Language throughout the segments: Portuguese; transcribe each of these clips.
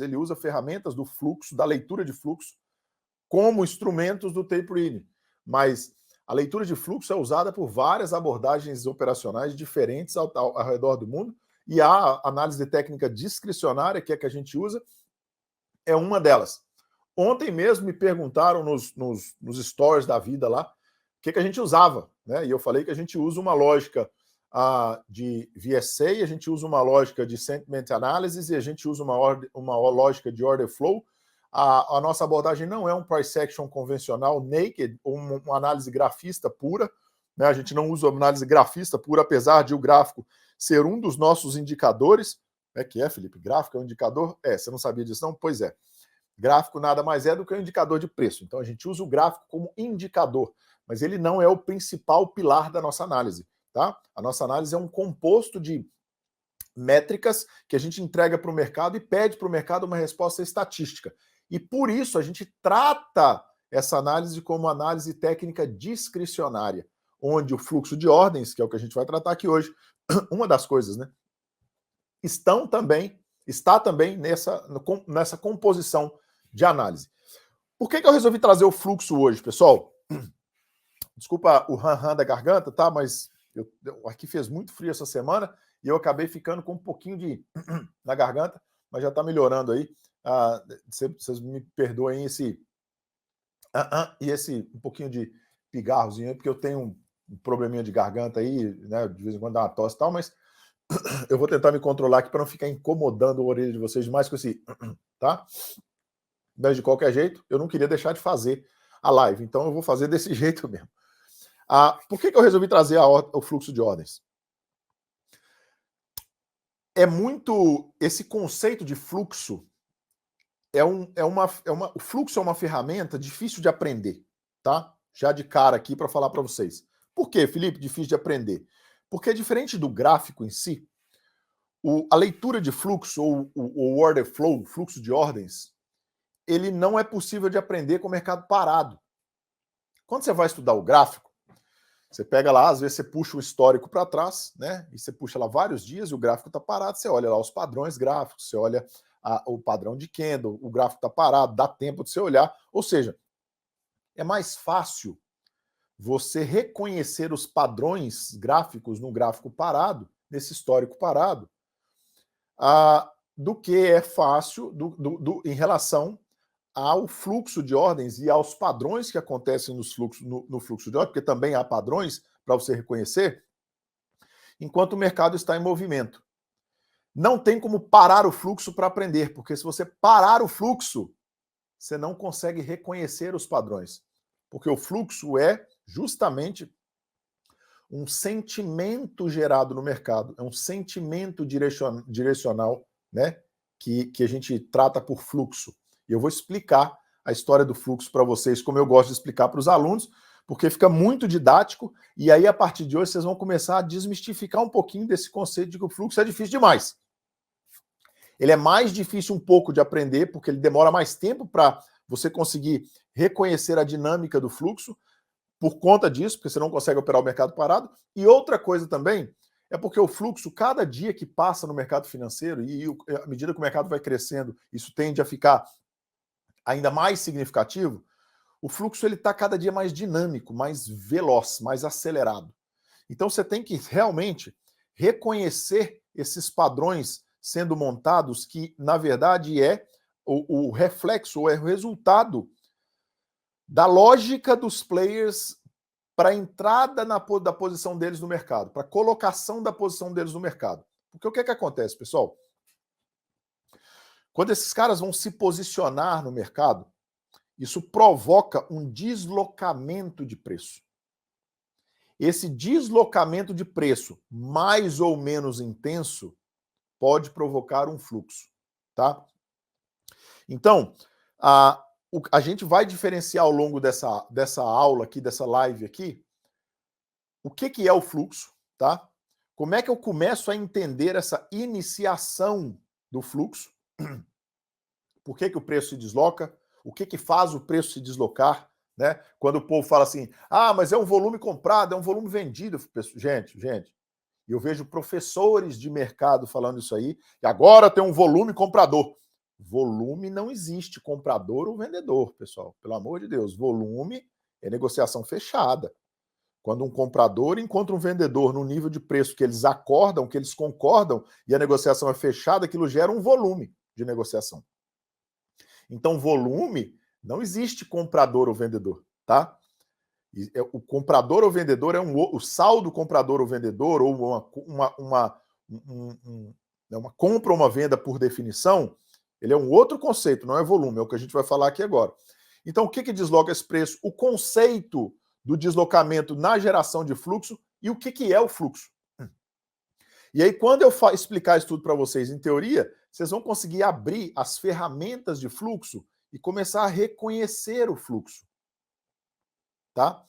vezes ele usa ferramentas do fluxo, da leitura de fluxo, como instrumentos do tape reading. Mas a leitura de fluxo é usada por várias abordagens operacionais diferentes ao redor do mundo, e a análise de técnica discricionária, que é que a gente usa, é uma delas. Ontem mesmo me perguntaram nos stories da vida lá o que a gente usava, né? E eu falei que a gente usa uma lógica de VSA, a gente usa uma lógica de Sentiment Analysis e a gente usa uma lógica de Order Flow. A nossa abordagem não é um price action convencional, naked, ou uma análise grafista pura, né? A gente não usa análise grafista pura, apesar de o gráfico ser um dos nossos indicadores. É que é, Felipe? Gráfico é um indicador? Você não sabia disso, não? Pois é. Gráfico nada mais é do que um indicador de preço. Então a gente usa o gráfico como indicador, mas ele não é o principal pilar da nossa análise, tá? A nossa análise é um composto de métricas que a gente entrega para o mercado e pede para o mercado uma resposta estatística. E por isso a gente trata essa análise como análise técnica discricionária, onde o fluxo de ordens, que é o que a gente vai tratar aqui hoje, uma das coisas, né? Está também nessa composição de análise. Por que eu resolvi trazer o fluxo hoje, pessoal? Desculpa o ran-ran da garganta, tá? Mas aqui fez muito frio essa semana e eu acabei ficando com um pouquinho de na garganta, mas já está melhorando aí. Vocês me perdoem esse um pouquinho de pigarrozinho aí, porque eu tenho um probleminha de garganta aí, né? De vez em quando dá uma tosse e tal, mas eu vou tentar me controlar aqui para não ficar incomodando a orelha de vocês demais com esse, tá? Mas de qualquer jeito, eu não queria deixar de fazer a live, então eu vou fazer desse jeito mesmo. Por que eu resolvi trazer o fluxo de ordens? Esse conceito de fluxo o fluxo é uma ferramenta difícil de aprender, tá? Já de cara aqui para falar para vocês. Por que, Felipe, difícil de aprender? Porque diferente do gráfico em si, a leitura de fluxo ou o order flow, fluxo de ordens, ele não é possível de aprender com o mercado parado. Quando você vai estudar o gráfico, você pega lá, às vezes você puxa o histórico para trás, né? E você puxa lá vários dias e o gráfico está parado, você olha lá os padrões gráficos, você olha o padrão de candle, o gráfico está parado, dá tempo de você olhar. Ou seja, é mais fácil você reconhecer os padrões gráficos no gráfico parado, nesse histórico parado, do que é fácil em relação ao fluxo de ordens e aos padrões que acontecem no fluxo de ordens, porque também há padrões para você reconhecer, enquanto o mercado está em movimento. Não tem como parar o fluxo para aprender, porque se você parar o fluxo, você não consegue reconhecer os padrões, porque o fluxo é justamente um sentimento gerado no mercado, é um sentimento direcional, né, que a gente trata por fluxo. E eu vou explicar a história do fluxo para vocês, como eu gosto de explicar para os alunos, porque fica muito didático, e aí a partir de hoje vocês vão começar a desmistificar um pouquinho desse conceito de que o fluxo é difícil demais. Ele é mais difícil um pouco de aprender, porque ele demora mais tempo para você conseguir reconhecer a dinâmica do fluxo, por conta disso, porque você não consegue operar o mercado parado. E outra coisa também é porque o fluxo, cada dia que passa no mercado financeiro, e à medida que o mercado vai crescendo, isso tende a ficar ainda mais significativo, o fluxo ele está cada dia mais dinâmico, mais veloz, mais acelerado. Então você tem que realmente reconhecer esses padrões sendo montados, que na verdade é o reflexo, ou é o resultado da lógica dos players para a entrada da posição deles no mercado, para a colocação da posição deles no mercado. Porque o que acontece, pessoal? Quando esses caras vão se posicionar no mercado, isso provoca um deslocamento de preço. Esse deslocamento de preço, mais ou menos intenso, pode provocar um fluxo, tá? Então, a gente vai diferenciar ao longo dessa aula aqui, dessa live aqui, o que é o fluxo, tá? Como é que eu começo a entender essa iniciação do fluxo? Por que o preço se desloca? O que faz o preço se deslocar? Né? Quando o povo fala assim, mas é um volume comprado, é um volume vendido. Gente, eu vejo professores de mercado falando isso aí, e agora tem um volume comprador. Volume não existe comprador ou vendedor, pessoal. Pelo amor de Deus, volume é negociação fechada. Quando um comprador encontra um vendedor no nível de preço que eles acordam, que eles concordam, e a negociação é fechada, aquilo gera um volume de negociação. Então, volume, não existe comprador ou vendedor, tá? O comprador ou vendedor é o saldo comprador ou vendedor, ou uma compra ou uma venda por definição, ele é um outro conceito, não é volume, é o que a gente vai falar aqui agora. Então, o que desloca esse preço? O conceito do deslocamento na geração de fluxo e o que é o fluxo. E aí, quando eu explicar isso tudo para vocês em teoria, vocês vão conseguir abrir as ferramentas de fluxo e começar a reconhecer o fluxo. Tá?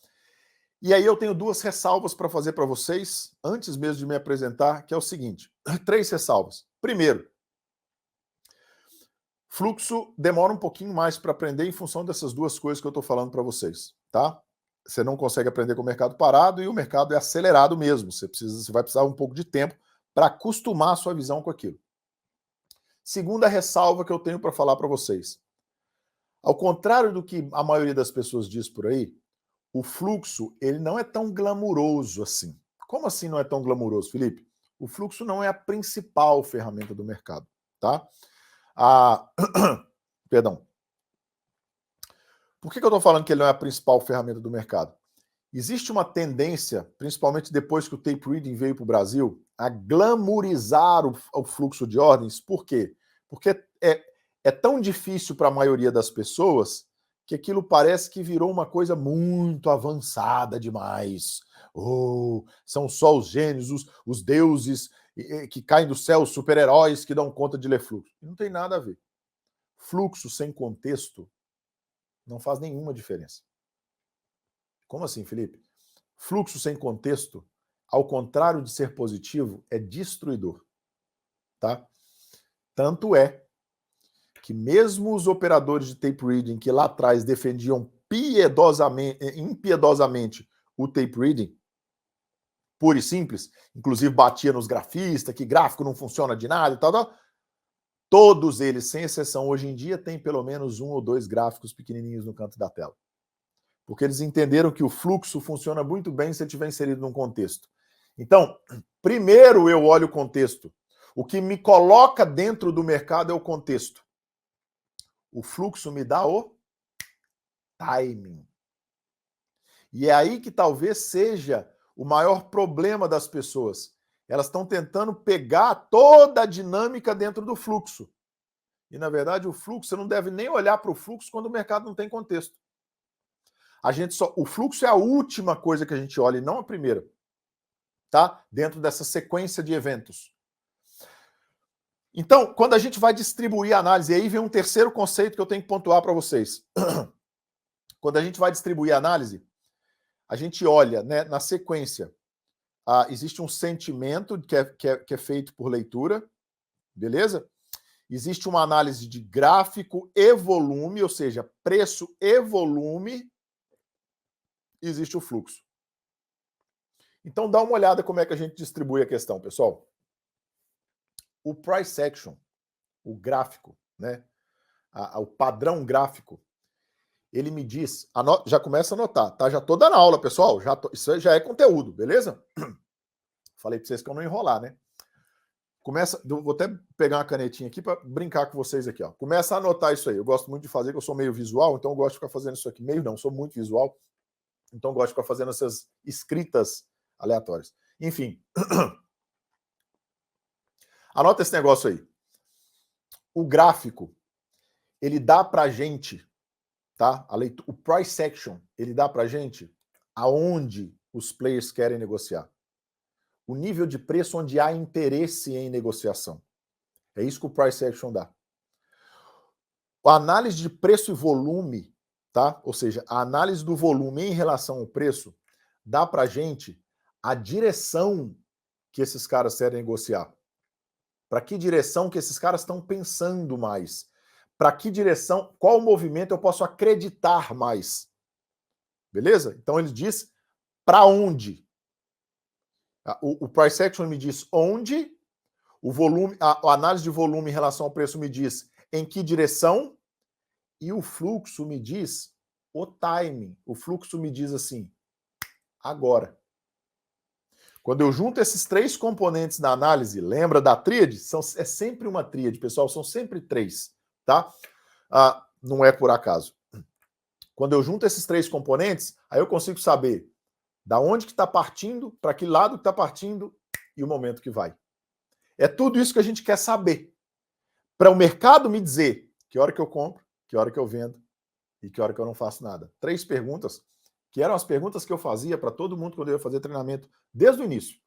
E aí eu tenho duas ressalvas para fazer para vocês, antes mesmo de me apresentar, que é o seguinte. 3 ressalvas. Primeiro, fluxo demora um pouquinho mais para aprender em função dessas duas coisas que eu estou falando para vocês, tá? Você não consegue aprender com o mercado parado e o mercado é acelerado mesmo. Você vai precisar um pouco de tempo para acostumar a sua visão com aquilo. Segunda ressalva que eu tenho para falar para vocês. Ao contrário do que a maioria das pessoas diz por aí, o fluxo ele não é tão glamuroso assim. Como assim não é tão glamuroso, Felipe? O fluxo não é a principal ferramenta do mercado, tá? Perdão. Por que eu estou falando que ele não é a principal ferramenta do mercado? Existe uma tendência, principalmente depois que o tape reading veio para o Brasil, a glamourizar o fluxo de ordens. Por quê? Porque é tão difícil para a maioria das pessoas que aquilo parece que virou uma coisa muito avançada demais. São só os gênios, os deuses que caem do céu, os super-heróis que dão conta de ler fluxo. Não tem nada a ver. Fluxo sem contexto não faz nenhuma diferença. Como assim, Felipe? Fluxo sem contexto, ao contrário de ser positivo, é destruidor. Tá? Tanto é que mesmo os operadores de tape reading que lá atrás defendiam impiedosamente o tape reading, puro e simples, inclusive batia nos grafistas, que gráfico não funciona de nada e tal, todos eles, sem exceção, hoje em dia têm pelo menos 1 ou 2 gráficos pequenininhos no canto da tela. Porque eles entenderam que o fluxo funciona muito bem se ele estiver inserido num contexto. Então, primeiro eu olho o contexto. O que me coloca dentro do mercado é o contexto. O fluxo me dá o timing. E é aí que talvez seja o maior problema das pessoas. Elas estão tentando pegar toda a dinâmica dentro do fluxo. E, na verdade, o fluxo, você não deve nem olhar para o fluxo quando o mercado não tem contexto. O fluxo é a última coisa que a gente olha e não a primeira. Tá? Dentro dessa sequência de eventos. Então, quando a gente vai distribuir a análise, e aí vem um terceiro conceito que eu tenho que pontuar para vocês. Quando a gente vai distribuir a análise, a gente olha, né, na sequência. Existe um sentimento que é feito por leitura, beleza? Existe uma análise de gráfico e volume, ou seja, preço e volume. Existe o fluxo. Então, dá uma olhada como é que a gente distribui a questão, pessoal. O price action, o gráfico, né? O padrão gráfico, ele me diz, já começa a anotar, tá? Já tô dando aula, pessoal, isso já é conteúdo, beleza? Falei para vocês que eu não enrolar, né? Vou até pegar uma canetinha aqui para brincar com vocês aqui, ó. Começa a anotar isso aí. Eu gosto muito de fazer, que eu sou meio visual, então eu gosto de ficar fazendo isso aqui. Meio não, sou muito visual, então eu gosto de ficar fazendo essas escritas aleatórias. Enfim. Anota esse negócio aí. O gráfico, ele dá pra gente, tá? O price action, ele dá pra gente aonde os players querem negociar. O nível de preço onde há interesse em negociação. É isso que o price action dá. A análise de preço e volume, tá? Ou seja, a análise do volume em relação ao preço dá pra gente a direção que esses caras querem negociar. Para que direção que esses caras estão pensando mais? Para que direção, qual movimento eu posso acreditar mais? Beleza? Então ele diz para onde. O price action me diz onde, o volume, a análise de volume em relação ao preço me diz em que direção, e o fluxo me diz o timing. O fluxo me diz assim, agora. Quando eu junto esses três componentes da análise, lembra da tríade? É sempre uma tríade, pessoal, são sempre três, tá? Não é por acaso. Quando eu junto esses três componentes, aí eu consigo saber da onde que está partindo, para que lado que está partindo e o momento que vai. É tudo isso que a gente quer saber. Para o mercado me dizer que hora que eu compro, que hora que eu vendo e que hora que eu não faço nada. 3 perguntas, que eram as perguntas que eu fazia para todo mundo quando eu ia fazer treinamento desde o início.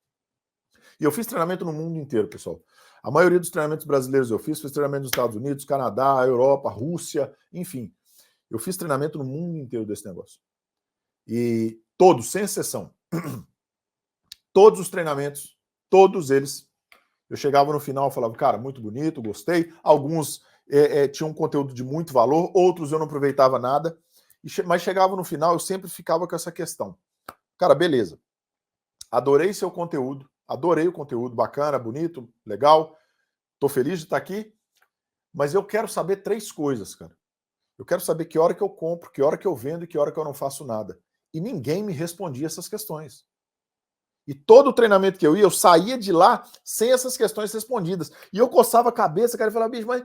E eu fiz treinamento no mundo inteiro, pessoal. A maioria dos treinamentos brasileiros eu fiz treinamento nos Estados Unidos, Canadá, Europa, Rússia, enfim. Eu fiz treinamento no mundo inteiro desse negócio. E todos, sem exceção, todos os treinamentos, todos eles, eu chegava no final e falava, cara, muito bonito, gostei. Alguns tinham um conteúdo de muito valor, outros eu não aproveitava nada. Mas chegava no final, eu sempre ficava com essa questão. Cara, beleza. Adorei seu conteúdo, adorei o conteúdo, bacana, bonito, legal. Tô feliz de estar aqui, mas eu quero saber 3 coisas, cara. Eu quero saber que hora que eu compro, que hora que eu vendo e que hora que eu não faço nada. E ninguém me respondia essas questões. E todo o treinamento que eu ia, eu saía de lá sem essas questões respondidas. E eu coçava a cabeça, cara, e falava, bicho, mas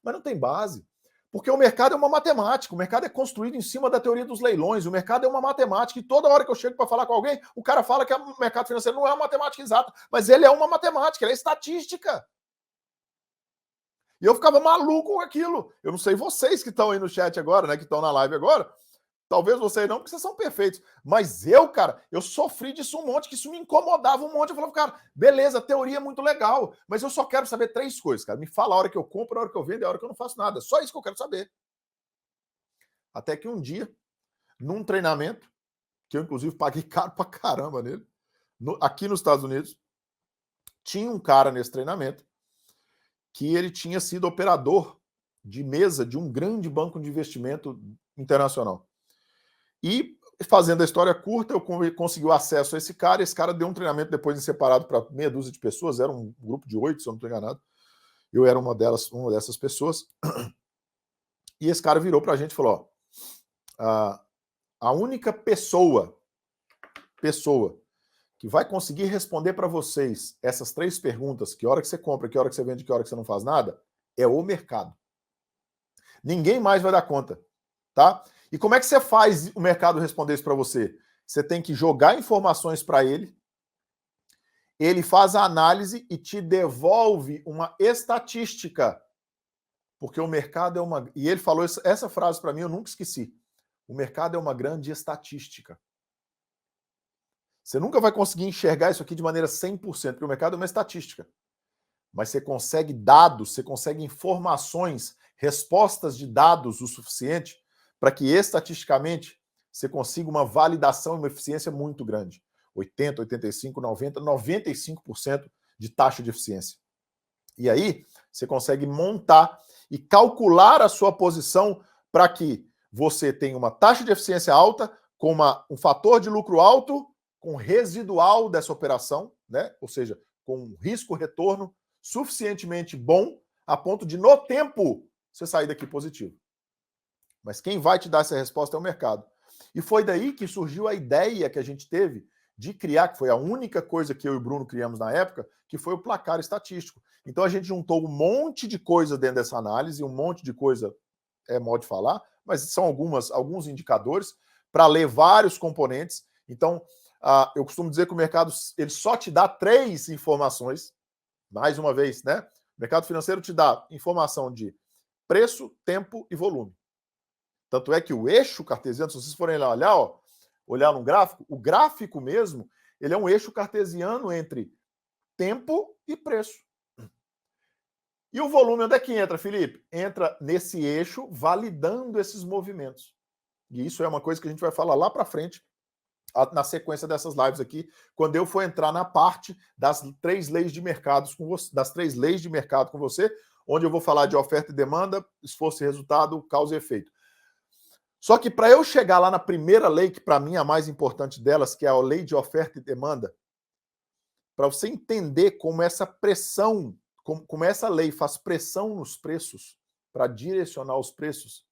não tem base. Porque o mercado é uma matemática, o mercado é construído em cima da teoria dos leilões, o mercado é uma matemática, e toda hora que eu chego para falar com alguém, o cara fala que o mercado financeiro não é uma matemática exata, mas ele é uma matemática, ele é estatística. E eu ficava maluco com aquilo. Eu não sei vocês que estão aí no chat agora, né, que estão na live agora, talvez vocês não, porque vocês são perfeitos. Mas eu, cara, eu sofri disso um monte, que isso me incomodava um monte. Eu falava, cara, beleza, a teoria é muito legal, mas eu só quero saber 3 coisas, cara. Me fala a hora que eu compro, a hora que eu vendo e a hora que eu não faço nada. Só isso que eu quero saber. Até que um dia, num treinamento, que eu inclusive paguei caro pra caramba nele, aqui nos Estados Unidos, tinha um cara nesse treinamento que ele tinha sido operador de mesa de um grande banco de investimento internacional. E, fazendo a história curta, eu consegui o acesso a esse cara deu um treinamento depois de separado para meia dúzia de pessoas, era um grupo de 8, se eu não estou enganado. Eu era uma dessas pessoas. E esse cara virou para a gente e falou, ó, a única pessoa que vai conseguir responder para vocês essas 3 perguntas, que hora que você compra, que hora que você vende, que hora que você não faz nada, é o mercado. Ninguém mais vai dar conta, tá? E como é que você faz o mercado responder isso para você? Você tem que jogar informações para ele, ele faz a análise e te devolve uma estatística. Porque o mercado é uma... E ele falou essa frase para mim, eu nunca esqueci. O mercado é uma grande estatística. Você nunca vai conseguir enxergar isso aqui de maneira 100%, porque o mercado é uma estatística. Mas você consegue dados, você consegue informações, respostas de dados o suficiente para que estatisticamente você consiga uma validação e uma eficiência muito grande. 80, 85, 90, 95% de taxa de eficiência. E aí você consegue montar e calcular a sua posição para que você tenha uma taxa de eficiência alta, com um fator de lucro alto, com residual dessa operação, né? Ou seja, com um risco-retorno suficientemente bom a ponto de, no tempo, você sair daqui positivo. Mas quem vai te dar essa resposta é o mercado. E foi daí que surgiu a ideia que a gente teve de criar, que foi a única coisa que eu e o Bruno criamos na época, que foi o placar estatístico. Então a gente juntou um monte de coisa dentro dessa análise, um monte de coisa, é modo de falar, mas são alguns indicadores para ler vários componentes. Então, eu costumo dizer que o mercado ele só te dá 3 informações. Mais uma vez, né? O mercado financeiro te dá informação de preço, tempo e volume. Tanto é que o eixo cartesiano, se vocês forem lá olhar no gráfico, o gráfico mesmo, ele é um eixo cartesiano entre tempo e preço. E o volume, onde é que entra, Felipe? Entra nesse eixo, validando esses movimentos. E isso é uma coisa que a gente vai falar lá para frente, na sequência dessas lives aqui, quando eu for entrar na parte das 3 leis de mercado com você, onde eu vou falar de oferta e demanda, esforço e resultado, causa e efeito. Só que para eu chegar lá na primeira lei, que para mim é a mais importante delas, que é a lei de oferta e demanda, para você entender como essa pressão, como essa lei faz pressão nos preços, para direcionar os preços,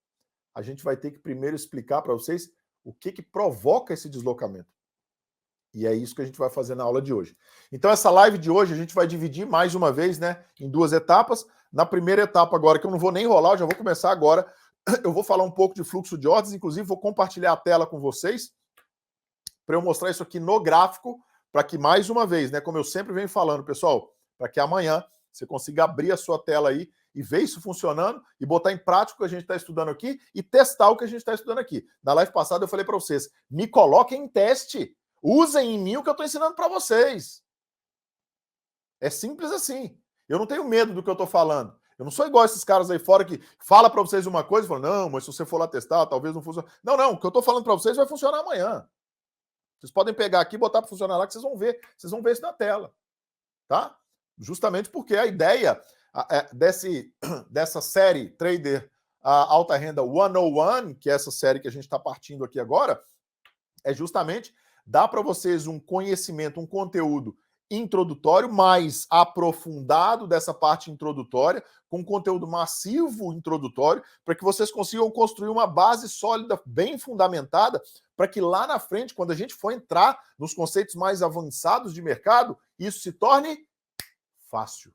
a gente vai ter que primeiro explicar para vocês o que provoca esse deslocamento. E é isso que a gente vai fazer na aula de hoje. Então, essa live de hoje a gente vai dividir mais uma vez, né, em duas etapas. Na primeira etapa agora, que eu não vou nem enrolar, eu já vou começar agora, eu vou falar um pouco de fluxo de ordens, inclusive vou compartilhar a tela com vocês, para eu mostrar isso aqui no gráfico, para que mais uma vez, né, como eu sempre venho falando, pessoal, para que amanhã você consiga abrir a sua tela aí e ver isso funcionando e botar em prática o que a gente está estudando aqui e testar o que a gente está estudando aqui. Na live passada eu falei para vocês, me coloquem em teste, usem em mim o que eu estou ensinando para vocês. É simples assim. Eu não tenho medo do que eu estou falando. Eu não sou igual esses caras aí fora que fala para vocês uma coisa e fala, não, mas se você for lá testar, talvez não funcione. Não, não, o que eu estou falando para vocês vai funcionar amanhã. Vocês podem pegar aqui e botar para funcionar lá que vocês vão ver isso na tela. Tá? Justamente porque a ideia dessa série Trader Alta Renda 101, que é essa série que a gente está partindo aqui agora, é justamente dar para vocês um conhecimento, um conteúdo introdutório mais aprofundado dessa parte introdutória, com conteúdo massivo introdutório, para que vocês consigam construir uma base sólida, bem fundamentada, para que lá na frente, quando a gente for entrar nos conceitos mais avançados de mercado, isso se torne fácil.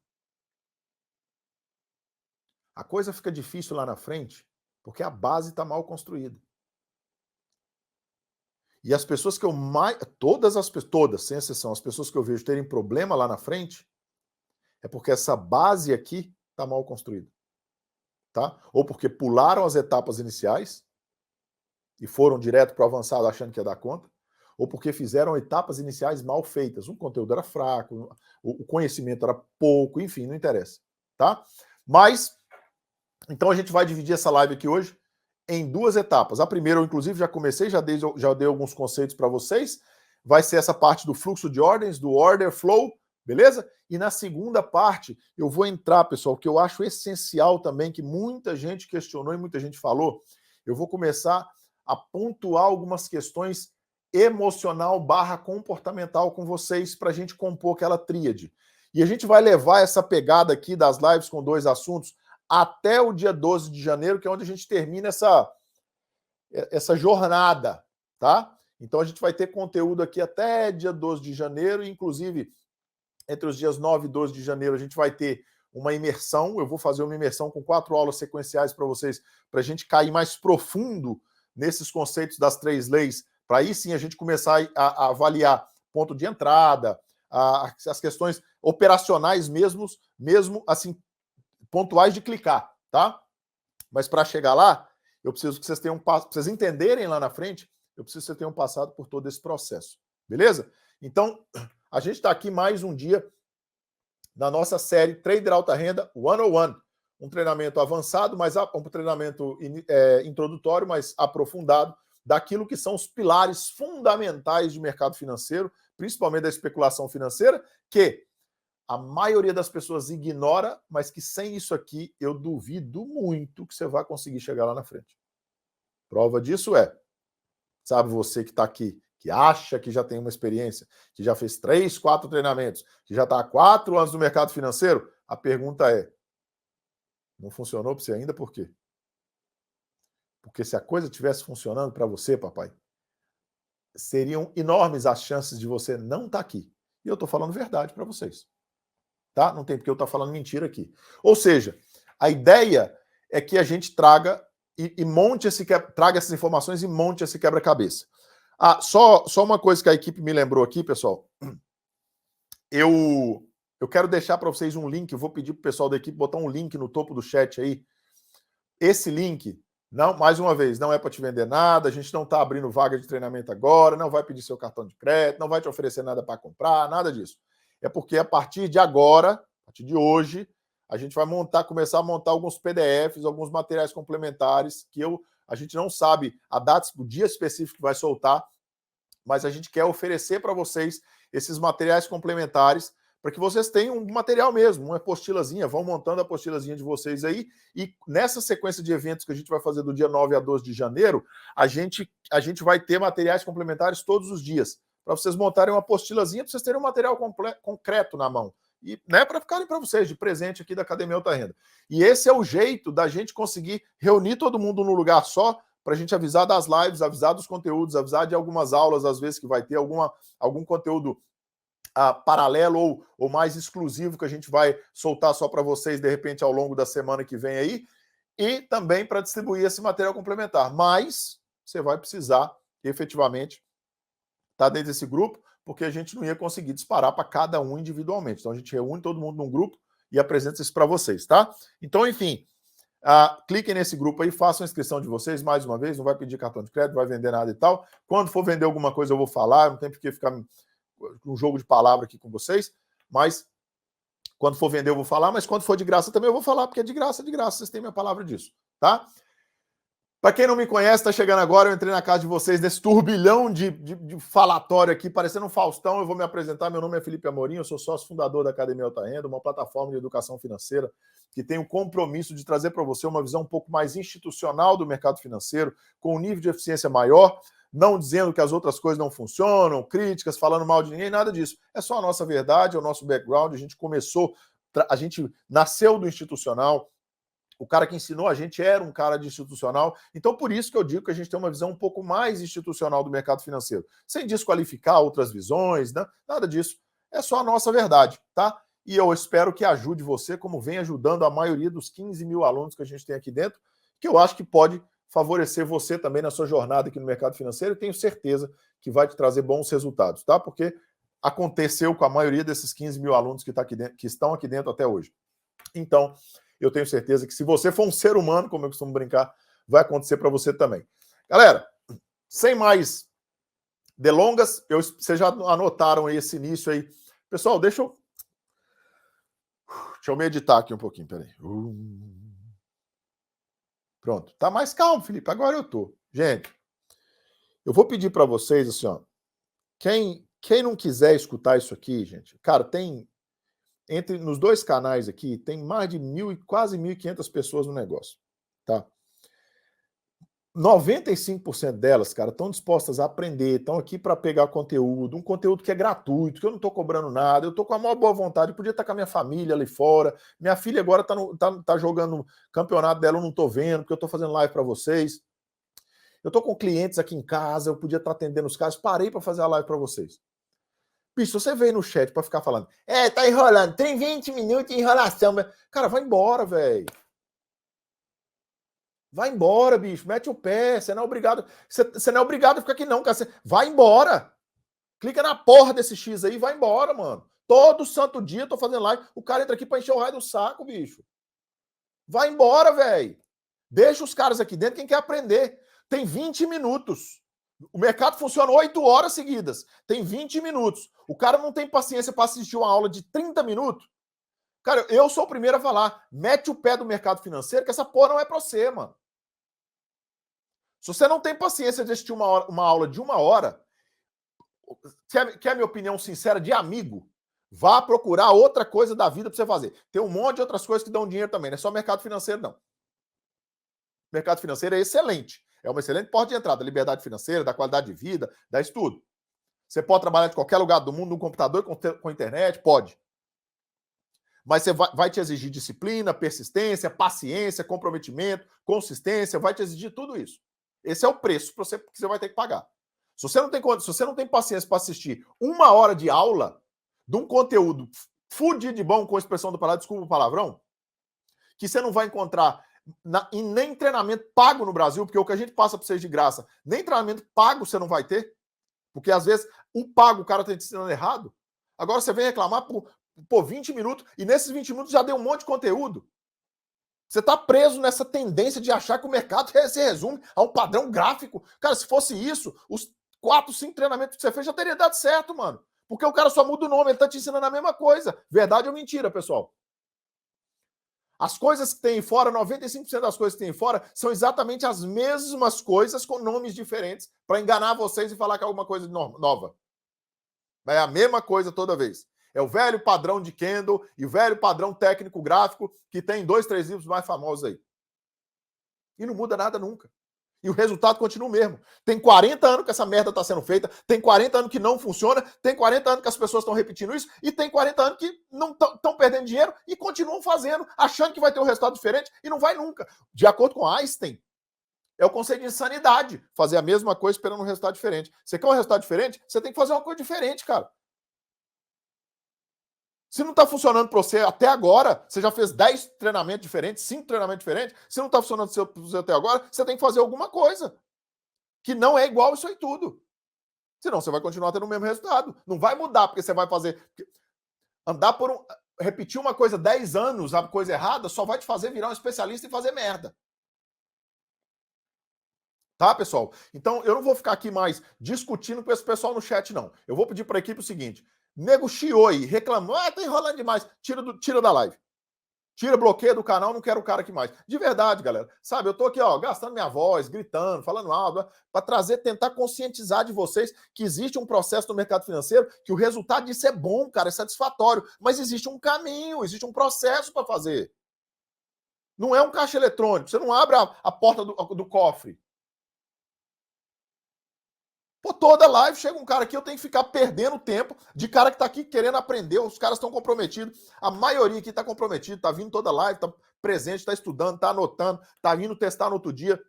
A coisa fica difícil lá na frente porque a base está mal construída. E as pessoas que eu mais... Todas, sem exceção, as pessoas que eu vejo terem problema lá na frente, é porque essa base aqui está mal construída. Tá? Ou porque pularam as etapas iniciais e foram direto para o avançado achando que ia dar conta, ou porque fizeram etapas iniciais mal feitas. O conteúdo era fraco, o conhecimento era pouco, enfim, não interessa. Tá? Mas, então a gente vai dividir essa live aqui hoje em duas etapas. A primeira, eu inclusive já comecei, já dei alguns conceitos para vocês. Vai ser essa parte do fluxo de ordens, do order flow, beleza? E na segunda parte, eu vou entrar, pessoal, que eu acho essencial também, que muita gente questionou e muita gente falou. Eu vou começar a pontuar algumas questões emocional/comportamental com vocês para a gente compor aquela tríade. E a gente vai levar essa pegada aqui das lives com dois assuntos até o dia 12 de janeiro, que é onde a gente termina essa jornada, tá? Então a gente vai ter conteúdo aqui até dia 12 de janeiro, inclusive entre os dias 9 e 12 de janeiro a gente vai ter uma imersão, eu vou fazer uma imersão com 4 aulas sequenciais para vocês, para a gente cair mais profundo nesses conceitos das 3 leis, para aí sim a gente começar a avaliar ponto de entrada, as questões operacionais mesmo assim, pontuais de clicar, tá? Mas para chegar lá, eu preciso que vocês tenham vocês entenderem lá na frente, eu preciso que vocês tenham passado por todo esse processo, beleza? Então, a gente está aqui mais um dia na nossa série Trader Alta Renda 101, um treinamento avançado, mas um treinamento introdutório, mas aprofundado daquilo que são os pilares fundamentais de mercado financeiro, principalmente da especulação financeira, que a maioria das pessoas ignora, mas que sem isso aqui eu duvido muito que você vai conseguir chegar lá na frente. Prova disso sabe, você que está aqui, que acha que já tem uma experiência, que já fez 3, 4 treinamentos, que já está há 4 anos no mercado financeiro, a pergunta é, não funcionou para você ainda por quê? Porque se a coisa estivesse funcionando para você, papai, seriam enormes as chances de você não estar aqui. E eu estou falando verdade para vocês. Tá? Não tem porque eu estar falando mentira aqui. Ou seja, a ideia é que a gente traga traga essas informações e monte esse quebra-cabeça. Só uma coisa que a equipe me lembrou aqui, pessoal. Eu quero deixar para vocês um link, eu vou pedir para o pessoal da equipe botar um link no topo do chat aí. Esse link, não, mais uma vez, não é para te vender nada, a gente não está abrindo vaga de treinamento agora, não vai pedir seu cartão de crédito, não vai te oferecer nada para comprar, nada disso. É porque a partir de agora, a partir de hoje, a gente vai começar a montar alguns PDFs, alguns materiais complementares que a gente não sabe a data, o dia específico que vai soltar, mas a gente quer oferecer para vocês esses materiais complementares para que vocês tenham um material mesmo, uma apostilazinha, vão montando a apostilazinha de vocês aí, e nessa sequência de eventos que a gente vai fazer do dia 9 a 12 de janeiro, a gente vai ter materiais complementares todos os dias, para vocês montarem uma apostilazinha, para vocês terem um material concreto na mão. e né, para ficarem para vocês de presente aqui da Academia Alta Renda. E esse é o jeito da gente conseguir reunir todo mundo num lugar só, para a gente avisar das lives, avisar dos conteúdos, avisar de algumas aulas, às vezes que vai ter algum conteúdo paralelo ou mais exclusivo que a gente vai soltar só para vocês, de repente, ao longo da semana que vem aí, e também para distribuir esse material complementar. Mas você vai precisar, efetivamente, estar dentro desse grupo, porque a gente não ia conseguir disparar para cada um individualmente. Então, a gente reúne todo mundo num grupo e apresenta isso para vocês, tá? Então, enfim, cliquem nesse grupo aí, façam a inscrição de vocês, mais uma vez, não vai pedir cartão de crédito, vai vender nada e tal. Quando for vender alguma coisa, eu vou falar, não tem por que ficar um jogo de palavra aqui com vocês, mas quando for vender eu vou falar, mas quando for de graça também eu vou falar, porque é de graça, vocês têm minha palavra disso, tá? Para quem não me conhece, está chegando agora, eu entrei na casa de vocês nesse turbilhão de falatório aqui, parecendo um Faustão. Eu vou me apresentar, meu nome é Felipe Amorim, eu sou sócio fundador da Academia Alta Renda, uma plataforma de educação financeira que tem o compromisso de trazer para você uma visão um pouco mais institucional do mercado financeiro, com um nível de eficiência maior, não dizendo que as outras coisas não funcionam, críticas, falando mal de ninguém, nada disso. É só a nossa verdade, é o nosso background, a gente nasceu do institucional, o cara que ensinou a gente era um cara de institucional. Então, por isso que eu digo que a gente tem uma visão um pouco mais institucional do mercado financeiro. Sem desqualificar outras visões, né? Nada disso. É só a nossa verdade, tá? E eu espero que ajude você, como vem ajudando a maioria dos 15 mil alunos que a gente tem aqui dentro, que eu acho que pode favorecer você também na sua jornada aqui no mercado financeiro. E tenho certeza que vai te trazer bons resultados, tá? Porque aconteceu com a maioria desses 15 mil alunos que estão aqui dentro até hoje. Então, eu tenho certeza que se você for um ser humano, como eu costumo brincar, vai acontecer para você também. Galera, sem mais delongas, vocês já anotaram aí esse início aí. Pessoal, deixa eu meditar aqui um pouquinho, peraí. Pronto, tá mais calmo, Felipe, agora eu tô. Gente, eu vou pedir para vocês, assim, ó, quem não quiser escutar isso aqui, gente, cara, nos dois canais aqui, tem mais de quase 1.500 pessoas no negócio, tá? 95% delas, cara, estão dispostas a aprender, estão aqui para pegar conteúdo, um conteúdo que é gratuito, que eu não estou cobrando nada, eu estou com a maior boa vontade, podia estar com a minha família ali fora, minha filha agora tá jogando campeonato dela, eu não estou vendo, porque eu estou fazendo live para vocês. Eu estou com clientes aqui em casa, eu podia estar atendendo os caras, parei para fazer a live para vocês. Bicho, você veio no chat para ficar falando, tá enrolando, tem 20 minutos de enrolação. Cara, vai embora, velho. Vai embora, bicho, mete o pé, você não é obrigado. Você não é obrigado a ficar aqui, não, cara. Vai embora. Clica na porra desse X aí, vai embora, mano. Todo santo dia eu tô fazendo live, o cara entra aqui pra encher o raio do saco, bicho. Vai embora, velho. Deixa os caras aqui dentro, quem quer aprender. Tem 20 minutos. O mercado funciona 8 horas seguidas. Tem 20 minutos. O cara não tem paciência para assistir uma aula de 30 minutos. Cara, eu sou o primeiro a falar. Mete o pé do mercado financeiro, que essa porra não é pra você, mano. Se você não tem paciência de assistir uma aula de 1 hora, quer a minha opinião sincera de amigo? Vá procurar outra coisa da vida para você fazer. Tem um monte de outras coisas que dão dinheiro também, não é só mercado financeiro, não. Mercado financeiro é excelente. É uma excelente porta de entrada, da liberdade financeira, da qualidade de vida, da estudo. Você pode trabalhar de qualquer lugar do mundo, no computador, com internet, pode. Mas você vai te exigir disciplina, persistência, paciência, comprometimento, consistência, vai te exigir tudo isso. Esse é o preço que você vai ter que pagar. Se você não tem paciência para assistir 1 hora de aula de um conteúdo fudido de bom, com a expressão do palavra, desculpa o palavrão, que você não vai encontrar nem treinamento pago no Brasil, porque o que a gente passa para vocês de graça, nem treinamento pago você não vai ter, porque às vezes o pago o cara está te ensinando errado. Agora você vem reclamar por 20 minutos, e nesses 20 minutos já deu um monte de conteúdo. Você está preso nessa tendência de achar que o mercado se resume a um padrão gráfico. Cara, se fosse isso, os 4, 5 treinamentos que você fez já teria dado certo, mano. Porque o cara só muda o nome, ele está te ensinando a mesma coisa. Verdade ou mentira, pessoal? As coisas que tem fora, 95% das coisas que tem fora, são exatamente as mesmas coisas com nomes diferentes para enganar vocês e falar que é alguma coisa nova. É a mesma coisa toda vez. É o velho padrão de Kendall e o velho padrão técnico gráfico que tem 2, 3 livros mais famosos aí. E não muda nada nunca. E o resultado continua o mesmo. Tem 40 anos que essa merda está sendo feita, tem 40 anos que não funciona, tem 40 anos que as pessoas estão repetindo isso, e tem 40 anos que não estão perdendo dinheiro e continuam fazendo, achando que vai ter um resultado diferente, e não vai nunca. De acordo com Einstein, é o conceito de insanidade. Fazer a mesma coisa esperando um resultado diferente. Você quer um resultado diferente? Você tem que fazer uma coisa diferente, cara. Se não está funcionando para você até agora, você já fez 10 treinamentos diferentes, 5 treinamentos diferentes, se não está funcionando para você até agora, você tem que fazer alguma coisa que não é igual isso aí tudo. Senão você vai continuar tendo o mesmo resultado. Não vai mudar, porque você vai fazer... Andar por um... Repetir uma coisa 10 anos, a coisa errada, só vai te fazer virar um especialista e fazer merda. Tá, pessoal? Então, eu não vou ficar aqui mais discutindo com esse pessoal no chat, não. Eu vou pedir para a equipe o seguinte: nego chiou aí, reclamou, tá enrolando demais, tira da live. Tira, bloqueia do canal, não quero o cara aqui mais. De verdade, galera. Sabe, eu tô aqui, ó, gastando minha voz, gritando, falando alto, para trazer, tentar conscientizar de vocês que existe um processo no mercado financeiro, que o resultado disso é bom, cara, é satisfatório, mas existe um caminho, existe um processo para fazer. Não é um caixa eletrônico, você não abre a porta do cofre. Pô, toda live chega um cara aqui, eu tenho que ficar perdendo tempo de cara que tá aqui querendo aprender, os caras estão comprometidos, a maioria aqui tá comprometido, tá vindo toda live, tá presente, tá estudando, tá anotando, tá vindo testar no outro dia.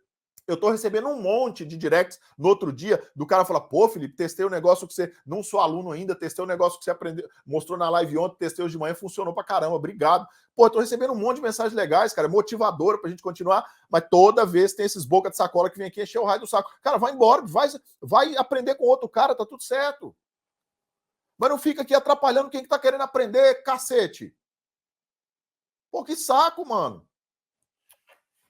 Eu tô recebendo um monte de directs no outro dia do cara falar: pô, Felipe, testei o negócio que você... Não sou aluno ainda, testei o negócio que você aprendeu, mostrou na live ontem, testei hoje de manhã, funcionou pra caramba, obrigado. Pô, eu tô recebendo um monte de mensagens legais, cara, motivadora pra gente continuar, mas toda vez tem esses boca de sacola que vem aqui encher o raio do saco. Cara, vai embora, vai aprender com outro cara, tá tudo certo. Mas não fica aqui atrapalhando quem que tá querendo aprender, cacete. Pô, que saco, mano.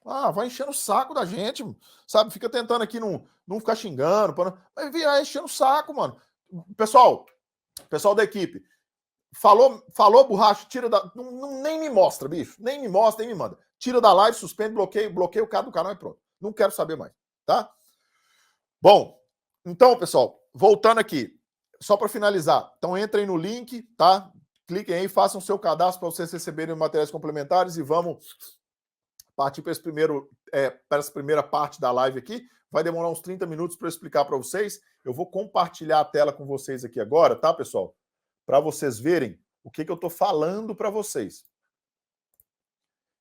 Ah, vai enchendo o saco da gente, sabe? Fica tentando aqui não ficar xingando, mas vai enchendo o saco, mano. Pessoal da equipe, falou borracha, tira da... nem me mostra, bicho. Nem me mostra, nem me manda. Tira da live, suspende, bloqueia o cara do canal e pronto. Não quero saber mais, tá? Bom, então, pessoal, voltando aqui, só para finalizar. Então, entrem no link, tá? Cliquem aí, façam seu cadastro para vocês receberem materiais complementares e vamos partir para essa primeira parte da live aqui. Vai demorar uns 30 minutos para eu explicar para vocês. Eu vou compartilhar a tela com vocês aqui agora, tá, pessoal? Para vocês verem o que eu estou falando para vocês.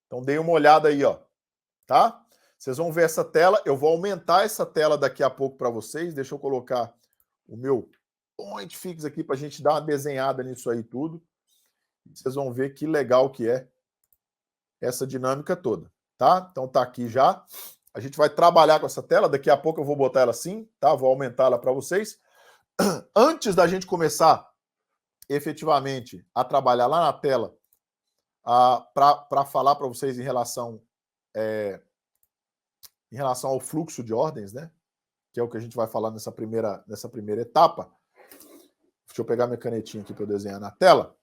Então, deem uma olhada aí, ó, tá? Vocês vão ver essa tela. Eu vou aumentar essa tela daqui a pouco para vocês. Deixa eu colocar o meu point fix aqui para a gente dar uma desenhada nisso aí tudo. Vocês vão ver que legal que é essa dinâmica toda. Tá? Então tá aqui já. A gente vai trabalhar com essa tela. Daqui a pouco eu vou botar ela assim, tá? Vou aumentar ela para vocês. Antes da gente começar efetivamente a trabalhar lá na tela para falar para vocês em relação ao fluxo de ordens, né? Que é o que a gente vai falar nessa primeira etapa. Deixa eu pegar minha canetinha aqui para eu desenhar na tela.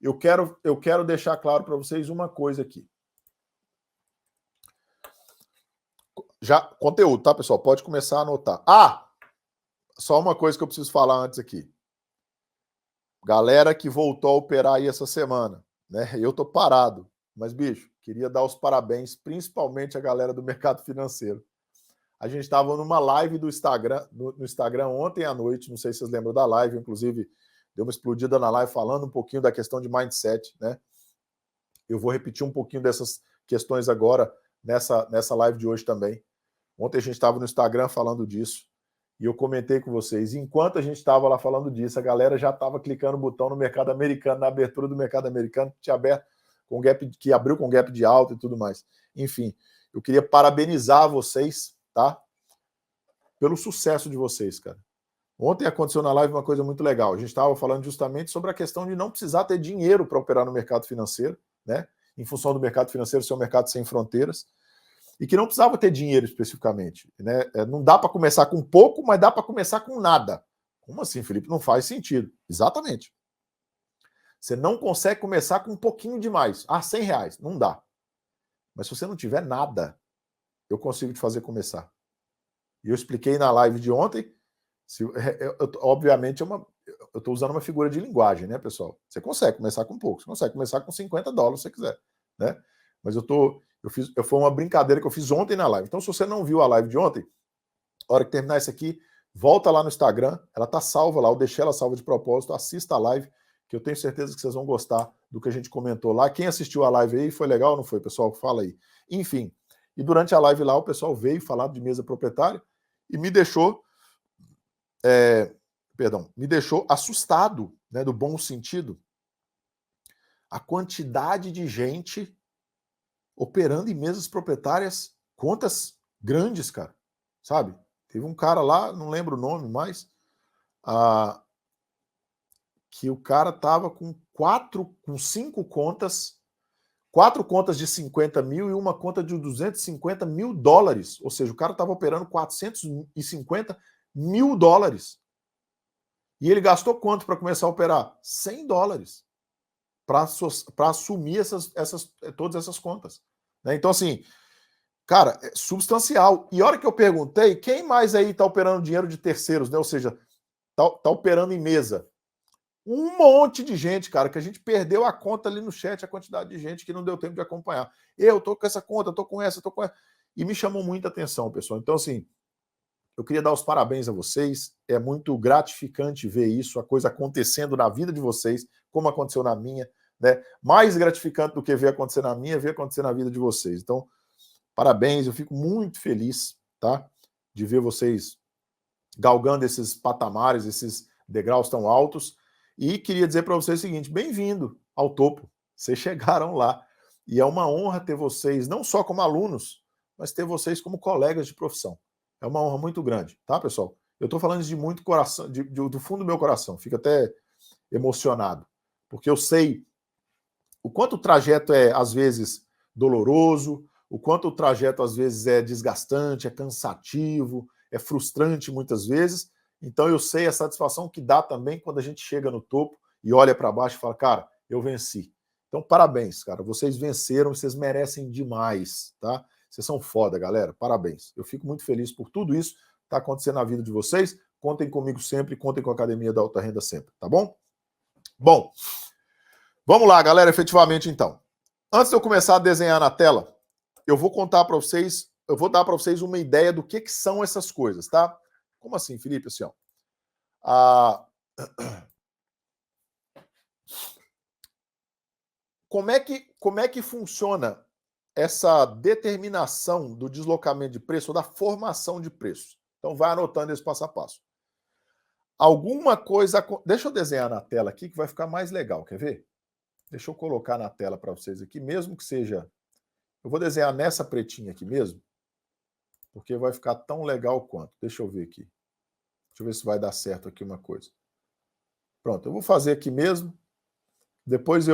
Eu quero deixar claro para vocês uma coisa aqui. Já, conteúdo, tá, pessoal? Pode começar a anotar. Só uma coisa que eu preciso falar antes aqui. Galera que voltou a operar aí essa semana, né? Eu tô parado, mas, bicho, queria dar os parabéns, principalmente a galera do mercado financeiro. A gente estava numa live do Instagram, no Instagram ontem à noite, não sei se vocês lembram da live, inclusive deu uma explodida na live falando um pouquinho da questão de mindset, né? Eu vou repetir um pouquinho dessas questões agora nessa live de hoje também. Ontem a gente estava no Instagram falando disso e eu comentei com vocês. Enquanto a gente estava lá falando disso, a galera já estava clicando o botão no mercado americano, na abertura do mercado americano, que tinha aberto com gap, que abriu com gap de alta e tudo mais. Enfim, eu queria parabenizar vocês, tá? Pelo sucesso de vocês, cara. Ontem aconteceu na live uma coisa muito legal. A gente estava falando justamente sobre a questão de não precisar ter dinheiro para operar no mercado financeiro, né? Em função do mercado financeiro ser um mercado sem fronteiras. E que não precisava ter dinheiro especificamente, né? Não dá para começar com pouco, mas dá para começar com nada. Como assim, Felipe? Não faz sentido. Exatamente. Você não consegue começar com um pouquinho demais. R$100. Não dá. Mas se você não tiver nada, eu consigo te fazer começar. E eu expliquei na live de ontem, obviamente eu estou usando uma figura de linguagem, né, pessoal? Você consegue começar com pouco, você consegue começar com $50 se você quiser, né? Mas eu estou Foi uma brincadeira que eu fiz ontem na live. Então, se você não viu a live de ontem, na hora que terminar isso aqui, volta lá no Instagram, ela tá salva lá, eu deixei ela salva de propósito, assista a live, que eu tenho certeza que vocês vão gostar do que a gente comentou lá. Quem assistiu a live aí, foi legal ou não foi, pessoal? Fala aí. Enfim, e durante a live lá, o pessoal veio falar de mesa proprietária e me deixou, me deixou assustado, né, do bom sentido, a quantidade de gente operando em mesas proprietárias, contas grandes, cara, sabe? Teve um cara lá, não lembro o nome mais, que o cara tava com 5 contas, 4 contas de 50 mil e uma conta de 250 mil dólares. Ou seja, o cara tava operando 450 mil dólares. E ele gastou quanto para começar a operar? 100 dólares para assumir todas essas contas. Né? Então, assim, cara, é substancial. E a hora que eu perguntei, quem mais aí está operando dinheiro de terceiros, né? Ou seja, tá operando em mesa? Um monte de gente, cara, que a gente perdeu a conta ali no chat, a quantidade de gente que não deu tempo de acompanhar. Eu tô com essa conta, tô com essa. E me chamou muita atenção, pessoal. Então, assim, eu queria dar os parabéns a vocês. É muito gratificante ver isso, a coisa acontecendo na vida de vocês, como aconteceu na minha, né? Mais gratificante do que ver acontecer na minha, ver acontecer na vida de vocês. Então, parabéns, eu fico muito feliz, tá? De ver vocês galgando esses patamares, esses degraus tão altos. E queria dizer para vocês o seguinte: bem-vindo ao topo. Vocês chegaram lá. E é uma honra ter vocês, não só como alunos, mas ter vocês como colegas de profissão. É uma honra muito grande, tá, pessoal? Eu estou falando de muito coração, do fundo do meu coração. Fico até emocionado, porque eu sei o quanto o trajeto é, às vezes, doloroso, o quanto o trajeto, às vezes, é desgastante, é cansativo, é frustrante muitas vezes. Então, eu sei a satisfação que dá também quando a gente chega no topo e olha para baixo e fala, cara, eu venci. Então, parabéns, cara. Vocês venceram, vocês merecem demais, tá? Vocês são foda, galera. Parabéns. Eu fico muito feliz por tudo isso que está acontecendo na vida de vocês. Contem comigo sempre, contem com a Academia da Alta Renda sempre, tá bom? Bom, vamos lá, galera, efetivamente, então. Antes de eu começar a desenhar na tela, eu vou contar para vocês, eu vou dar para vocês uma ideia do que são essas coisas, tá? Como assim, Felipe? Assim, ó. Como é que funciona essa determinação do deslocamento de preço ou da formação de preço? Então, vai anotando esse passo a passo. Alguma coisa... Deixa eu desenhar na tela aqui que vai ficar mais legal, quer ver? Deixa eu colocar na tela para vocês aqui, mesmo que seja... Eu vou desenhar nessa pretinha aqui mesmo, porque vai ficar tão legal quanto. Deixa eu ver aqui. Deixa eu ver se vai dar certo aqui uma coisa. Pronto, eu vou fazer aqui mesmo. Depois,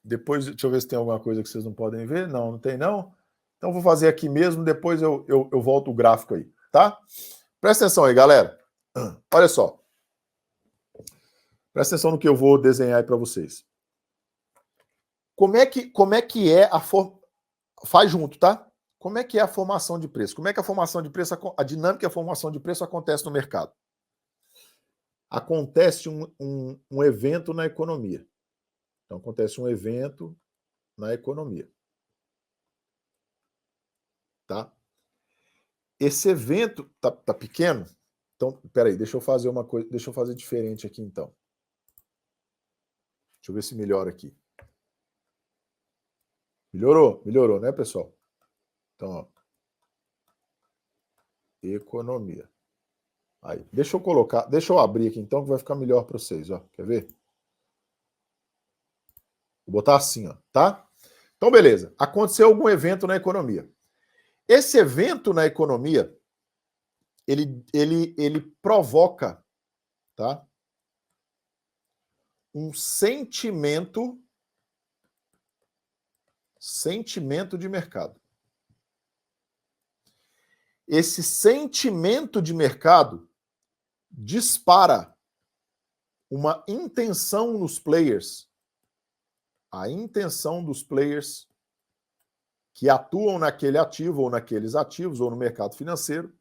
deixa eu ver se tem alguma coisa que vocês não podem ver. Não, não tem não. Então, vou fazer aqui mesmo, depois eu volto o gráfico aí, tá? Presta atenção aí, galera. Olha só. Presta atenção no que eu vou desenhar aí para vocês. Como é que é a forma... Faz junto, tá? Como é que é a formação de preço? Como é que a formação de preço, a dinâmica e a formação de preço acontece no mercado? Acontece um evento na economia. Então, acontece um evento na economia. Tá? Esse evento tá pequeno? Então, peraí, deixa eu fazer uma coisa, deixa eu fazer diferente aqui, então. Deixa eu ver se melhora aqui. Melhorou, né, pessoal? Então, ó. Economia. Aí, deixa eu abrir aqui, então, que vai ficar melhor para vocês, ó. Quer ver? Vou botar assim, ó, tá? Então, beleza. Aconteceu algum evento na economia. Esse evento na economia, ele provoca, tá? Um sentimento de mercado. Esse sentimento de mercado dispara uma intenção nos players, a intenção dos players que atuam naquele ativo ou naqueles ativos ou no mercado financeiro.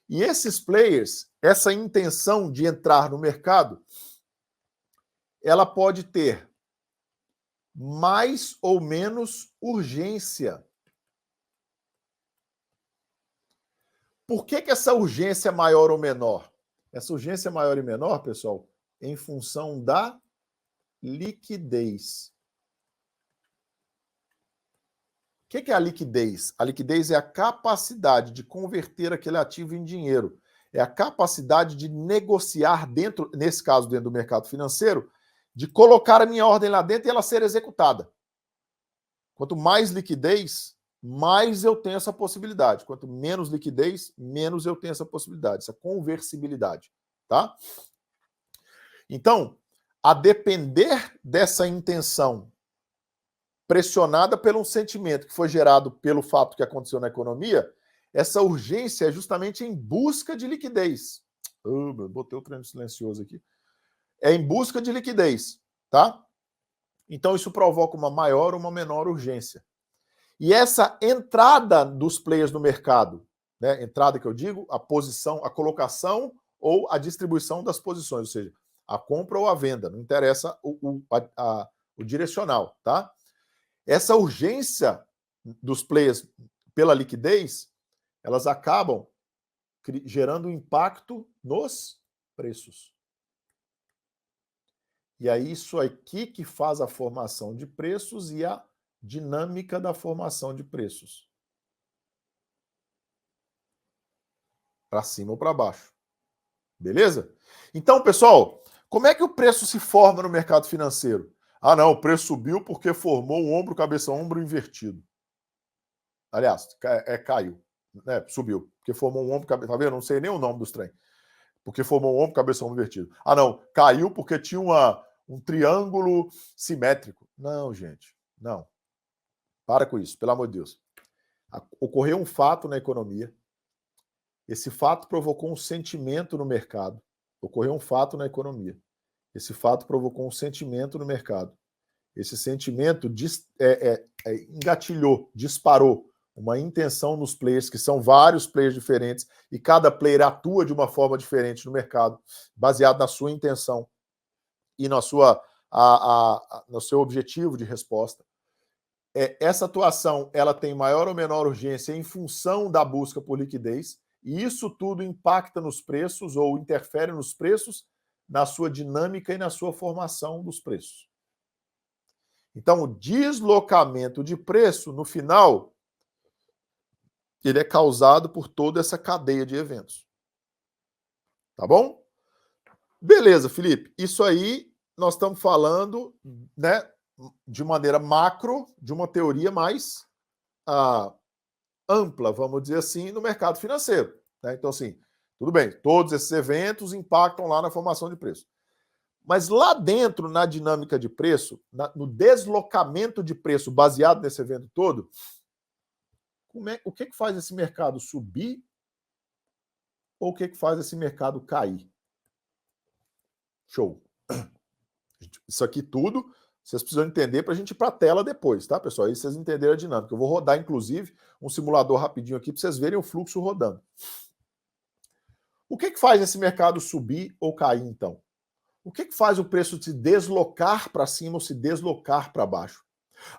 E esses players, essa intenção de entrar no mercado, ela pode ter mais ou menos urgência. Por que essa urgência é maior ou menor? Essa urgência é maior e menor, pessoal, em função da liquidez. O que é a liquidez? A liquidez é a capacidade de converter aquele ativo em dinheiro. É a capacidade de negociar dentro, nesse caso, dentro do mercado financeiro, de colocar a minha ordem lá dentro e ela ser executada. Quanto mais liquidez, mais eu tenho essa possibilidade. Quanto menos liquidez, menos eu tenho essa possibilidade, essa conversibilidade, tá? Então, a depender dessa intenção pressionada pelo um sentimento que foi gerado pelo fato que aconteceu na economia, essa urgência é justamente em busca de liquidez. Botei o treino silencioso aqui. É em busca de liquidez, tá? Então isso provoca uma maior ou uma menor urgência. E essa entrada dos players no mercado, né? Entrada que eu digo, a posição, a colocação ou a distribuição das posições, ou seja, a compra ou a venda, não interessa o direcional, tá? Essa urgência dos players pela liquidez, elas acabam gerando um impacto nos preços. E é isso aqui que faz a formação de preços e a dinâmica da formação de preços. Para cima ou para baixo. Beleza? Então, pessoal, como é que o preço se forma no mercado financeiro? Ah, não, o preço subiu porque formou um ombro, cabeça, ombro invertido. Aliás, caiu, né? Subiu, porque formou um ombro, cabeça, tá vendo? Não sei nem o nome dos trem. Porque formou um ombro, cabeça, ombro invertido. Ah, não, caiu porque tinha um triângulo simétrico. Não, gente, não. Para com isso, pelo amor de Deus. Ocorreu um fato na economia. Esse fato provocou um sentimento no mercado. Ocorreu um fato na economia. Esse fato provocou um sentimento no mercado. Esse sentimento engatilhou, disparou uma intenção nos players, que são vários players diferentes, e cada player atua de uma forma diferente no mercado, baseado na sua intenção e na sua, no seu objetivo de resposta. Essa atuação ela tem maior ou menor urgência em função da busca por liquidez, e isso tudo impacta nos preços ou interfere nos preços, na sua dinâmica e na sua formação dos preços. Então, o deslocamento de preço, no final, ele é causado por toda essa cadeia de eventos. Tá bom? Beleza, Felipe. Isso aí nós estamos falando, né, de maneira macro, de uma teoria mais ampla, vamos dizer assim, no mercado financeiro. Né? Então, assim, tudo bem, todos esses eventos impactam lá na formação de preço. Mas lá dentro, na dinâmica de preço, no deslocamento de preço baseado nesse evento todo, o que faz esse mercado subir ou o que faz esse mercado cair? Show. Isso aqui tudo vocês precisam entender para a gente ir para a tela depois, tá, pessoal? Aí vocês entenderam a dinâmica. Eu vou rodar, inclusive, um simulador rapidinho aqui para vocês verem o fluxo rodando. O que faz esse mercado subir ou cair, então? O que faz o preço se deslocar para cima ou se deslocar para baixo?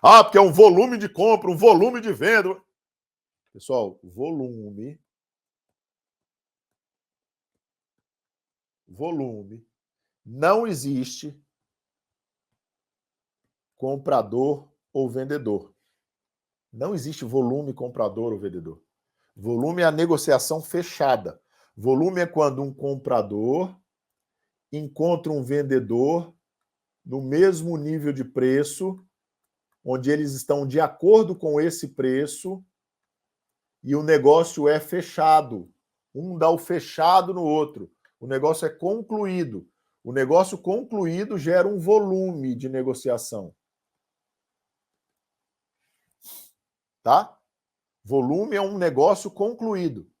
Ah, porque é um volume de compra, um volume de venda. Pessoal, volume não existe comprador ou vendedor. Não existe volume comprador ou vendedor. Volume é a negociação fechada. Volume é quando um comprador encontra um vendedor no mesmo nível de preço, onde eles estão de acordo com esse preço e o negócio é fechado. Um dá o fechado no outro. O negócio é concluído. O negócio concluído gera um volume de negociação. Tá? Volume é um negócio concluído.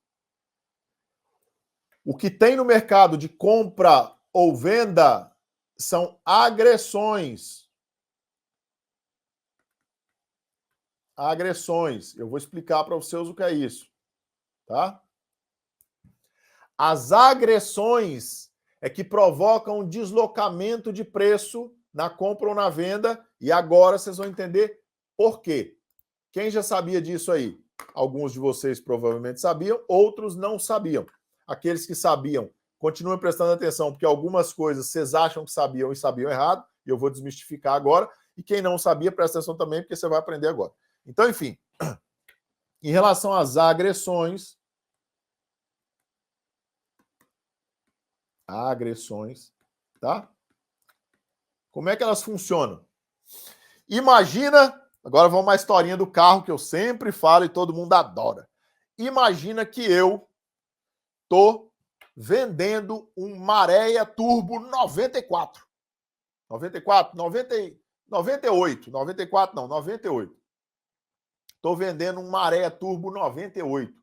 O que tem no mercado de compra ou venda são agressões. Agressões. Eu vou explicar para vocês o que é isso. Tá? As agressões é que provocam um deslocamento de preço na compra ou na venda, e agora vocês vão entender por quê. Quem já sabia disso aí? Alguns de vocês provavelmente sabiam, outros não sabiam. Aqueles que sabiam, continuem prestando atenção, porque algumas coisas vocês acham que sabiam e sabiam errado, e eu vou desmistificar agora. E quem não sabia, presta atenção também, porque você vai aprender agora. Então, enfim, em relação às agressões, tá? Como é que elas funcionam? Imagina, agora vamos uma historinha do carro que eu sempre falo e todo mundo adora. Imagina que eu tô vendendo um Maré Turbo 94. 94, 90, 98, 94 não, 98. Tô vendendo um Maré Turbo 98.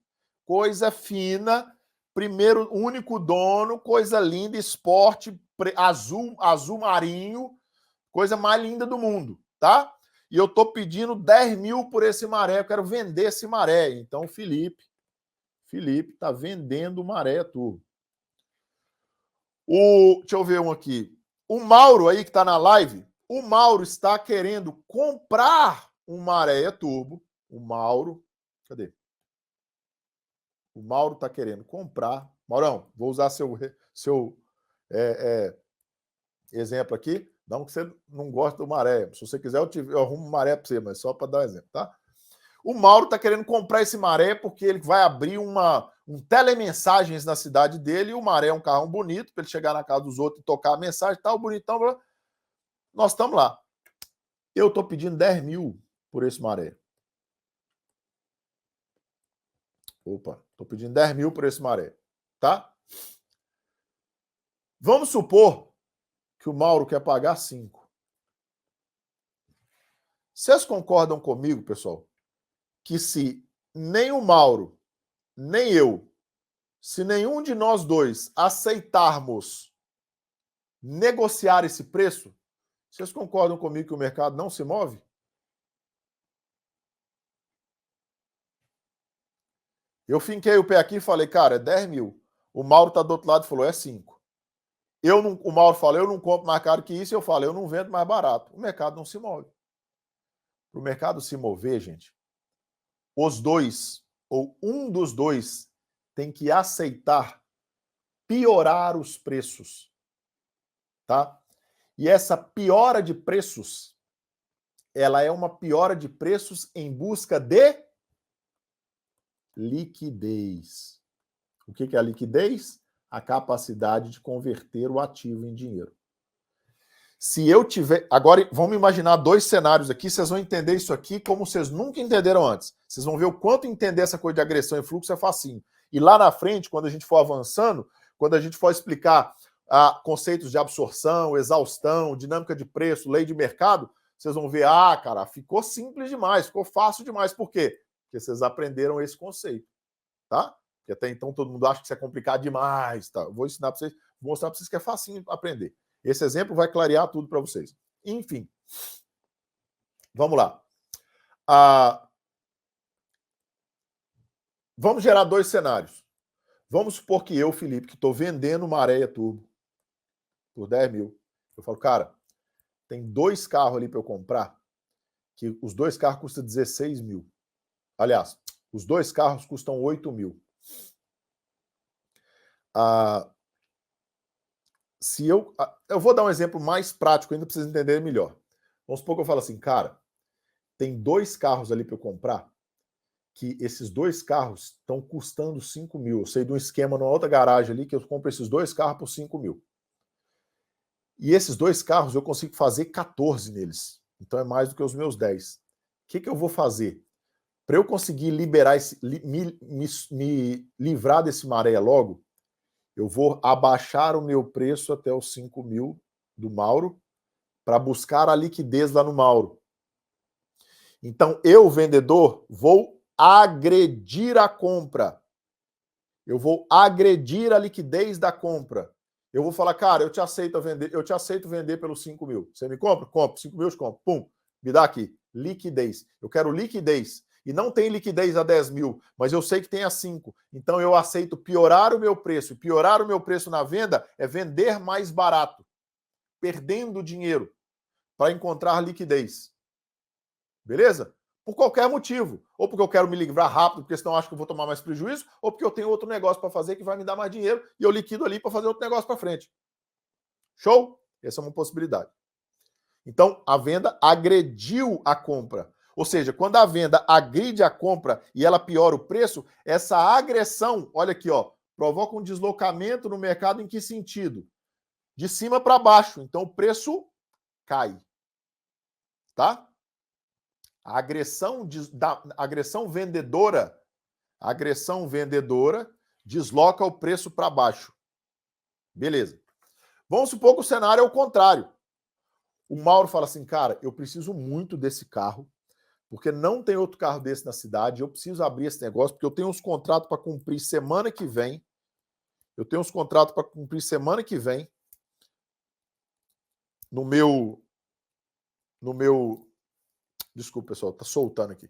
Coisa fina, primeiro, único dono, coisa linda, esporte, azul marinho, coisa mais linda do mundo, tá? E eu tô pedindo 10 mil por esse Maré, eu quero vender esse Maré. Então, o Felipe tá vendendo o Maré Turbo. Deixa eu ver um aqui. O Mauro aí que tá na live, o Mauro está querendo comprar um Maré Turbo. O Mauro, cadê? O Mauro está querendo comprar. Maurão, vou usar seu exemplo aqui. Não que você não gosta do Maré. Se você quiser, eu arrumo um Maré para você, mas só para dar um exemplo, tá? O Mauro está querendo comprar esse Maré porque ele vai abrir um telemensagens na cidade dele. E o Maré é um carro bonito para ele chegar na casa dos outros e tocar a mensagem, tal, bonitão. Nós estamos lá. Eu estou pedindo 10 mil por esse Maré. Opa, estou pedindo 10 mil por esse Maré, tá? Vamos supor que o Mauro quer pagar 5. Vocês concordam comigo, pessoal, que se nem o Mauro, nem eu, se nenhum de nós dois aceitarmos negociar esse preço, vocês concordam comigo que o mercado não se move? Eu finquei o pé aqui e falei, cara, é 10 mil. O Mauro tá do outro lado e falou, é 5. O Mauro falou, eu não compro mais caro que isso. Eu falo, eu não vendo mais barato. O mercado não se move. Para o mercado se mover, gente, os dois, ou um dos dois, tem que aceitar piorar os preços. Tá? E essa piora de preços, ela é uma piora de preços em busca de liquidez. O que é a liquidez? A capacidade de converter o ativo em dinheiro. Se eu tiver... Agora, vamos imaginar 2 cenários aqui, vocês vão entender isso aqui como vocês nunca entenderam antes. Vocês vão ver o quanto entender essa coisa de agressão e fluxo é facinho. E lá na frente, quando a gente for avançando, quando a gente for explicar conceitos de absorção, exaustão, dinâmica de preço, lei de mercado, vocês vão ver, cara, ficou simples demais, ficou fácil demais. Por quê? Porque vocês aprenderam esse conceito, tá? Porque até então todo mundo acha que isso é complicado demais, tá? Eu vou ensinar para vocês, vou mostrar para vocês que é facinho aprender. Esse exemplo vai clarear tudo para vocês. Enfim, vamos lá. Vamos gerar 2 cenários. Vamos supor que eu, Felipe, que estou vendendo uma Maré Turbo por 10 mil. Eu falo, cara, tem 2 carros ali para eu comprar, que os 2 carros custam 16 mil. Aliás, os 2 carros custam 8 mil. Se eu vou dar um exemplo mais prático ainda para vocês entenderem melhor. Vamos supor que eu falo assim, cara, tem 2 carros ali para eu comprar, que esses 2 carros estão custando 5 mil. Eu sei de um esquema numa outra garagem ali que eu compro esses 2 carros por 5 mil. E esses 2 carros eu consigo fazer 14 neles. Então é mais do que os meus 10. O que eu vou fazer? Para eu conseguir liberar me livrar desse Maré logo, eu vou abaixar o meu preço até os 5 mil do Mauro para buscar a liquidez lá no Mauro. Então, eu, vendedor, vou agredir a compra. Eu vou agredir a liquidez da compra. Eu vou falar, cara, eu te aceito vender pelos 5 mil. Você me compra? Compro. 5 mil eu te compro. Pum, me dá aqui. Liquidez. Eu quero liquidez. E não tem liquidez a 10 mil, mas eu sei que tem a 5. Então eu aceito piorar o meu preço. E piorar o meu preço na venda é vender mais barato, perdendo dinheiro. para encontrar liquidez. Beleza? Por qualquer motivo. Ou porque eu quero me livrar rápido, porque senão eu acho que eu vou tomar mais prejuízo, ou porque eu tenho outro negócio para fazer que vai me dar mais dinheiro e eu liquido ali para fazer outro negócio para frente. Show? Essa é uma possibilidade. Então, a venda agrediu a compra. Ou seja, quando a venda agride a compra e ela piora o preço, essa agressão, olha aqui, ó, provoca um deslocamento no mercado em que sentido? De cima para baixo. Então, o preço cai. Tá? A agressão vendedora desloca o preço para baixo. Beleza. Vamos supor que o cenário é o contrário. O Mauro fala assim, cara, eu preciso muito desse carro, porque não tem outro carro desse na cidade, eu preciso abrir esse negócio, porque eu tenho uns contratos para cumprir semana que vem. No meu... Desculpa, pessoal, tá soltando aqui.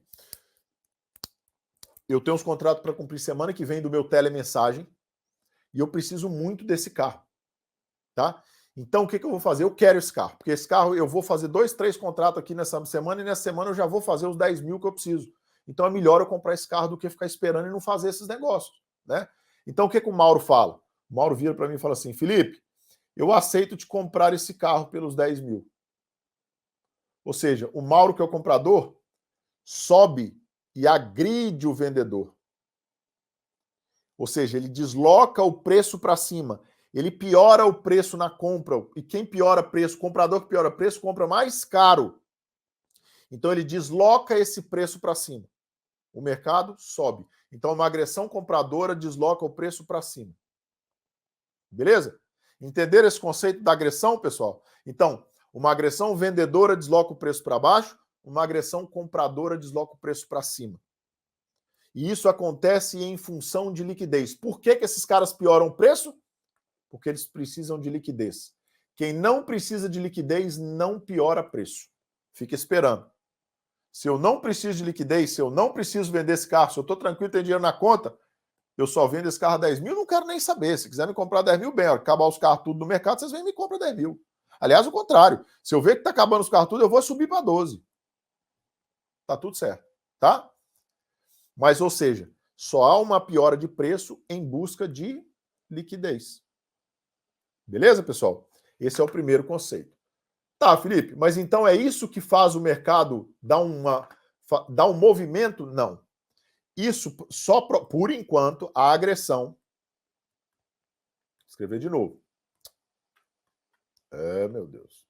Eu tenho uns contratos para cumprir semana que vem do meu telemensagem e eu preciso muito desse carro, tá? Então, o que eu vou fazer? Eu quero esse carro, porque esse carro eu vou fazer 2, 3 contratos aqui nessa semana e nessa semana eu já vou fazer os 10 mil que eu preciso. Então, é melhor eu comprar esse carro do que ficar esperando e não fazer esses negócios, né? Então, o que o Mauro fala? O Mauro vira para mim e fala assim, Felipe, eu aceito te comprar esse carro pelos 10 mil. Ou seja, o Mauro, que é o comprador, sobe e agride o vendedor. Ou seja, ele desloca o preço para cima. Ele piora o preço na compra. E quem piora preço, o comprador que piora preço, compra mais caro. Então ele desloca esse preço para cima. O mercado sobe. Então uma agressão compradora desloca o preço para cima. Beleza? Entenderam esse conceito da agressão, pessoal? Então, uma agressão vendedora desloca o preço para baixo, uma agressão compradora desloca o preço para cima. E isso acontece em função de liquidez. Por que esses caras pioram o preço? Porque eles precisam de liquidez. Quem não precisa de liquidez não piora preço. Fica esperando. Se eu não preciso de liquidez, se eu não preciso vender esse carro, se eu estou tranquilo, tenho dinheiro na conta, eu só vendo esse carro a 10 mil, não quero nem saber. Se quiser me comprar 10 mil, bem, acabar os carros tudo no mercado, vocês vêm e me compram 10 mil. Aliás, o contrário. Se eu ver que está acabando os carros tudo, eu vou subir para 12. Tá tudo certo, tá? Mas, ou seja, só há uma piora de preço em busca de liquidez. Beleza, pessoal? Esse é o primeiro conceito. Tá, Felipe, mas então é isso que faz o mercado dar um movimento? Não. Isso só, por enquanto, a agressão. Vou escrever de novo. Meu Deus.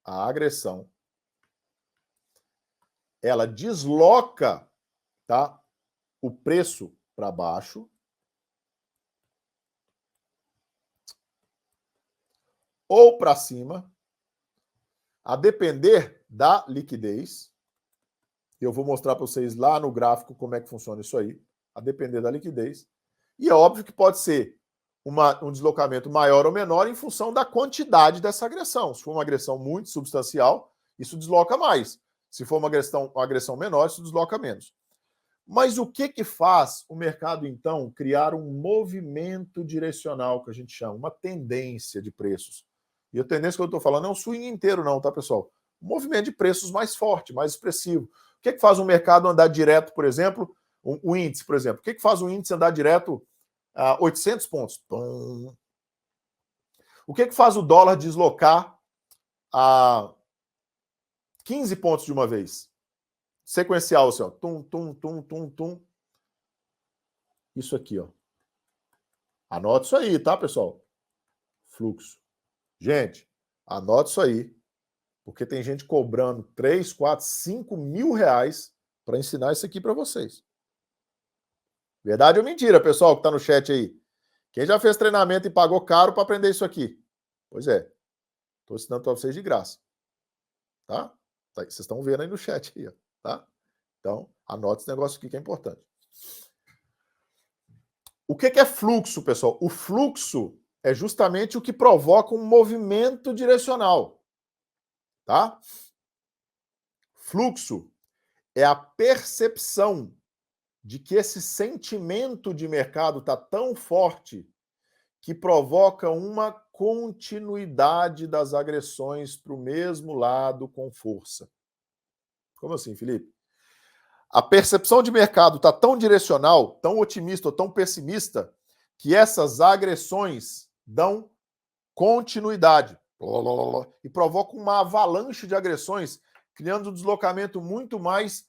A agressão, ela desloca, tá, o preço para baixo ou para cima, a depender da liquidez. Eu vou mostrar para vocês lá no gráfico como é que funciona isso aí, a depender da liquidez. E é óbvio que pode ser um deslocamento maior ou menor em função da quantidade dessa agressão. Se for uma agressão muito substancial, isso desloca mais. Se for uma agressão menor, isso desloca menos. Mas o que faz o mercado, então, criar um movimento direcional, que a gente chama, uma tendência de preços? E a tendência que eu estou falando é um swing inteiro, não, tá, pessoal? Um movimento de preços mais forte, mais expressivo. O que faz o mercado andar direto, por exemplo, o índice, por exemplo? O que faz o índice andar direto a 800 pontos? Tum. O que faz o dólar deslocar a 15 pontos de uma vez? Sequencial, assim, ó. Tum, tum, tum, tum, tum. Isso aqui, ó. Anota isso aí, tá, pessoal? Fluxo. Gente, anota isso aí, porque tem gente cobrando 3, 4, 5 mil reais para ensinar isso aqui para vocês. Verdade ou mentira, pessoal que está no chat aí? Quem já fez treinamento e pagou caro para aprender isso aqui? Pois é. Estou ensinando para vocês de graça. Tá? Vocês estão vendo aí no chat aí, ó, tá? Então, anote esse negócio aqui que é importante. O que é fluxo, pessoal? O fluxo é justamente o que provoca um movimento direcional. Tá? Fluxo é a percepção de que esse sentimento de mercado está tão forte que provoca uma continuidade das agressões para o mesmo lado com força. Como assim, Felipe? A percepção de mercado está tão direcional, tão otimista ou tão pessimista, que essas agressões dão continuidade e provocam uma avalanche de agressões, criando um deslocamento muito mais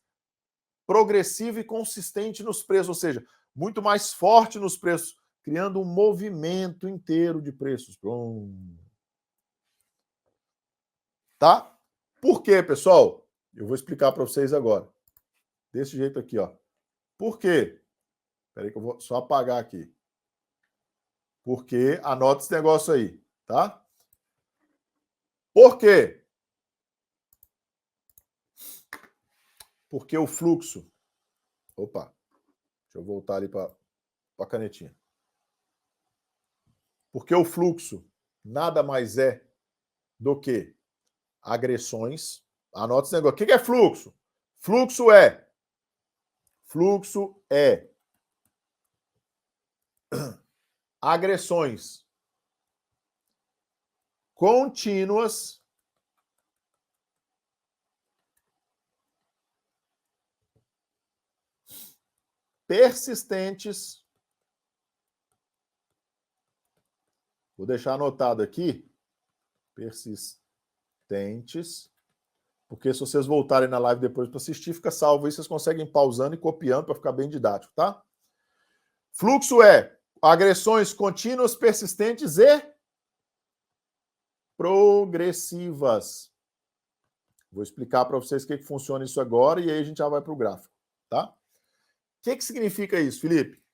progressivo e consistente nos preços, ou seja, muito mais forte nos preços, criando um movimento inteiro de preços. Tá? Por quê, pessoal? Eu vou explicar para vocês agora. Desse jeito aqui, ó. Por quê? Espera aí que eu vou só apagar aqui. Porque anota esse negócio aí, tá? Por quê? Porque o fluxo... Opa, deixa eu voltar ali para a canetinha. Porque o fluxo nada mais é do que agressões. Anota esse negócio. O que é fluxo? Fluxo é agressões contínuas persistentes. Vou deixar anotado aqui. Persistentes. Porque se vocês voltarem na live depois para assistir, fica salvo aí, vocês conseguem ir pausando e copiando para ficar bem didático, tá? Fluxo é agressões contínuas, persistentes e progressivas. Vou explicar para vocês o que funciona isso agora e aí a gente já vai para o gráfico, tá? O que significa isso, Felipe?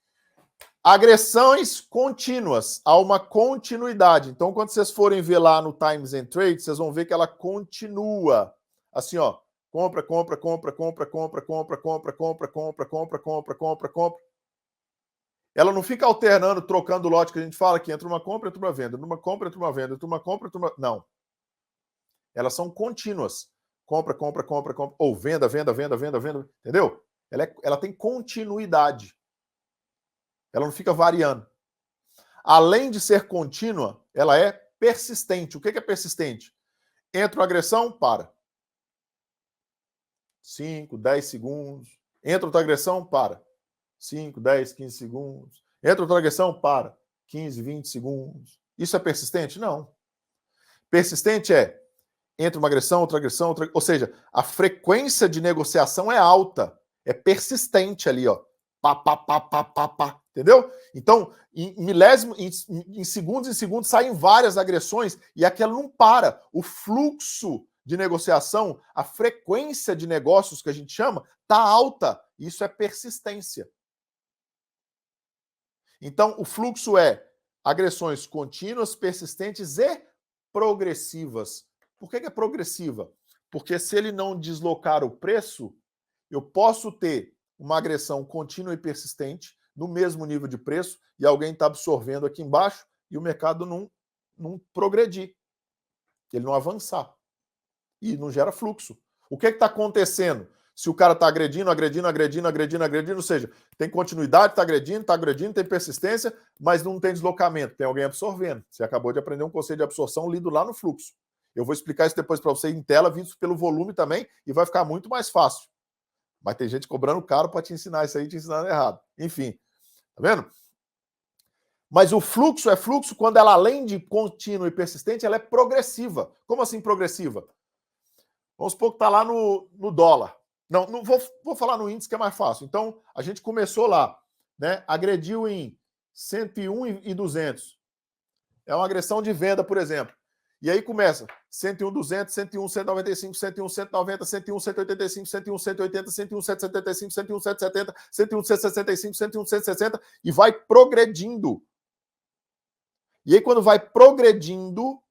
Agressões contínuas, há uma continuidade. Então, quando vocês forem ver lá no Times and Trade, vocês vão ver que ela continua. Assim, ó, compra, compra, compra, compra, compra, compra, compra, compra, compra, compra, compra, compra, compra. Ela não fica alternando, trocando o lote que a gente fala que entra uma compra, entra uma venda, numa compra, entra uma venda, entra uma compra, entra uma... Não. Elas são contínuas. Compra, compra, compra, compra, ou venda, venda, venda, venda, venda, entendeu? Ela tem continuidade. Ela não fica variando. Além de ser contínua, ela é persistente. O que é persistente? Entra uma agressão, para. 5, 10 segundos. Entra outra agressão, para. 5, 10, 15 segundos. Entra outra agressão, para. 15, 20 segundos. Isso é persistente? Não. Persistente é entra uma agressão, outra... Ou seja, a frequência de negociação é alta. É persistente ali, ó. Pá, pá, pá, pá, pá, pá. Entendeu? Então, em milésimo, em segundos saem várias agressões e aquela não para. O fluxo de negociação, a frequência de negócios que a gente chama, tá alta. Isso é persistência. Então, o fluxo é agressões contínuas, persistentes e progressivas. Por que é progressiva? Porque se ele não deslocar o preço, eu posso ter uma agressão contínua e persistente no mesmo nível de preço e alguém está absorvendo aqui embaixo e o mercado não progredir, ele não avançar. E não gera fluxo. O que está acontecendo? Se o cara está agredindo, ou seja, tem continuidade, está agredindo, tem persistência, mas não tem deslocamento, tem alguém absorvendo. Você acabou de aprender um conceito de absorção lido lá no fluxo. Eu vou explicar isso depois para você em tela, visto pelo volume também, e vai ficar muito mais fácil. Mas tem gente cobrando caro para te ensinar isso aí, te ensinando errado. Enfim, tá vendo? Mas o fluxo é fluxo quando ela, além de contínua e persistente, ela é progressiva. Como assim progressiva? Vamos supor que está lá no dólar. Não vou falar no índice que é mais fácil. Então, a gente começou lá, né? Agrediu em 101 e 200. É uma agressão de venda, por exemplo. E aí começa 101, 200, 101, 195, 101, 190, 101, 185, 101, 180, 101, 175, 101, 170, 101, 165, 101, 160 e vai progredindo. E aí quando vai progredindo,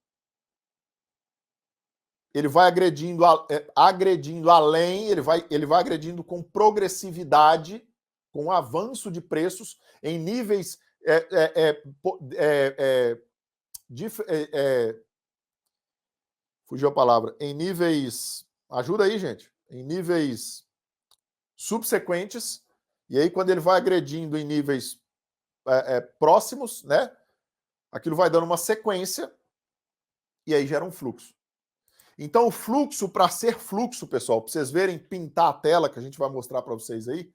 ele vai agredindo além, ele vai agredindo com progressividade, com avanço de preços em níveis fugiu a palavra, em níveis, ajuda aí, gente, em níveis subsequentes, e aí quando ele vai agredindo em níveis próximos, né, aquilo vai dando uma sequência e aí gera um fluxo. Então, o fluxo, para ser fluxo, pessoal, para vocês verem pintar a tela, que a gente vai mostrar para vocês aí,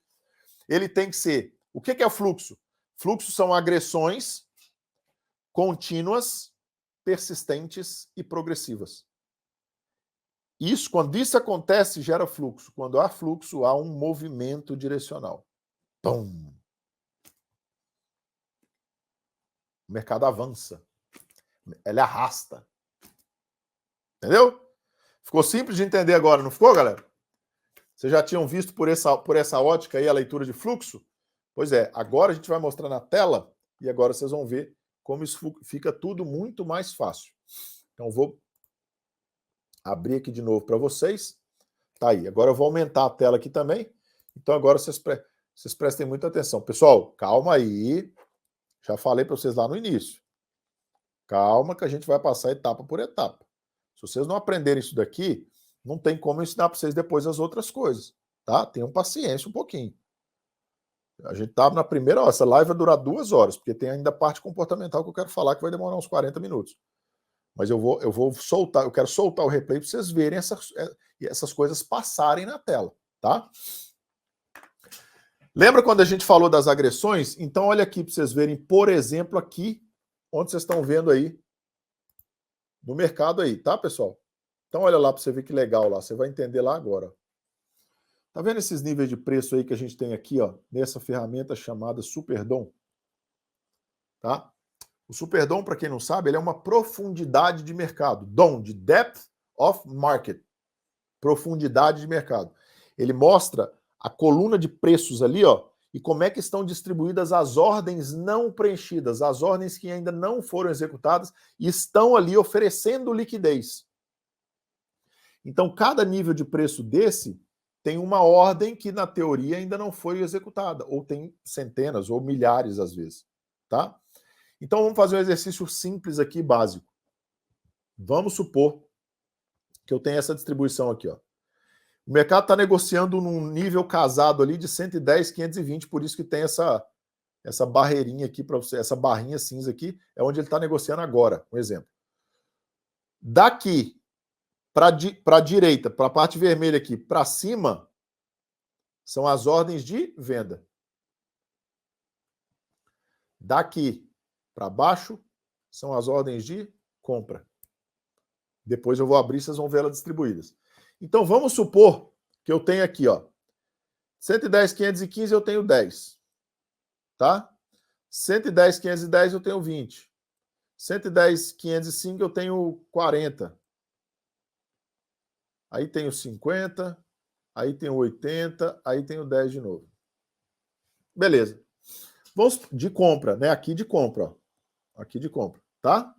ele tem que ser... O que é o fluxo? Fluxo são agressões contínuas, persistentes e progressivas. Isso, quando isso acontece, gera fluxo. Quando há fluxo, há um movimento direcional. Pum! O mercado avança. Ele arrasta. Entendeu? Ficou simples de entender agora, não ficou, galera? Vocês já tinham visto por essa ótica aí a leitura de fluxo? Pois é, agora a gente vai mostrar na tela e agora vocês vão ver como isso fica tudo muito mais fácil. Então, vou abrir aqui de novo para vocês. Tá aí. Agora eu vou aumentar a tela aqui também. Então, agora vocês prestem muita atenção. Pessoal, calma aí. Já falei para vocês lá no início. Calma que a gente vai passar etapa por etapa. Se vocês não aprenderem isso daqui, não tem como ensinar para vocês depois as outras coisas, tá? Tenham paciência um pouquinho. A gente tá na primeira, essa live vai durar 2 horas, porque tem ainda a parte comportamental que eu quero falar, que vai demorar uns 40 minutos. Mas eu vou soltar, eu quero soltar o replay para vocês verem essas coisas passarem na tela, tá? Lembra quando a gente falou das agressões? Então olha aqui para vocês verem, por exemplo, aqui, onde vocês estão vendo aí, no mercado aí, tá, pessoal? Então olha lá para você ver que legal lá, você vai entender lá agora. Tá vendo esses níveis de preço aí que a gente tem aqui, ó, nessa ferramenta chamada Superdom? Tá? O Superdom, para quem não sabe, ele é uma profundidade de mercado. DOM, de Depth of Market. Profundidade de mercado. Ele mostra a coluna de preços ali, ó, e como é que estão distribuídas as ordens não preenchidas, as ordens que ainda não foram executadas e estão ali oferecendo liquidez. Então, cada nível de preço desse tem uma ordem que, na teoria, ainda não foi executada, ou tem centenas ou milhares, às vezes, tá? Então, vamos fazer um exercício simples aqui, básico. Vamos supor que eu tenho essa distribuição aqui, ó. O mercado está negociando num nível casado ali de 110, 520, por isso que tem essa barreirinha aqui para você, essa barrinha cinza aqui, é onde ele está negociando agora, um exemplo. Daqui para a direita, para a parte vermelha aqui, para cima, são as ordens de venda. Daqui para baixo, são as ordens de compra. Depois eu vou abrir, vocês vão ver elas distribuídas. Então, vamos supor que eu tenho aqui, ó, 110, 515, eu tenho 10. Tá? 110, 510, eu tenho 20. 110, 505, eu tenho 40. Aí tenho 50, aí tenho 80, aí tenho 10 de novo. Beleza. Vamos de compra, né? Aqui de compra, ó. Aqui de compra, tá?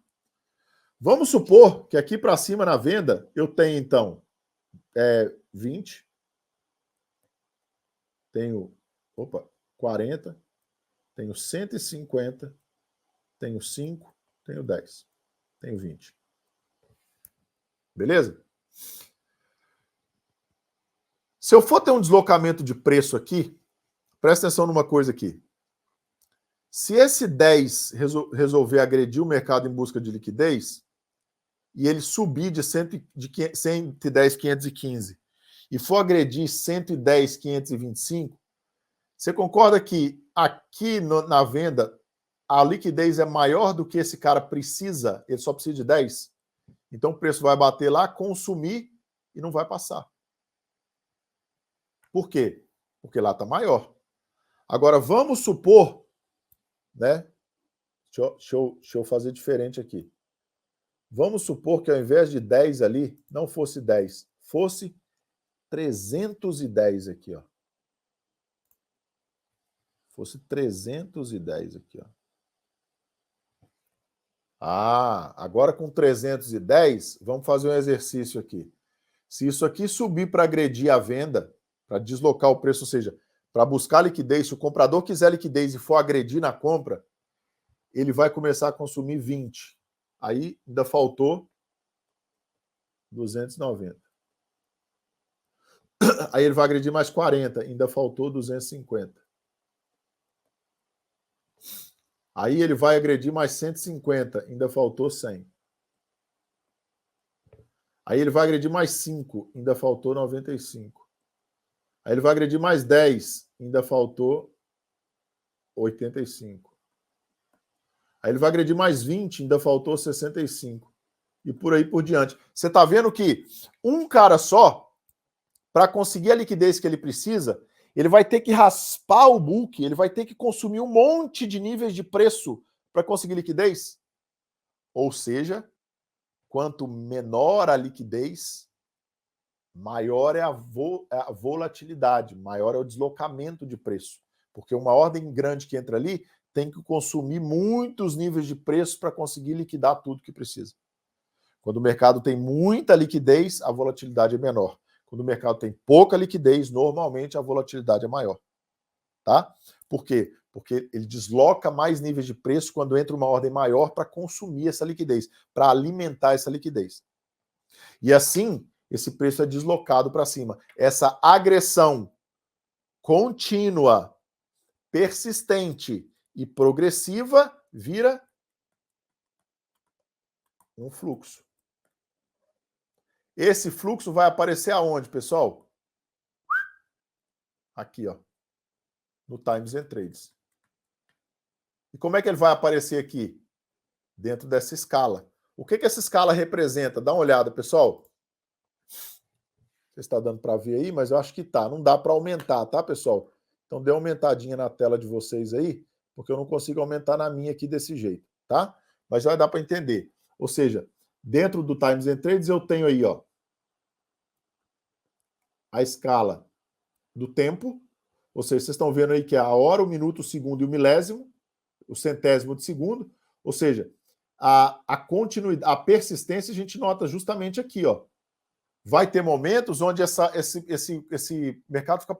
Vamos supor que aqui para cima na venda eu tenho, então, 20, tenho 40, tenho 150, tenho 5, tenho 10, tenho 20. Beleza? Se eu for ter um deslocamento de preço aqui, presta atenção numa coisa aqui. Se esse 10 resolver agredir o mercado em busca de liquidez, e ele subir de 110, 515 e for agredir 110, 525, você concorda que aqui na venda a liquidez é maior do que esse cara precisa? Ele só precisa de 10? Então o preço vai bater lá, consumir e não vai passar. Por quê? Porque lá está maior. Agora vamos supor, né? Deixa eu fazer diferente aqui. Vamos supor que ao invés de 10 ali, não fosse 10, fosse 310 aqui, ó. Fosse 310 aqui, ó. Ah, agora com 310, vamos fazer um exercício aqui. Se isso aqui subir para agredir a venda, para deslocar o preço, ou seja, para buscar liquidez, se o comprador quiser liquidez e for agredir na compra, ele vai começar a consumir 20. Aí ainda faltou 290. Aí ele vai agredir mais 40, ainda faltou 250. Aí ele vai agredir mais 150, ainda faltou 100. Aí ele vai agredir mais 5, ainda faltou 95. Aí ele vai agredir mais 10, ainda faltou 85. Aí ele vai agredir mais 20, ainda faltou 65. E por aí por diante. Você está vendo que um cara só, para conseguir a liquidez que ele precisa, ele vai ter que raspar o book, ele vai ter que consumir um monte de níveis de preço para conseguir liquidez. Ou seja, quanto menor a liquidez, maior é a volatilidade, maior é o deslocamento de preço. Porque uma ordem grande que entra ali tem que consumir muitos níveis de preço para conseguir liquidar tudo que precisa. Quando o mercado tem muita liquidez, a volatilidade é menor. Quando o mercado tem pouca liquidez, normalmente a volatilidade é maior. Tá? Por quê? Porque ele desloca mais níveis de preço quando entra uma ordem maior para consumir essa liquidez, para alimentar essa liquidez. E assim, esse preço é deslocado para cima. Essa agressão contínua, persistente e progressiva vira um fluxo. Esse fluxo vai aparecer aonde, pessoal? Aqui, ó, no Times and Trades. E como é que ele vai aparecer aqui? Dentro dessa escala. O que essa escala representa? Dá uma olhada, pessoal. Você está dando para ver aí, mas eu acho que tá. Não dá para aumentar, tá, pessoal? Então dê uma aumentadinha na tela de vocês aí, porque eu não consigo aumentar na minha aqui desse jeito, tá? Mas vai dar para entender. Ou seja, dentro do Times and Trades eu tenho aí, ó, a escala do tempo, ou seja, vocês estão vendo aí que é a hora, o minuto, o segundo e o milésimo, o centésimo de segundo, ou seja, a continuidade, a persistência a gente nota justamente aqui, ó. Vai ter momentos onde esse mercado fica,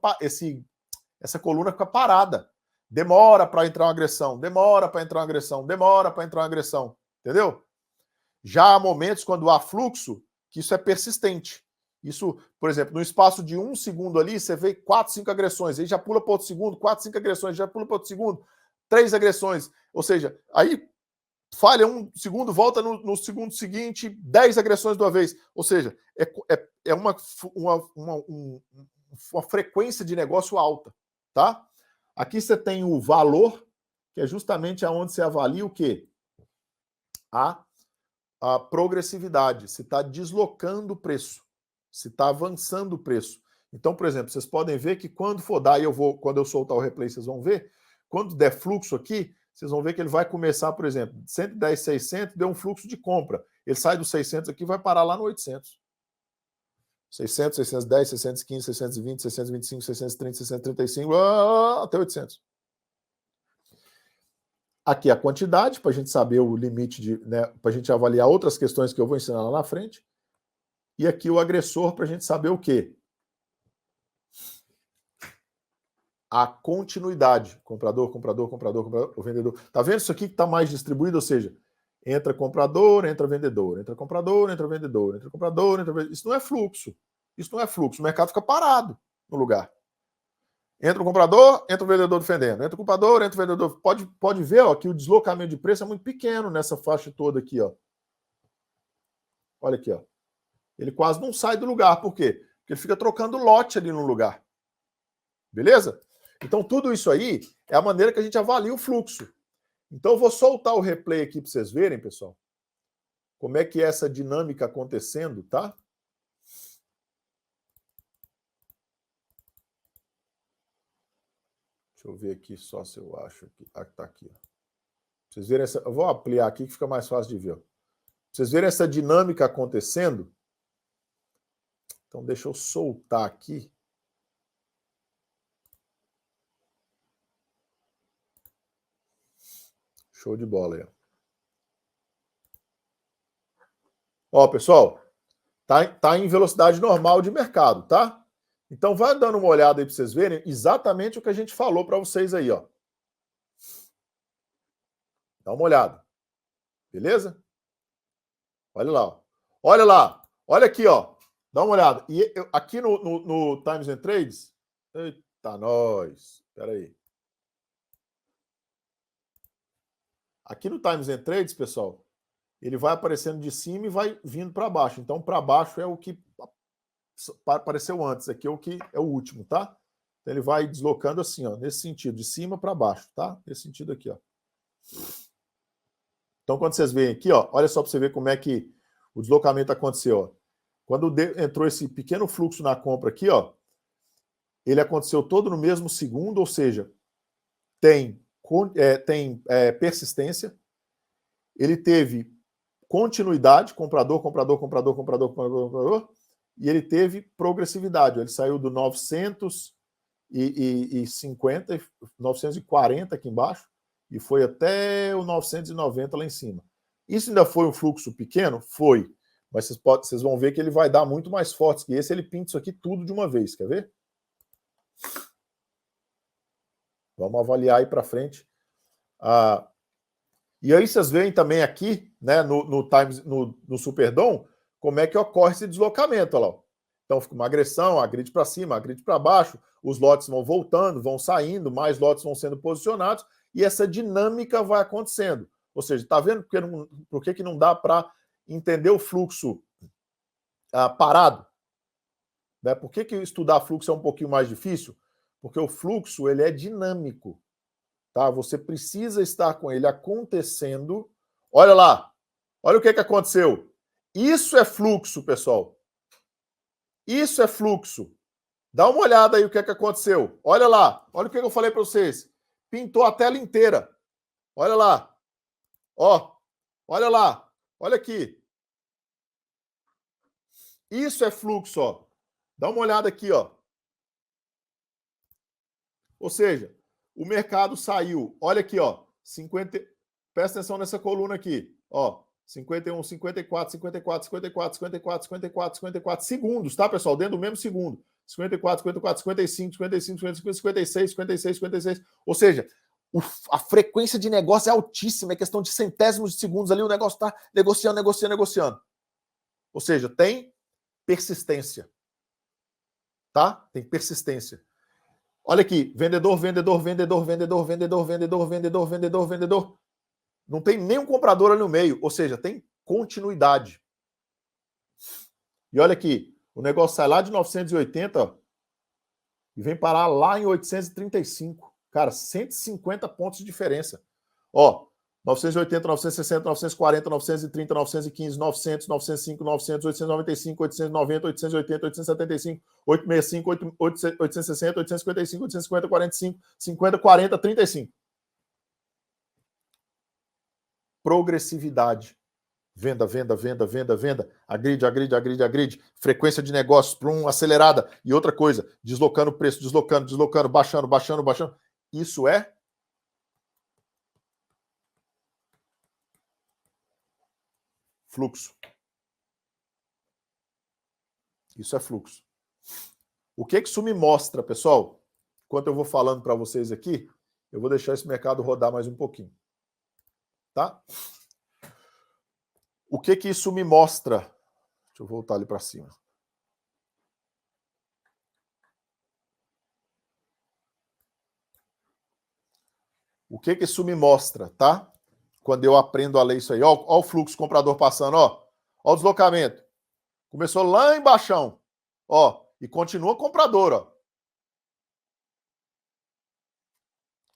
essa coluna fica parada. Demora para entrar uma agressão, demora para entrar uma agressão, demora para entrar uma agressão, entendeu? Já há momentos quando há fluxo que isso é persistente. Isso, por exemplo, no espaço de 1 segundo ali, você vê 4, 5 agressões, aí já pula para outro segundo, 4, 5 agressões, já pula para outro segundo, 3 agressões. Ou seja, aí falha 1 segundo, volta no segundo seguinte, 10 agressões de uma vez. Ou seja, é uma frequência de negócio alta, tá? Aqui você tem o valor, que é justamente aonde você avalia o quê? A progressividade. Se está deslocando o preço, se está avançando o preço. Então, por exemplo, vocês podem ver que quando for dar, quando eu soltar o replay, vocês vão ver, quando der fluxo aqui, vocês vão ver que ele vai começar, por exemplo, 110, 600, deu um fluxo de compra. Ele sai dos 600 aqui e vai parar lá no 800. 600, 610, 615, 620, 625, 630, 635, até 800. Aqui a quantidade, para a gente saber o limite, né, para a gente avaliar outras questões que eu vou ensinar lá na frente. E aqui o agressor, para a gente saber o quê? A continuidade. Comprador, comprador, comprador, comprador, o vendedor. Tá vendo isso aqui que está mais distribuído? Ou seja, entra comprador, entra vendedor, entra comprador, entra vendedor, entra comprador, entra vendedor. Isso não é fluxo. Isso não é fluxo. O mercado fica parado no lugar. Entra o comprador, entra o vendedor defendendo. Entra o comprador, entra o vendedor. Pode ver, ó, que o deslocamento de preço é muito pequeno nessa faixa toda aqui, ó. Olha aqui, ó. Ele quase não sai do lugar. Por quê? Porque ele fica trocando lote ali no lugar. Beleza? Então, tudo isso aí é a maneira que a gente avalia o fluxo. Então, eu vou soltar o replay aqui para vocês verem, pessoal, como é que é essa dinâmica acontecendo, tá? Deixa eu ver aqui só se eu acho aqui. Ah, tá aqui. Ó. Vocês verem essa. Eu vou ampliar aqui que fica mais fácil de ver. Ó. Vocês verem essa dinâmica acontecendo. Então, deixa eu soltar aqui. Show de bola aí. Ó, pessoal, tá em velocidade normal de mercado, tá? Então, vai dando uma olhada aí para vocês verem exatamente o que a gente falou para vocês aí, ó. Dá uma olhada. Beleza? Olha lá. Ó. Olha lá. Olha aqui, ó. Dá uma olhada. E aqui no Times and Trades... Eita, nós. Espera aí. Aqui no Times and Trades, pessoal, ele vai aparecendo de cima e vai vindo para baixo. Então, para baixo é o que apareceu antes. Aqui é o que é o último, tá? Então, ele vai deslocando assim, ó, nesse sentido, de cima para baixo, tá? Nesse sentido aqui, ó. Então, quando vocês veem aqui, ó, olha só para você ver como é que o deslocamento aconteceu, ó. Quando entrou esse pequeno fluxo na compra aqui, ó, ele aconteceu todo no mesmo segundo, ou seja, tem persistência, ele teve continuidade, comprador, e ele teve progressividade. Ele saiu do 950, 940 aqui embaixo, e foi até o 990 lá em cima. Isso ainda foi um fluxo pequeno? Foi. Mas vocês vão ver que ele vai dar muito mais forte que esse. Ele pinta isso aqui tudo de uma vez. Quer ver? Vamos avaliar aí para frente. E aí vocês veem também aqui, né, no Superdom, como é que ocorre esse deslocamento. Olha lá. Então fica uma agressão, a grid para cima, a grid para baixo, os lotes vão voltando, vão saindo, mais lotes vão sendo posicionados, e essa dinâmica vai acontecendo. Ou seja, está vendo por que não dá para entender o fluxo parado? Né? Por que estudar fluxo é um pouquinho mais difícil? Porque o fluxo ele é dinâmico. Tá? Você precisa estar com ele acontecendo. Olha lá, olha o que aconteceu. Isso é fluxo, pessoal. Isso é fluxo. Dá uma olhada aí o que aconteceu. Olha lá, olha o que eu falei para vocês. Pintou a tela inteira. Olha lá. Ó, olha lá. Olha aqui. Isso é fluxo, ó. Dá uma olhada aqui, ó. Ou seja, o mercado saiu. Olha aqui, ó. 50. Presta atenção nessa coluna aqui, ó. 51, 54, 54, 54, 54, 54, 54 segundos, tá, pessoal? Dentro do mesmo segundo. 54, 54, 55, 55, 55, 56, 56, 56. Ou seja, a frequência de negócio é altíssima, é questão de centésimos de segundos ali, o negócio está negociando. Ou seja, tem persistência. Tá? Tem persistência. Olha aqui, vendedor. Não tem nenhum comprador ali no meio, ou seja, tem continuidade. E olha aqui, o negócio sai lá de 980 ó, e vem parar lá em 835. Cara, 150 pontos de diferença. Ó, 980, 960, 940, 930, 915, 900, 905, 900, 895, 890, 880, 875, 865, 860, 855, 850, 45, 50, 40, 35. Progressividade. Venda. Agride. Frequência de negócios para acelerada. E outra coisa, deslocando o preço, deslocando, baixando. Isso é fluxo. Isso é fluxo. O que isso me mostra, pessoal? Enquanto eu vou falando para vocês aqui, eu vou deixar esse mercado rodar mais um pouquinho. Tá? O que isso me mostra? Deixa eu voltar ali para cima. O que isso me mostra, tá? Quando eu aprendo a ler isso aí. Ó o fluxo comprador passando, ó. Ó o deslocamento. Começou lá embaixo, ó. E continua comprador, ó.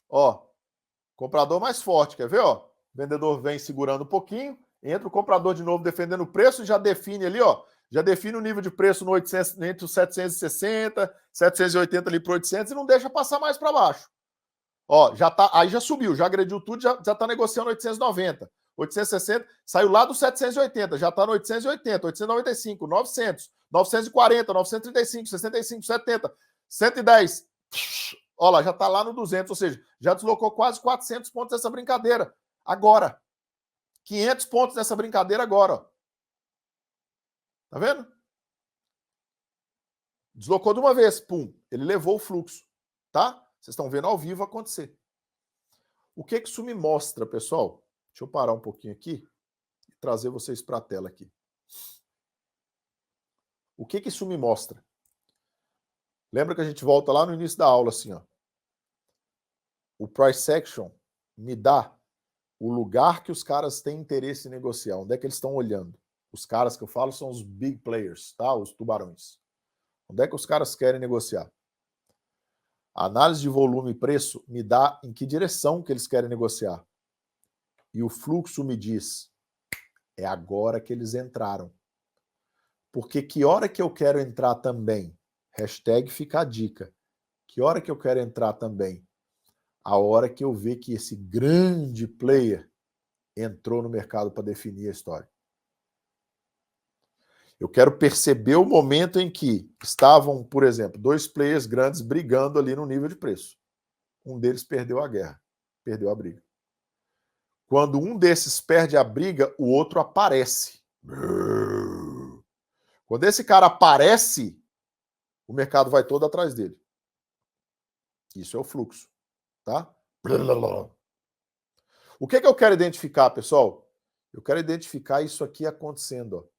Ó. Comprador mais forte, quer ver, ó? O vendedor vem segurando um pouquinho, entra o comprador de novo defendendo o preço e já define ali, ó. Já define o nível de preço no 800, entre os 760, 780 ali para 800 e não deixa passar mais para baixo. Ó, já tá, aí já subiu, já agrediu tudo, já tá negociando 890, 860, saiu lá do 780, já tá no 880, 895, 900, 940, 935, 65, 70, 110. Ó lá, já tá lá no 200, ou seja, já deslocou quase 400 pontos dessa brincadeira. Agora. 500 pontos dessa brincadeira agora, ó. Tá vendo? Deslocou de uma vez, pum, ele levou o fluxo, tá? Vocês estão vendo ao vivo acontecer. O que isso me mostra, pessoal? Deixa eu parar um pouquinho aqui e trazer vocês para a tela aqui. O que isso me mostra? Lembra que a gente volta lá no início da aula assim, ó. O price action me dá o lugar que os caras têm interesse em negociar, onde é que eles estão olhando. Os caras que eu falo são os big players, tá? Os tubarões. Onde é que os caras querem negociar? A análise de volume e preço me dá em que direção que eles querem negociar. E o fluxo me diz, é agora que eles entraram. Porque que hora que eu quero entrar também? Hashtag fica a dica. Que hora que eu quero entrar também? A hora que eu ver que esse grande player entrou no mercado para definir a história. Eu quero perceber o momento em que estavam, por exemplo, dois players grandes brigando ali no nível de preço. Um deles perdeu a guerra, perdeu a briga. Quando um desses perde a briga, o outro aparece. Quando esse cara aparece, o mercado vai todo atrás dele. Isso é o fluxo, tá? O que eu quero identificar, pessoal? Eu quero identificar isso aqui acontecendo, ó.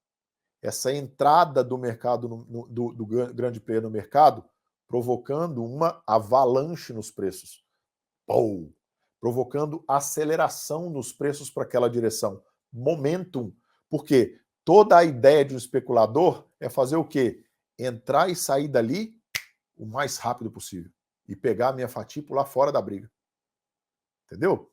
Essa entrada do mercado, do grande player no mercado, provocando uma avalanche nos preços. Pou! Provocando aceleração nos preços para aquela direção. Momentum. Porque toda a ideia de um especulador é fazer o quê? Entrar e sair dali o mais rápido possível. E pegar a minha fatia e pular fora da briga. Entendeu?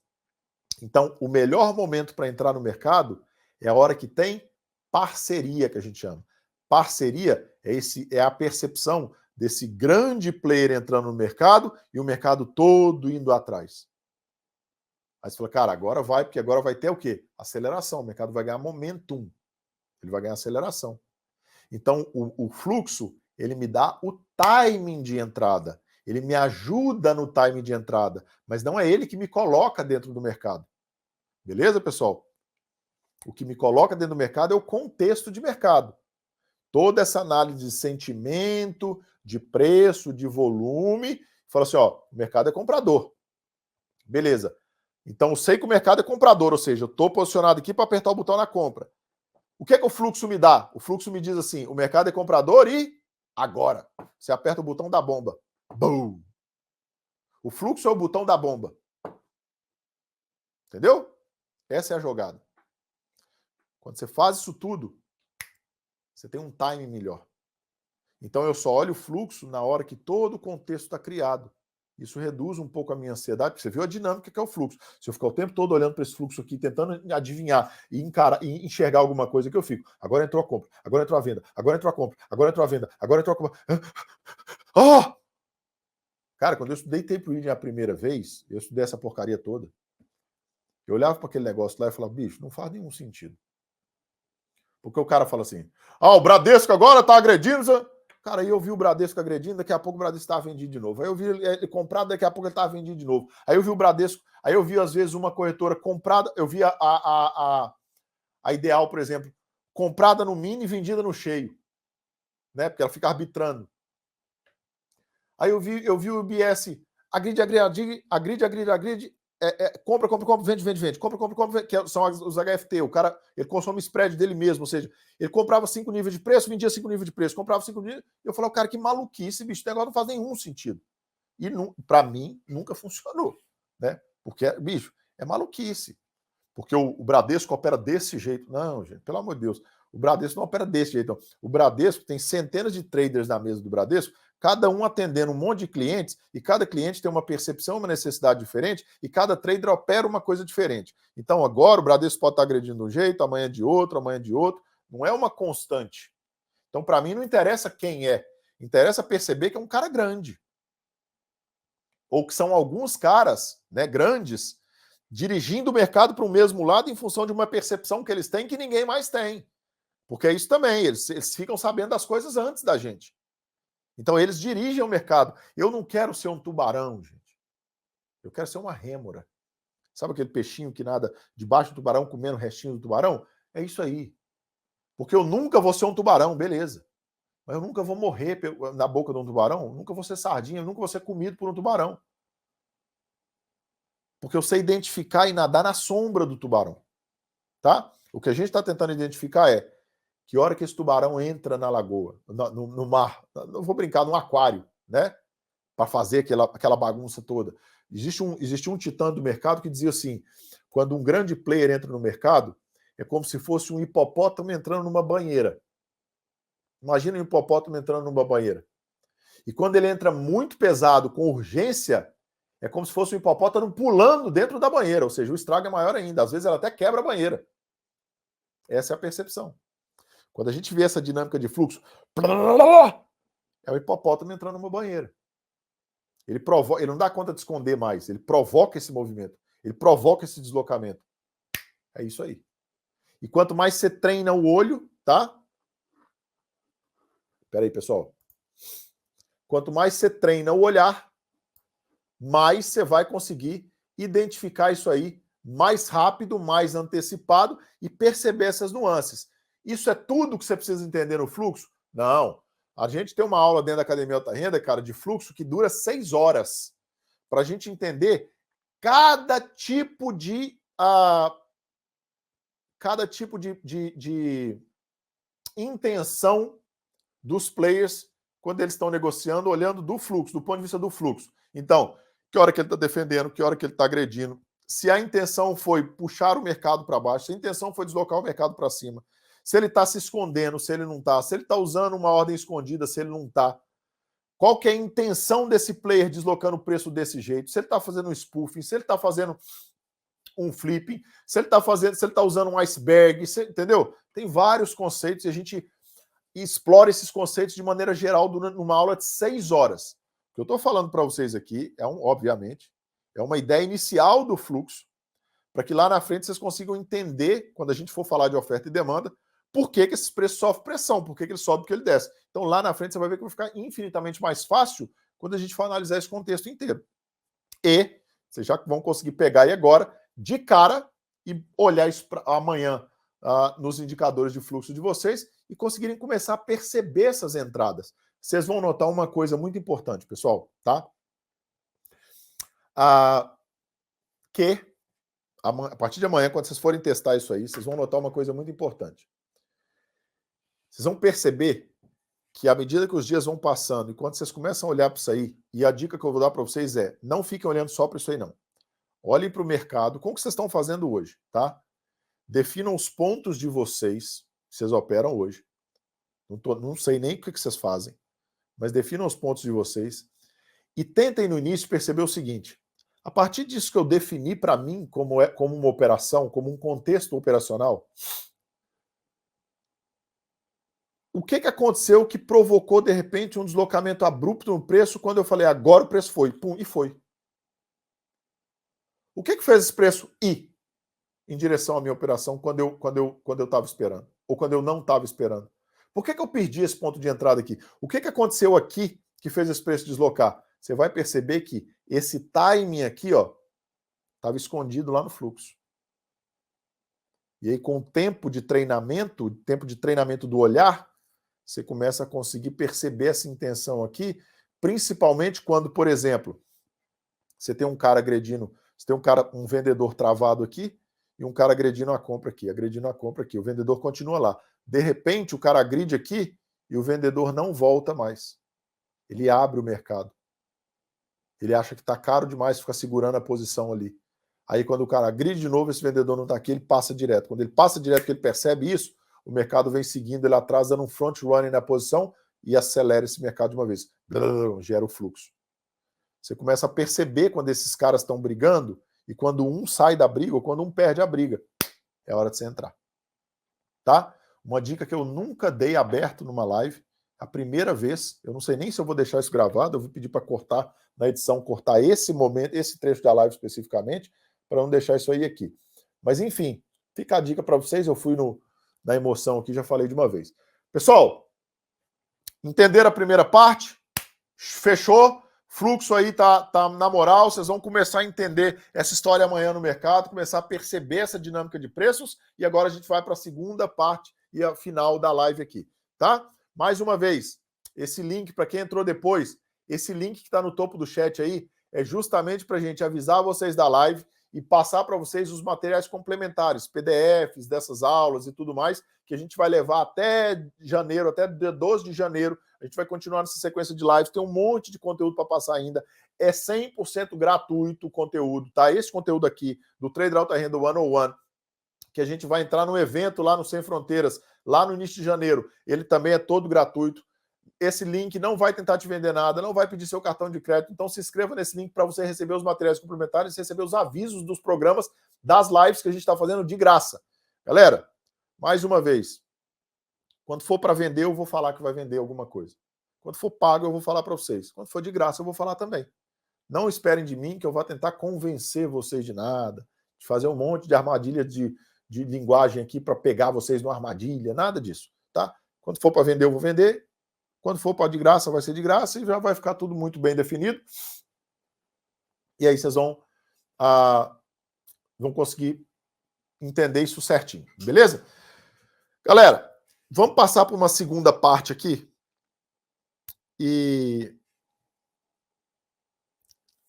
Então, o melhor momento para entrar no mercado é a hora que tem parceria, que a gente chama. Parceria é a percepção desse grande player entrando no mercado e o mercado todo indo atrás. Aí você fala, cara, agora vai, porque agora vai ter o quê? Aceleração. O mercado vai ganhar momentum. Ele vai ganhar aceleração. Então, o fluxo, ele me dá o timing de entrada. Ele me ajuda no timing de entrada. Mas não é ele que me coloca dentro do mercado. Beleza, pessoal? O que me coloca dentro do mercado é o contexto de mercado. Toda essa análise de sentimento, de preço, de volume, fala assim, ó, o mercado é comprador. Beleza. Então eu sei que o mercado é comprador, ou seja, eu estou posicionado aqui para apertar o botão na compra. O que é que o fluxo me dá? O fluxo me diz assim, o mercado é comprador e agora. Você aperta o botão da bomba. Boom! O fluxo é o botão da bomba. Entendeu? Essa é a jogada. Quando você faz isso tudo, você tem um timing melhor. Então eu só olho o fluxo na hora que todo o contexto está criado. Isso reduz um pouco a minha ansiedade, porque você viu a dinâmica que é o fluxo. Se eu ficar o tempo todo olhando para esse fluxo aqui, tentando adivinhar e encarar e enxergar alguma coisa que eu fico. Agora entrou a compra, agora entrou a venda, agora entrou a compra, agora entrou a venda, agora entrou a compra. Oh! Cara, quando eu estudei tape reading a primeira vez, eu estudei essa porcaria toda. Eu olhava para aquele negócio lá e falava, bicho, não faz nenhum sentido. Porque o cara fala assim, o Bradesco agora tá agredindo. Cara, aí eu vi o Bradesco agredindo, daqui a pouco o Bradesco estava vendido de novo. Aí eu vi ele comprado, daqui a pouco ele estava vendido de novo. Aí eu vi o Bradesco, aí eu vi às vezes uma corretora comprada, eu vi a Ideal, por exemplo, comprada no mini e vendida no cheio, né? Porque ela fica arbitrando. Aí eu vi o UBS, agride, compra, vende. Compra, vende, que são os HFT. O cara, ele consome spread dele mesmo, ou seja, ele comprava 5 níveis de preço, vendia 5 níveis de preço, comprava 5 níveis. Eu falei, cara, que maluquice, bicho, esse negócio não faz nenhum sentido. E para mim, nunca funcionou, né? Porque, bicho, é maluquice. Porque o Bradesco opera desse jeito. Não, gente, pelo amor de Deus. O Bradesco não opera desse jeito. Não. O Bradesco tem centenas de traders na mesa do Bradesco, cada um atendendo um monte de clientes, e cada cliente tem uma percepção, uma necessidade diferente, e cada trader opera uma coisa diferente. Então, agora o Bradesco pode estar agredindo de um jeito, amanhã de outro, amanhã de outro. Não é uma constante. Então, para mim, não interessa quem é. Interessa perceber que é um cara grande. Ou que são alguns caras, né, grandes, dirigindo o mercado para o mesmo lado em função de uma percepção que eles têm que ninguém mais tem. Porque é isso também, eles ficam sabendo das coisas antes da gente. Então eles dirigem o mercado. Eu não quero ser um tubarão, gente. Eu quero ser uma rêmora. Sabe aquele peixinho que nada debaixo do tubarão comendo o restinho do tubarão? É isso aí. Porque eu nunca vou ser um tubarão, beleza. Mas eu nunca vou morrer na boca de um tubarão, nunca vou ser sardinha, eu nunca vou ser comido por um tubarão. Porque eu sei identificar e nadar na sombra do tubarão. Tá? O que a gente está tentando identificar é que hora que esse tubarão entra na lagoa, no mar, não vou brincar, no aquário, né? Para fazer aquela bagunça toda. Existe um titã do mercado que dizia assim, quando um grande player entra no mercado, é como se fosse um hipopótamo entrando numa banheira. Imagina um hipopótamo entrando numa banheira. E quando ele entra muito pesado, com urgência, é como se fosse um hipopótamo pulando dentro da banheira, ou seja, o estrago é maior ainda. Às vezes ela até quebra a banheira. Essa é a percepção. Quando a gente vê essa dinâmica de fluxo, é o hipopótamo entrando numa banheira. Ele não dá conta de esconder mais, ele provoca esse movimento, ele provoca esse deslocamento. É isso aí. E quanto mais você treina o olho, tá? Espera aí, pessoal. Quanto mais você treina o olhar, mais você vai conseguir identificar isso aí mais rápido, mais antecipado e perceber essas nuances. Isso é tudo que você precisa entender no fluxo? Não. A gente tem uma aula dentro da Academia Alta Renda, cara, de fluxo que dura 6 horas para a gente entender cada tipo de intenção dos players quando eles estão negociando, olhando do fluxo, do ponto de vista do fluxo. Então, que hora que ele está defendendo, que hora que ele está agredindo, se a intenção foi puxar o mercado para baixo, se a intenção foi deslocar o mercado para cima, se ele está se escondendo, se ele não está, se ele está usando uma ordem escondida, se ele não está. Qual que é a intenção desse player deslocando o preço desse jeito? Se ele está fazendo um spoofing, se ele está fazendo um flipping, se ele está usando um iceberg, entendeu? Tem vários conceitos e a gente explora esses conceitos de maneira geral numa aula de 6 horas. O que eu estou falando para vocês aqui obviamente, é uma ideia inicial do fluxo, para que lá na frente vocês consigam entender, quando a gente for falar de oferta e demanda, por que esses preços sofrem pressão, por que ele sobe, por que ele desce. Então lá na frente você vai ver que vai ficar infinitamente mais fácil quando a gente for analisar esse contexto inteiro. E vocês já vão conseguir pegar aí agora, de cara, e olhar isso amanhã nos indicadores de fluxo de vocês e conseguirem começar a perceber essas entradas. Vocês vão notar uma coisa muito importante, pessoal, tá? Que a partir de amanhã, quando vocês forem testar isso aí, vocês vão notar uma coisa muito importante. Vocês vão perceber que à medida que os dias vão passando e quando vocês começam a olhar para isso aí, e a dica que eu vou dar para vocês é, não fiquem olhando só para isso aí não. Olhem para o mercado, como que vocês estão fazendo hoje, tá? Definam os pontos de vocês, que vocês operam hoje. Não sei nem o que vocês fazem, mas definam os pontos de vocês e tentem no início perceber o seguinte: a partir disso que eu defini para mim como uma operação, como um contexto operacional, o que aconteceu que provocou de repente um deslocamento abrupto no preço quando eu falei agora o preço foi, pum, e foi. O que fez esse preço ir em direção à minha operação quando eu estava esperando? Ou quando eu não estava esperando? Por que eu perdi esse ponto de entrada aqui? O que aconteceu aqui que fez esse preço deslocar? Você vai perceber que esse timing aqui, ó, estava escondido lá no fluxo. E aí, com o tempo de treinamento do olhar, você começa a conseguir perceber essa intenção aqui, principalmente quando, por exemplo, você tem um cara agredindo, você tem um vendedor travado aqui e um cara agredindo a compra aqui. O vendedor continua lá. De repente, o cara agride aqui e o vendedor não volta mais. Ele abre o mercado. Ele acha que está caro demais ficar segurando a posição ali. Aí, quando o cara agride de novo, esse vendedor não está aqui, ele passa direto. Quando ele passa direto, que ele percebe isso, o mercado vem seguindo ele atrás, dando um front running na posição e acelera esse mercado de uma vez. Gera o fluxo. Você começa a perceber quando esses caras estão brigando e quando um sai da briga ou quando um perde a briga. É hora de você entrar. Tá? Uma dica que eu nunca dei aberto numa live, a primeira vez, eu não sei nem se eu vou deixar isso gravado, eu vou pedir para cortar na edição, cortar esse momento, esse trecho da live especificamente, para não deixar isso aí aqui. Mas enfim, fica a dica para vocês, eu fui na emoção aqui, já falei de uma vez. Pessoal, entenderam a primeira parte? Fechou? Fluxo aí tá na moral, vocês vão começar a entender essa história amanhã no mercado, começar a perceber essa dinâmica de preços, e agora a gente vai para a segunda parte e a final da live aqui, tá? Mais uma vez, esse link, para quem entrou depois, esse link que está no topo do chat aí, é justamente para a gente avisar vocês da live e passar para vocês os materiais complementares, PDFs dessas aulas e tudo mais, que a gente vai levar até janeiro, até dia 12 de janeiro. A gente vai continuar nessa sequência de lives, tem um monte de conteúdo para passar ainda. é 100% gratuito o conteúdo, tá? Esse conteúdo aqui do Trader Alta Renda 101, que a gente vai entrar no evento lá no Sem Fronteiras, lá no início de janeiro, ele também é todo gratuito. Esse link não vai tentar te vender nada, não vai pedir seu cartão de crédito, então se inscreva nesse link para você receber os materiais complementares e receber os avisos dos programas das lives que a gente está fazendo de graça. Galera, mais uma vez, quando for para vender, eu vou falar que vai vender alguma coisa. Quando for pago, eu vou falar para vocês. Quando for de graça, eu vou falar também. Não esperem de mim que eu vou tentar convencer vocês de nada, de fazer um monte de armadilha de linguagem aqui para pegar vocês numa armadilha, nada disso, tá? Quando for para vender, eu vou vender. Quando for para de graça, vai ser de graça e já vai ficar tudo muito bem definido. E aí vocês vão conseguir entender isso certinho, beleza? Galera, vamos passar para uma segunda parte aqui. E,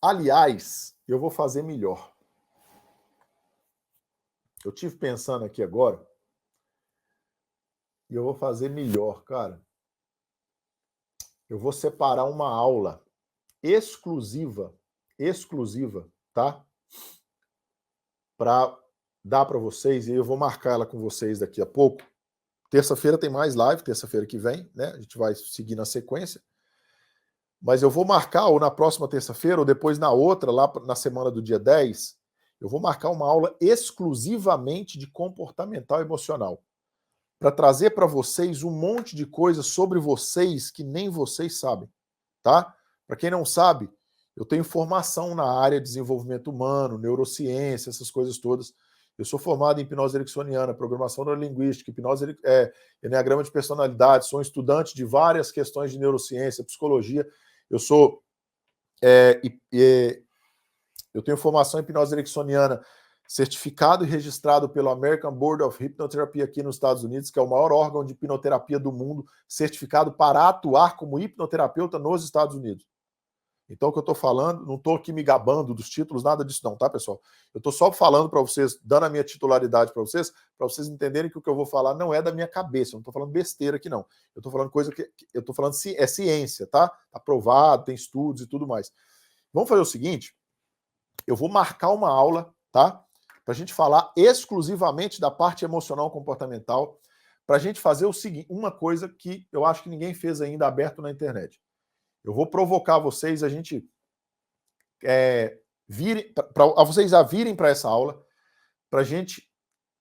aliás, eu vou fazer melhor. Eu tive pensando aqui agora e eu vou fazer melhor, cara. Eu vou separar uma aula exclusiva, tá? Para dar para vocês, e eu vou marcar ela com vocês daqui a pouco. Terça-feira tem mais live, terça-feira que vem, né? A gente vai seguir na sequência. Mas eu vou marcar, ou na próxima terça-feira, ou depois na outra, lá na semana do dia 10, eu vou marcar uma aula exclusivamente de comportamental emocional, para trazer para vocês um monte de coisas sobre vocês que nem vocês sabem, tá? Para quem não sabe, eu tenho formação na área de desenvolvimento humano, neurociência, essas coisas todas. Eu sou formado em hipnose ericksoniana, programação neurolinguística, enneagrama de personalidade, sou um estudante de várias questões de neurociência, psicologia. Eu sou eu tenho formação em hipnose ericksoniana, certificado e registrado pelo American Board of Hypnotherapy aqui nos Estados Unidos, que é o maior órgão de hipnoterapia do mundo, certificado para atuar como hipnoterapeuta nos Estados Unidos. Então, o que eu estou falando, não estou aqui me gabando dos títulos, nada disso não, tá, pessoal? Eu estou só falando para vocês, dando a minha titularidade para vocês entenderem que o que eu vou falar não é da minha cabeça, eu não estou falando besteira aqui, não. Eu estou falando coisa que eu estou falando é ciência, tá? Aprovado, tem estudos e tudo mais. Vamos fazer o seguinte, eu vou marcar uma aula, tá? Para a gente falar exclusivamente da parte emocional comportamental, para a gente fazer o seguinte, uma coisa que eu acho que ninguém fez ainda aberto na internet. Eu vou provocar vocês, a gente vocês a virem para essa aula, para a gente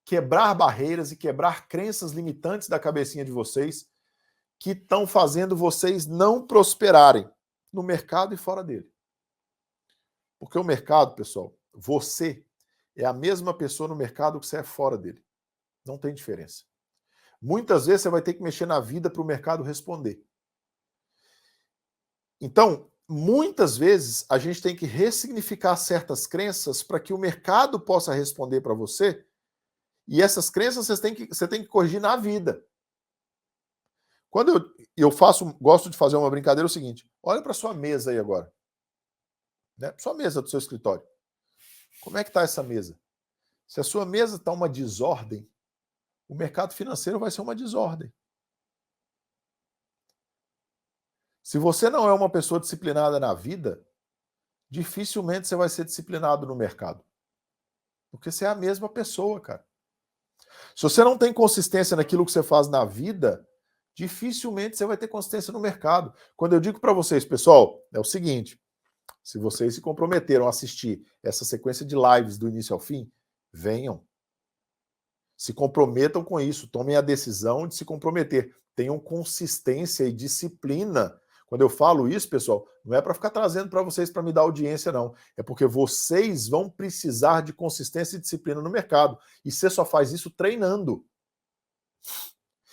quebrar barreiras e quebrar crenças limitantes da cabecinha de vocês que estão fazendo vocês não prosperarem no mercado e fora dele. Porque o mercado, pessoal, você é a mesma pessoa no mercado que você é fora dele. Não tem diferença. Muitas vezes você vai ter que mexer na vida para o mercado responder. Então, muitas vezes a gente tem que ressignificar certas crenças para que o mercado possa responder para você, e essas crenças você tem que corrigir na vida. Quando gosto de fazer uma brincadeira, é o seguinte, olha para sua mesa aí agora. Né? Sua mesa do seu escritório. Como é que está essa mesa? Se a sua mesa está uma desordem, o mercado financeiro vai ser uma desordem. Se você não é uma pessoa disciplinada na vida, dificilmente você vai ser disciplinado no mercado. Porque você é a mesma pessoa, cara. Se você não tem consistência naquilo que você faz na vida, dificilmente você vai ter consistência no mercado. Quando eu digo para vocês, pessoal, é o seguinte, se vocês se comprometeram a assistir essa sequência de lives do início ao fim, venham. Se comprometam com isso, tomem a decisão de se comprometer. Tenham consistência e disciplina. Quando eu falo isso, pessoal, não é para ficar trazendo para vocês para me dar audiência, não. É porque vocês vão precisar de consistência e disciplina no mercado. E você só faz isso treinando.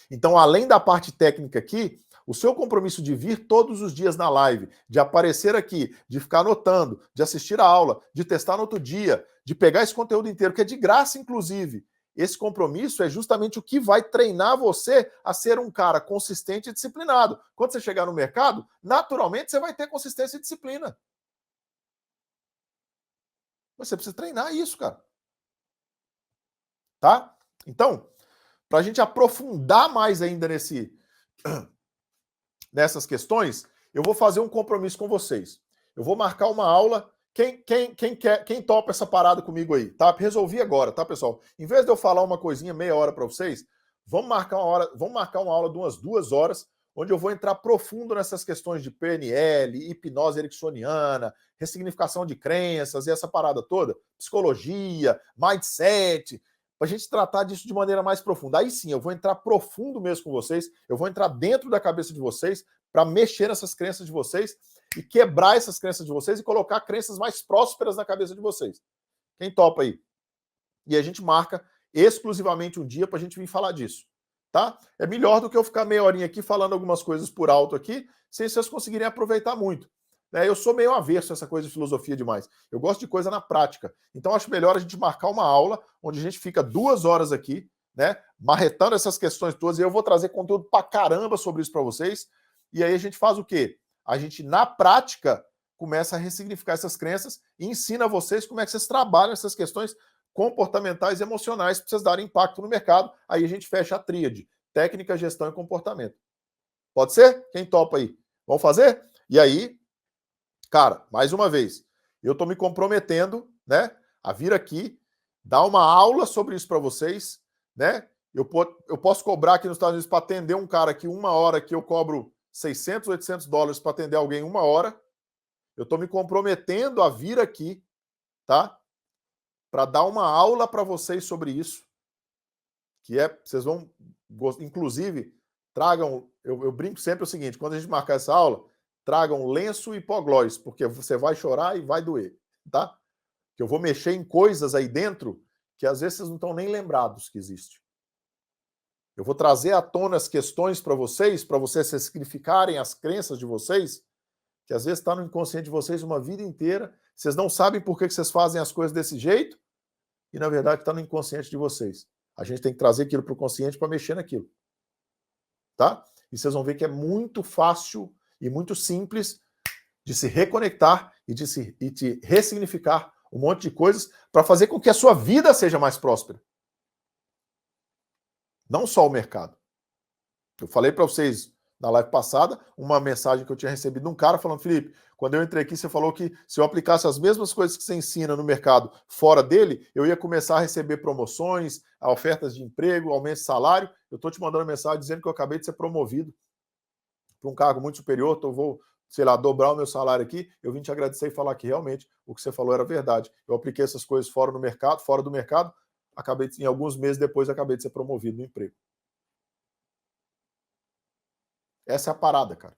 Então, além da parte técnica aqui, o seu compromisso de vir todos os dias na live, de aparecer aqui, de ficar anotando, de assistir a aula, de testar no outro dia, de pegar esse conteúdo inteiro, que é de graça, inclusive. Esse compromisso é justamente o que vai treinar você a ser um cara consistente e disciplinado. Quando você chegar no mercado, naturalmente você vai ter consistência e disciplina. Você precisa treinar isso, cara. Tá? Então, para a gente aprofundar mais ainda nessas questões, eu vou fazer um compromisso com vocês. Eu vou marcar uma aula. Quem topa essa parada comigo aí? Tá? Resolvi agora, tá, pessoal? Em vez de eu falar uma coisinha meia hora para vocês, vamos marcar uma aula de umas 2 horas, onde eu vou entrar profundo nessas questões de PNL, hipnose ericksoniana, ressignificação de crenças e essa parada toda, psicologia, mindset, para a gente tratar disso de maneira mais profunda. Aí sim, eu vou entrar profundo mesmo com vocês, eu vou entrar dentro da cabeça de vocês para mexer nessas crenças de vocês e quebrar essas crenças de vocês e colocar crenças mais prósperas na cabeça de vocês. Quem topa aí? E a gente marca exclusivamente um dia para a gente vir falar disso, tá? É melhor do que eu ficar meia horinha aqui falando algumas coisas por alto aqui, sem vocês conseguirem aproveitar muito. Eu sou meio avesso a essa coisa de filosofia demais. Eu gosto de coisa na prática. Então acho melhor a gente marcar uma aula onde a gente fica 2 horas aqui, né, marretando essas questões todas, e eu vou trazer conteúdo pra caramba sobre isso para vocês. E aí a gente faz o quê? A gente, na prática, começa a ressignificar essas crenças e ensina a vocês como é que vocês trabalham essas questões comportamentais e emocionais para vocês darem impacto no mercado. Aí a gente fecha a tríade: técnica, gestão e comportamento. Pode ser? Quem topa aí? Vamos fazer? E aí, cara, mais uma vez, eu estou me comprometendo, né, a vir aqui, dar uma aula sobre isso para vocês, né? Eu posso cobrar aqui nos Estados Unidos para atender um cara aqui 1 hora, que eu cobro $600, $800 para atender alguém 1 hora. Eu estou me comprometendo a vir aqui, tá? Para dar uma aula para vocês sobre isso, que vocês vão, inclusive, tragam, eu brinco sempre o seguinte: quando a gente marcar essa aula, tragam lenço e hipoglós, porque você vai chorar e vai doer, tá? Que eu vou mexer em coisas aí dentro que às vezes vocês não estão nem lembrados que existe. Eu vou trazer à tona as questões para vocês ressignificarem as crenças de vocês, que às vezes está no inconsciente de vocês uma vida inteira, vocês não sabem por que vocês fazem as coisas desse jeito, e na verdade está no inconsciente de vocês. A gente tem que trazer aquilo para o consciente para mexer naquilo. Tá? E vocês vão ver que é muito fácil e muito simples de se reconectar e de ressignificar um monte de coisas para fazer com que a sua vida seja mais próspera. Não só o mercado. Eu falei para vocês na live passada uma mensagem que eu tinha recebido de um cara falando: Felipe, quando eu entrei aqui, você falou que se eu aplicasse as mesmas coisas que você ensina no mercado fora dele, eu ia começar a receber promoções, ofertas de emprego, aumento de salário. Eu estou te mandando mensagem dizendo que eu acabei de ser promovido para um cargo muito superior, então eu vou, sei lá, dobrar o meu salário aqui. Eu vim te agradecer e falar que realmente o que você falou era verdade. Eu apliquei essas coisas fora do mercado, em alguns meses depois, acabei de ser promovido no emprego. Essa é a parada, cara.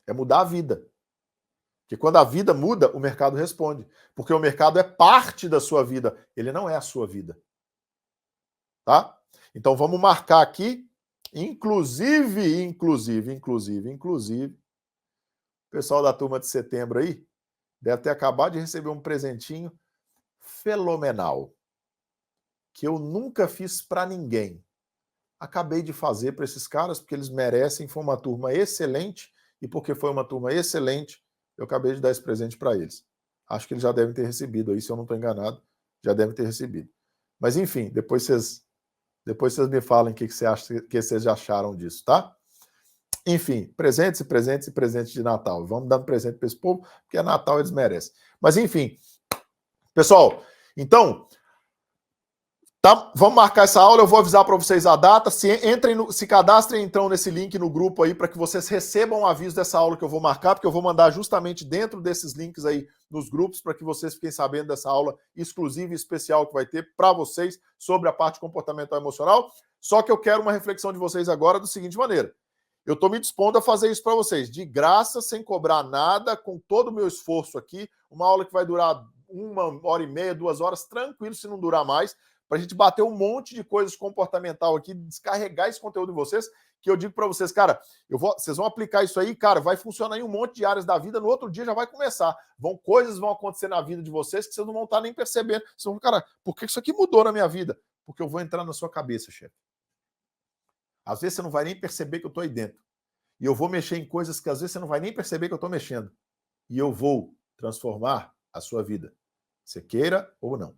É mudar a vida. Porque quando a vida muda, o mercado responde. Porque o mercado é parte da sua vida, ele não é a sua vida. Tá? Então vamos marcar aqui, inclusive, o pessoal da turma de setembro aí deve ter acabado de receber um presentinho fenomenal, que eu nunca fiz para ninguém. Acabei de fazer para esses caras, porque eles merecem, foi uma turma excelente, e porque foi uma turma excelente, eu acabei de dar esse presente para eles. Acho que eles já devem ter recebido aí, se eu não estou enganado, já devem ter recebido. Mas enfim, depois vocês me falem o que vocês já acharam disso, tá? Enfim, presentes de Natal. Vamos dando presente para esse povo, porque é Natal, eles merecem. Mas enfim, pessoal, então, tá? Vamos marcar essa aula, eu vou avisar para vocês a data. Se cadastrem então nesse link no grupo aí para que vocês recebam o aviso dessa aula que eu vou marcar, porque eu vou mandar justamente dentro desses links aí nos grupos para que vocês fiquem sabendo dessa aula exclusiva e especial que vai ter para vocês sobre a parte comportamental e emocional. Só que eu quero uma reflexão de vocês agora da seguinte maneira: eu estou me dispondo a fazer isso para vocês, de graça, sem cobrar nada, com todo o meu esforço aqui, uma aula que vai durar 1h30, 2 horas, tranquilo, se não durar mais, para a gente bater um monte de coisas comportamental aqui, descarregar esse conteúdo de vocês, que eu digo para vocês, cara, vocês vão aplicar isso aí, cara, vai funcionar em um monte de áreas da vida, no outro dia já vai começar. Coisas vão acontecer na vida de vocês que vocês não vão estar nem percebendo. Vocês vão, cara, por que isso aqui mudou na minha vida? Porque eu vou entrar na sua cabeça, chefe. Às vezes você não vai nem perceber que eu estou aí dentro. E eu vou mexer em coisas que às vezes você não vai nem perceber que eu estou mexendo. E eu vou transformar a sua vida. Você queira ou não.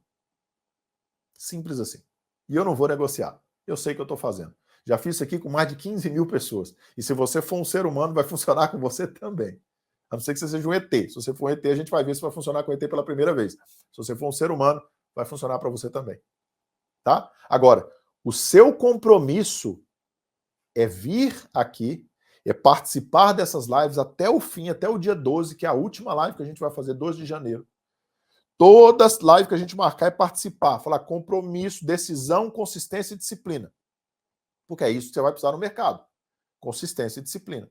Simples assim. E eu não vou negociar. Eu sei o que eu estou fazendo. Já fiz isso aqui com mais de 15 mil pessoas. E se você for um ser humano, vai funcionar com você também. A não ser que você seja um ET. Se você for um ET, a gente vai ver se vai funcionar com o ET pela primeira vez. Se você for um ser humano, vai funcionar para você também. Tá? Agora, o seu compromisso é vir aqui, é participar dessas lives até o fim, até o dia 12, que é a última live que a gente vai fazer, 12 de janeiro. Todas as lives que a gente marcar é participar, falar compromisso, decisão, consistência e disciplina. Porque é isso que você vai precisar no mercado. Consistência e disciplina.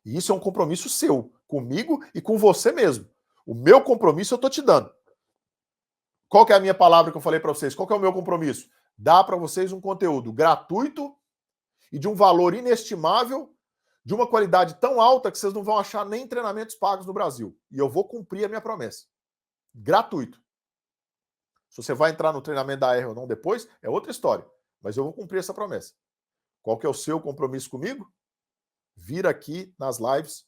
E isso é um compromisso seu, comigo e com você mesmo. O meu compromisso eu estou te dando. Qual que é a minha palavra que eu falei para vocês? Qual que é o meu compromisso? Dar para vocês um conteúdo gratuito e de um valor inestimável, de uma qualidade tão alta que vocês não vão achar nem treinamentos pagos no Brasil. E eu vou cumprir a minha promessa. Gratuito. Se você vai entrar no treinamento da R ou não depois, é outra história. Mas eu vou cumprir essa promessa. Qual que é o seu compromisso comigo? Vir aqui nas lives,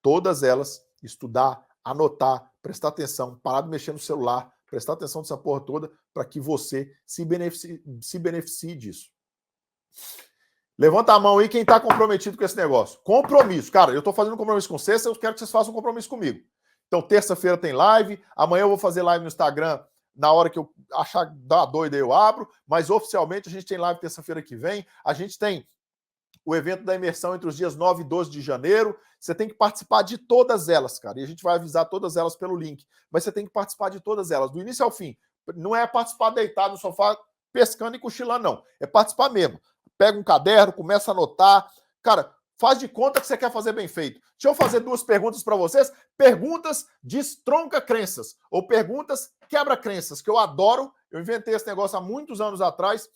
todas elas, estudar, anotar, prestar atenção, parar de mexer no celular, prestar atenção nessa porra toda, para que você se beneficie disso. Levanta a mão aí quem está comprometido com esse negócio. Compromisso. Cara, eu estou fazendo um compromisso com vocês, eu quero que vocês façam um compromisso comigo. Então, terça-feira tem live, amanhã eu vou fazer live no Instagram, na hora que eu achar da doida eu abro, mas oficialmente a gente tem live terça-feira que vem, a gente tem o evento da imersão entre os dias 9 e 12 de janeiro, você tem que participar de todas elas, cara, e a gente vai avisar todas elas pelo link, mas você tem que participar de todas elas, do início ao fim. Não é participar deitado no sofá, pescando e cochilando, não. É participar mesmo. Pega um caderno, começa a anotar. Cara, faz de conta que você quer fazer bem feito. Deixa eu fazer duas perguntas para vocês. Perguntas destronca crenças ou perguntas quebra crenças, que eu adoro. Eu inventei esse negócio há muitos anos atrás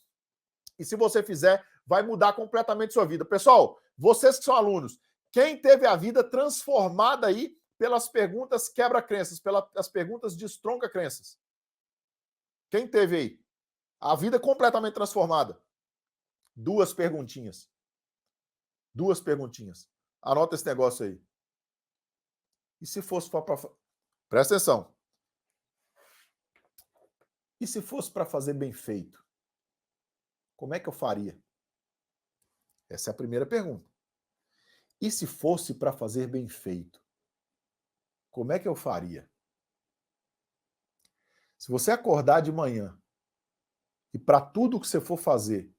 e se você fizer, vai mudar completamente sua vida. Pessoal, vocês que são alunos, quem teve a vida transformada aí pelas perguntas quebra crenças, pelas perguntas destronca crenças? Quem teve aí? A vida completamente transformada. Duas perguntinhas. Duas perguntinhas. Anota esse negócio aí. E se fosse para... Presta atenção. E se fosse para fazer bem feito? Como é que eu faria? Essa é a primeira pergunta. E se fosse para fazer bem feito? Como é que eu faria? Se você acordar de manhã e para tudo que você for fazer,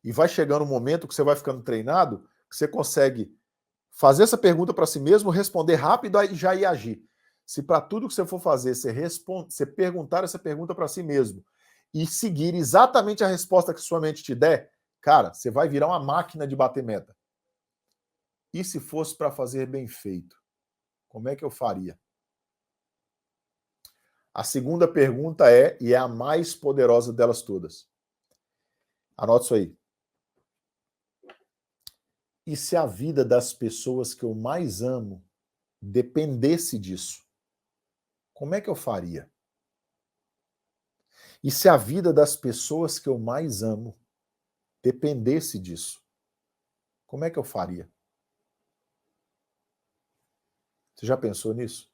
e vai chegando um momento que você vai ficando treinado, que você consegue fazer essa pergunta para si mesmo, responder rápido e já ir agir. Se para tudo que você for fazer, você perguntar essa pergunta para si mesmo e seguir exatamente a resposta que sua mente te der, cara, você vai virar uma máquina de bater meta. E se fosse para fazer bem feito? Como é que eu faria? A segunda pergunta é, e é a mais poderosa delas todas. Anota isso aí. E se a vida das pessoas que eu mais amo dependesse disso? Como é que eu faria? E se a vida das pessoas que eu mais amo dependesse disso? Como é que eu faria? Você já pensou nisso?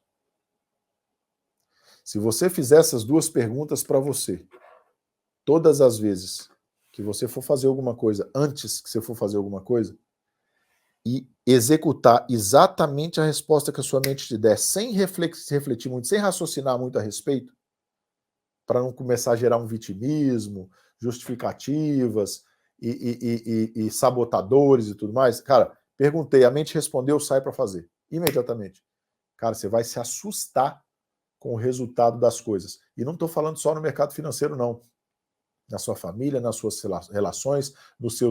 Se você fizer essas duas perguntas para você, todas as vezes que você for fazer alguma coisa, antes que você for fazer alguma coisa, e executar exatamente a resposta que a sua mente te der, sem refletir muito, sem raciocinar muito a respeito, para não começar a gerar um vitimismo, justificativas e sabotadores e tudo mais. Cara, perguntei, a mente respondeu, sai para fazer. Imediatamente. Cara, você vai se assustar com o resultado das coisas. E não estou falando só no mercado financeiro, não. Na sua família, nas suas relações, no seu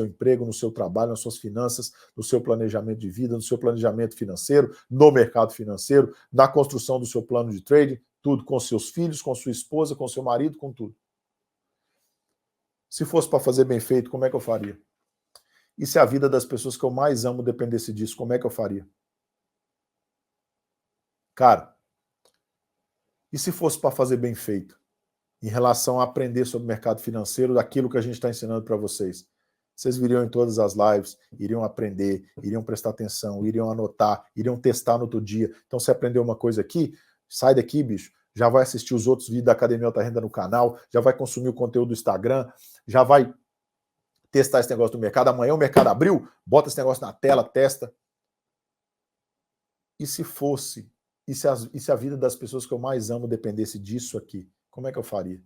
emprego, no seu trabalho, nas suas finanças, no seu planejamento de vida, no seu planejamento financeiro, no mercado financeiro, na construção do seu plano de trading, tudo, com seus filhos, com sua esposa, com seu marido, com tudo. Se fosse para fazer bem feito, como é que eu faria? E se a vida das pessoas que eu mais amo dependesse disso, como é que eu faria? Cara, e se fosse para fazer bem feito? Em relação a aprender sobre o mercado financeiro, daquilo que a gente está ensinando para vocês. Vocês viriam em todas as lives, iriam aprender, iriam prestar atenção, iriam anotar, iriam testar no outro dia. Então, se aprendeu uma coisa aqui, sai daqui, bicho, já vai assistir os outros vídeos da Academia Alta Renda no canal, já vai consumir o conteúdo do Instagram, já vai testar esse negócio do mercado. Amanhã o mercado abriu, bota esse negócio na tela, testa. e se fosse, e se a vida das pessoas que eu mais amo dependesse disso aqui, como é que eu faria?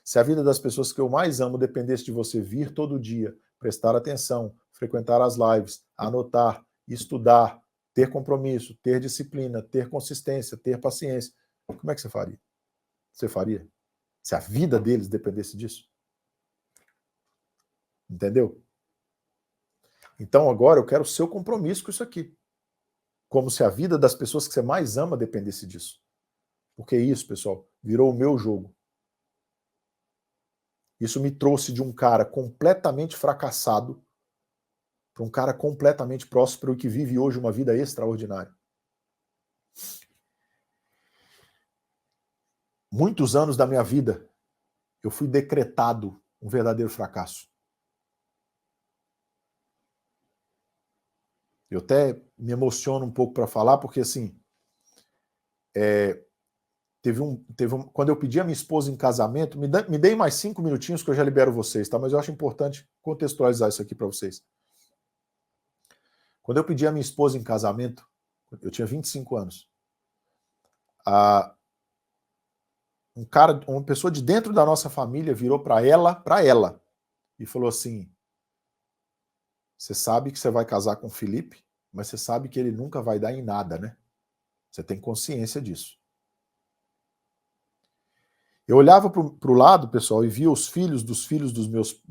Se a vida das pessoas que eu mais amo dependesse de você vir todo dia, prestar atenção, frequentar as lives, anotar, estudar, ter compromisso, ter disciplina, ter consistência, ter paciência, como é que você faria? Você faria? Se a vida deles dependesse disso? Entendeu? Então agora eu quero o seu compromisso com isso aqui. Como se a vida das pessoas que você mais ama dependesse disso. Porque isso, pessoal, virou o meu jogo. Isso me trouxe de um cara completamente fracassado para um cara completamente próspero e que vive hoje uma vida extraordinária. Muitos anos da minha vida, eu fui decretado um verdadeiro fracasso. Eu até me emociono um pouco para falar, porque assim, quando eu pedi a minha esposa em casamento, me deem mais 5 minutinhos que eu já libero vocês, tá? Mas eu acho importante contextualizar isso aqui para vocês. Quando eu pedi a minha esposa em casamento, eu tinha 25 anos. Uma pessoa de dentro da nossa família virou para ela, e falou assim: você sabe que você vai casar com o Felipe, mas você sabe que ele nunca vai dar em nada, né? Você tem consciência disso. Eu olhava para o lado, pessoal, e via os filhos dos filhos dos meus...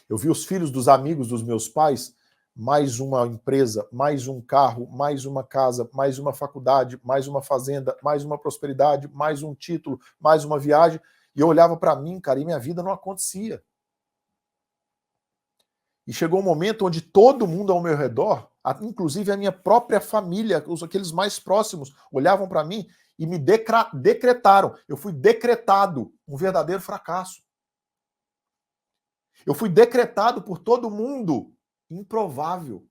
eu via os filhos dos amigos dos meus pais, mais uma empresa, mais um carro, mais uma casa, mais uma faculdade, mais uma fazenda, mais uma prosperidade, mais um título, mais uma viagem, e eu olhava para mim, cara, e minha vida não acontecia. E chegou um momento onde todo mundo ao meu redor, inclusive a minha própria família, aqueles mais próximos, olhavam para mim e me decretaram. Eu fui decretado um verdadeiro fracasso. Eu fui decretado por todo mundo improvável.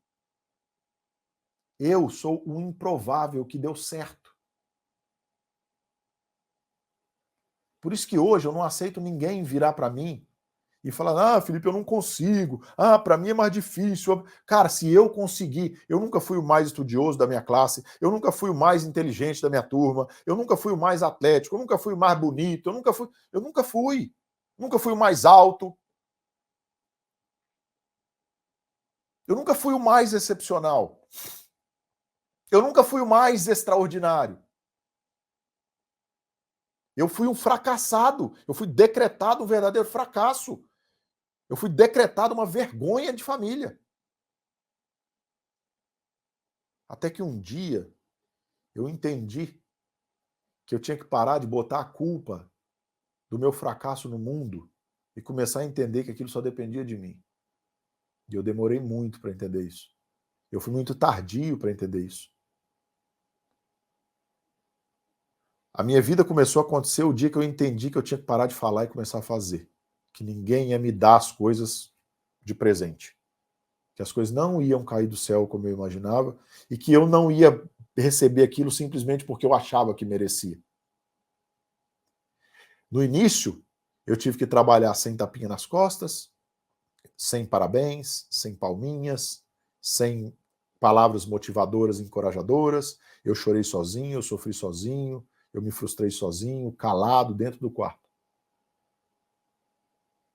Eu sou o improvável que deu certo. Por isso que hoje eu não aceito ninguém virar para mim e falar: ah, Felipe, eu não consigo, ah, para mim é mais difícil. Cara, se eu conseguir, eu nunca fui o mais estudioso da minha classe, eu nunca fui o mais inteligente da minha turma, eu nunca fui o mais atlético, eu nunca fui o mais bonito, eu nunca fui o mais alto, eu nunca fui o mais excepcional, eu nunca fui o mais extraordinário. Eu fui um fracassado, eu fui decretado um verdadeiro fracasso. Eu fui decretado uma vergonha de família. Até que um dia eu entendi que eu tinha que parar de botar a culpa do meu fracasso no mundo e começar a entender que aquilo só dependia de mim. E eu demorei muito para entender isso. Eu fui muito tardio para entender isso. A minha vida começou a acontecer o dia que eu entendi que eu tinha que parar de falar e começar a fazer. Que ninguém ia me dar as coisas de presente. Que as coisas não iam cair do céu como eu imaginava e que eu não ia receber aquilo simplesmente porque eu achava que merecia. No início, eu tive que trabalhar sem tapinha nas costas, sem parabéns, sem palminhas, sem palavras motivadoras, encorajadoras. Eu chorei sozinho, eu sofri sozinho, eu me frustrei sozinho, calado dentro do quarto.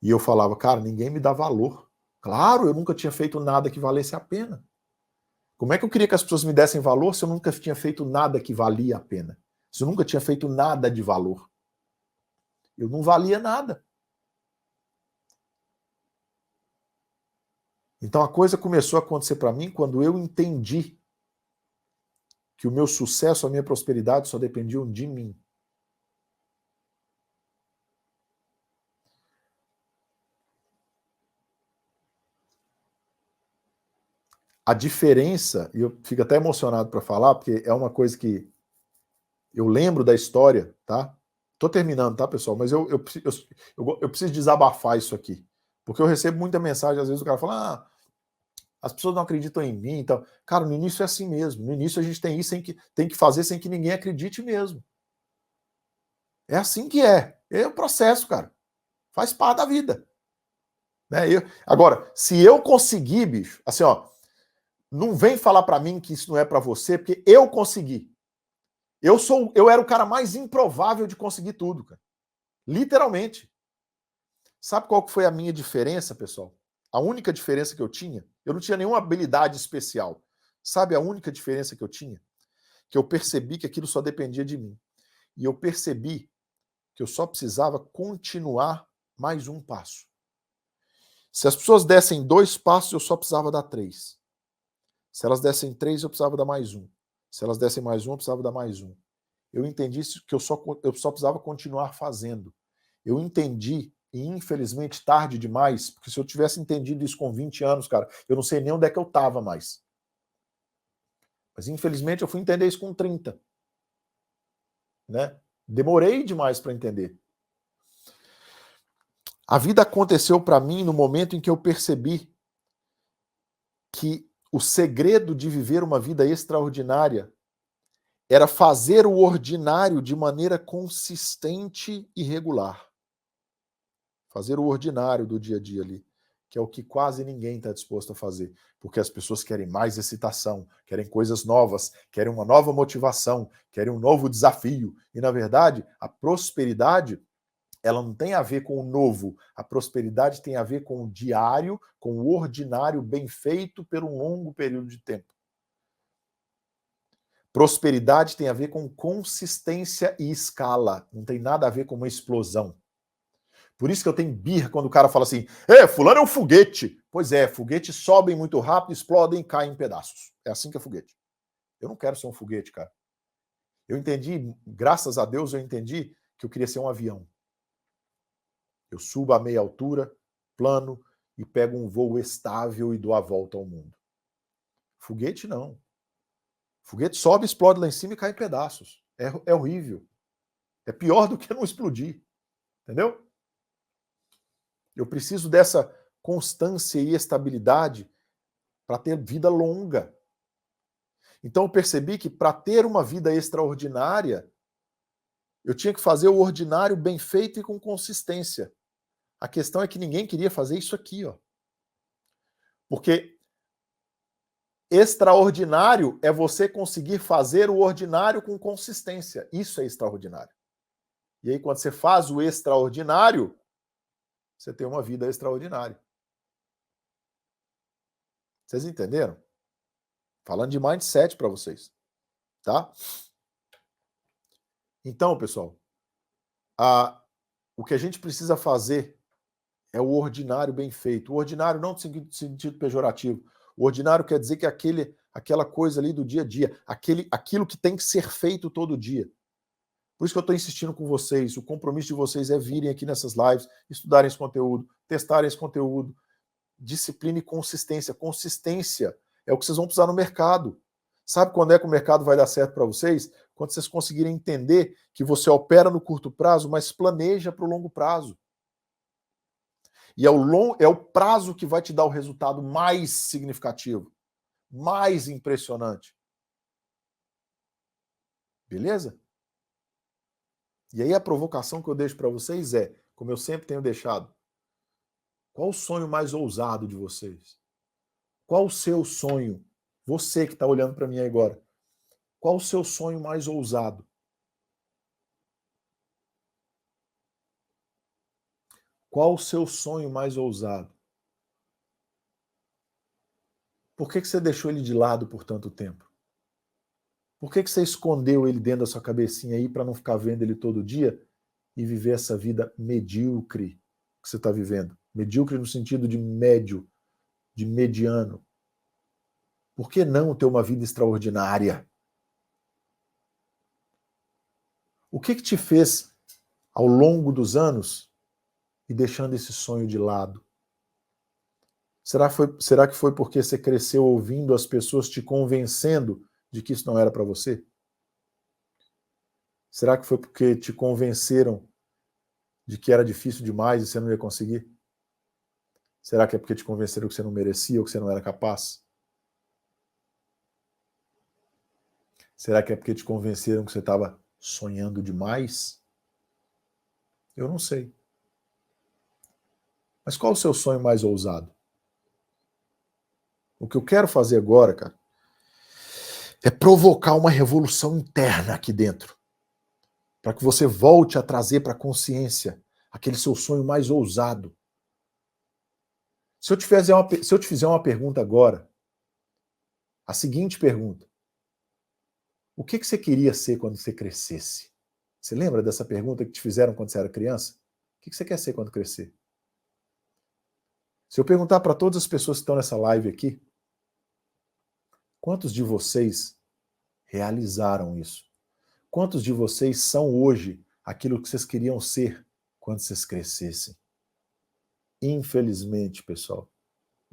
E eu falava: cara, ninguém me dá valor. Claro, eu nunca tinha feito nada que valesse a pena. Como é que eu queria que as pessoas me dessem valor se eu nunca tinha feito nada que valia a pena? Se eu nunca tinha feito nada de valor? Eu não valia nada. Então a coisa começou a acontecer para mim quando eu entendi que o meu sucesso, a minha prosperidade só dependiam de mim. A diferença, e eu fico até emocionado para falar, porque é uma coisa que eu lembro da história, tá? Tô terminando, tá, pessoal? Mas eu preciso desabafar isso aqui. Porque eu recebo muita mensagem, às vezes o cara fala: ah, as pessoas não acreditam em mim. Então, cara, no início é assim mesmo. No início a gente tem isso, tem que fazer sem que ninguém acredite mesmo. É assim que é. É o processo, cara. Faz parte da vida. Né? Agora, se eu conseguir, bicho, assim, ó, Não vem falar para mim que isso não é para você, porque eu consegui. Eu era o cara mais improvável de conseguir tudo, cara. Literalmente. Sabe qual que foi a minha diferença, pessoal? A única diferença que eu não tinha nenhuma habilidade especial. Sabe a única diferença que eu tinha? Que eu percebi que aquilo só dependia de mim. E eu percebi que eu só precisava continuar mais um passo. Se as pessoas dessem 2 passos, eu só precisava dar 3. Se elas dessem 3, eu precisava dar mais um. Se elas dessem mais um, eu precisava dar mais um. Eu entendi que eu só precisava continuar fazendo. Eu entendi, e infelizmente tarde demais, porque se eu tivesse entendido isso com 20 anos, cara, eu não sei nem onde é que eu estava mais. Mas infelizmente eu fui entender isso com 30. Né? Demorei demais para entender. A vida aconteceu para mim no momento em que eu percebi que o segredo de viver uma vida extraordinária era fazer o ordinário de maneira consistente e regular. Fazer o ordinário do dia a dia ali, que é o que quase ninguém está disposto a fazer, porque as pessoas querem mais excitação, querem coisas novas, querem uma nova motivação, querem um novo desafio. E, na verdade, a prosperidade, ela não tem a ver com o novo. A prosperidade tem a ver com o diário, com o ordinário bem feito por um longo período de tempo. Prosperidade tem a ver com consistência e escala. Não tem nada a ver com uma explosão. Por isso que eu tenho birra quando o cara fala assim, fulano é um foguete. Pois é, foguetes sobem muito rápido, explodem e caem em pedaços. É assim que é foguete. Eu não quero ser um foguete, cara. Eu entendi, graças a Deus eu entendi que eu queria ser um avião. Eu subo a meia altura, plano, e pego um voo estável e dou a volta ao mundo. Foguete não. Foguete sobe, explode lá em cima e cai em pedaços. É horrível. É pior do que não explodir. Entendeu? Eu preciso dessa constância e estabilidade para ter vida longa. Então eu percebi que para ter uma vida extraordinária, eu tinha que fazer o ordinário bem feito e com consistência. A questão é que ninguém queria fazer isso aqui, ó. Porque extraordinário é você conseguir fazer o ordinário com consistência. Isso é extraordinário. E aí, quando você faz o extraordinário, você tem uma vida extraordinária. Vocês entenderam? Falando de mindset para vocês. Tá? Então, pessoal, o que a gente precisa fazer é o ordinário bem feito. O ordinário não no sentido pejorativo. O ordinário quer dizer que é aquela coisa ali do dia a dia, aquilo que tem que ser feito todo dia. Por isso que eu estou insistindo com vocês, o compromisso de vocês é virem aqui nessas lives, estudarem esse conteúdo, testarem esse conteúdo. Disciplina e consistência. Consistência é o que vocês vão precisar no mercado. Sabe quando é que o mercado vai dar certo para vocês? Quando vocês conseguirem entender que você opera no curto prazo, mas planeja para o longo prazo. E é o prazo que vai te dar o resultado mais significativo, mais impressionante. Beleza? E aí a provocação que eu deixo para vocês é, como eu sempre tenho deixado, qual o sonho mais ousado de vocês? Qual o seu sonho? Você que está olhando para mim agora. Qual o seu sonho mais ousado? Qual o seu sonho mais ousado? Por que você deixou ele de lado por tanto tempo? Por que você escondeu ele dentro da sua cabecinha aí para não ficar vendo ele todo dia e viver essa vida medíocre que você está vivendo? Medíocre no sentido de médio, de mediano. Por que não ter uma vida extraordinária? O que te fez, ao longo dos anos, ir deixando esse sonho de lado? Será que foi porque você cresceu ouvindo as pessoas te convencendo de que isso não era para você? Será que foi porque te convenceram de que era difícil demais e você não ia conseguir? Será que é porque te convenceram que você não merecia ou que você não era capaz? Será que é porque te convenceram que você estava sonhando demais? Eu não sei. Mas qual o seu sonho mais ousado? O que eu quero fazer agora, cara, é provocar uma revolução interna aqui dentro, para que você volte a trazer para a consciência aquele seu sonho mais ousado. Se eu te fizer uma pergunta agora, a seguinte pergunta: o que você queria ser quando você crescesse? Você lembra dessa pergunta que te fizeram quando você era criança? O que você quer ser quando crescer? Se eu perguntar para todas as pessoas que estão nessa live aqui, quantos de vocês realizaram isso? Quantos de vocês são hoje aquilo que vocês queriam ser quando vocês crescessem? Infelizmente, pessoal,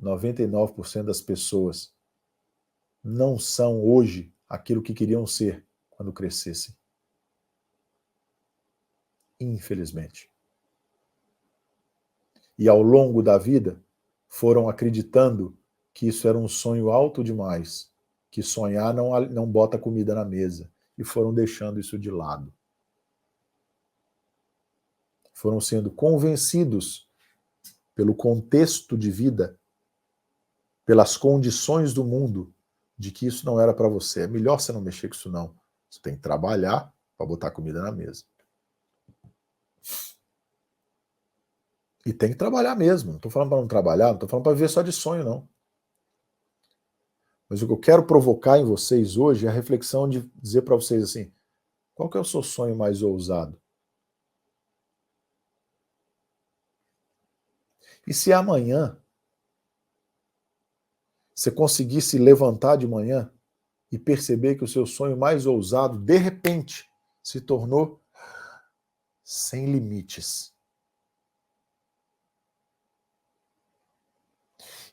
99% das pessoas não são hoje aquilo que queriam ser quando crescessem. Infelizmente. E ao longo da vida, foram acreditando que isso era um sonho alto demais, que sonhar não bota comida na mesa, e foram deixando isso de lado. Foram sendo convencidos pelo contexto de vida, pelas condições do mundo, de que isso não era para você. É melhor você não mexer com isso não. Você tem que trabalhar para botar comida na mesa. E tem que trabalhar mesmo. Não estou falando para não trabalhar, não estou falando para viver só de sonho, não. Mas o que eu quero provocar em vocês hoje é a reflexão de dizer para vocês assim, qual que é o seu sonho mais ousado? E se amanhã você conseguir se levantar de manhã e perceber que o seu sonho mais ousado, de repente, se tornou sem limites?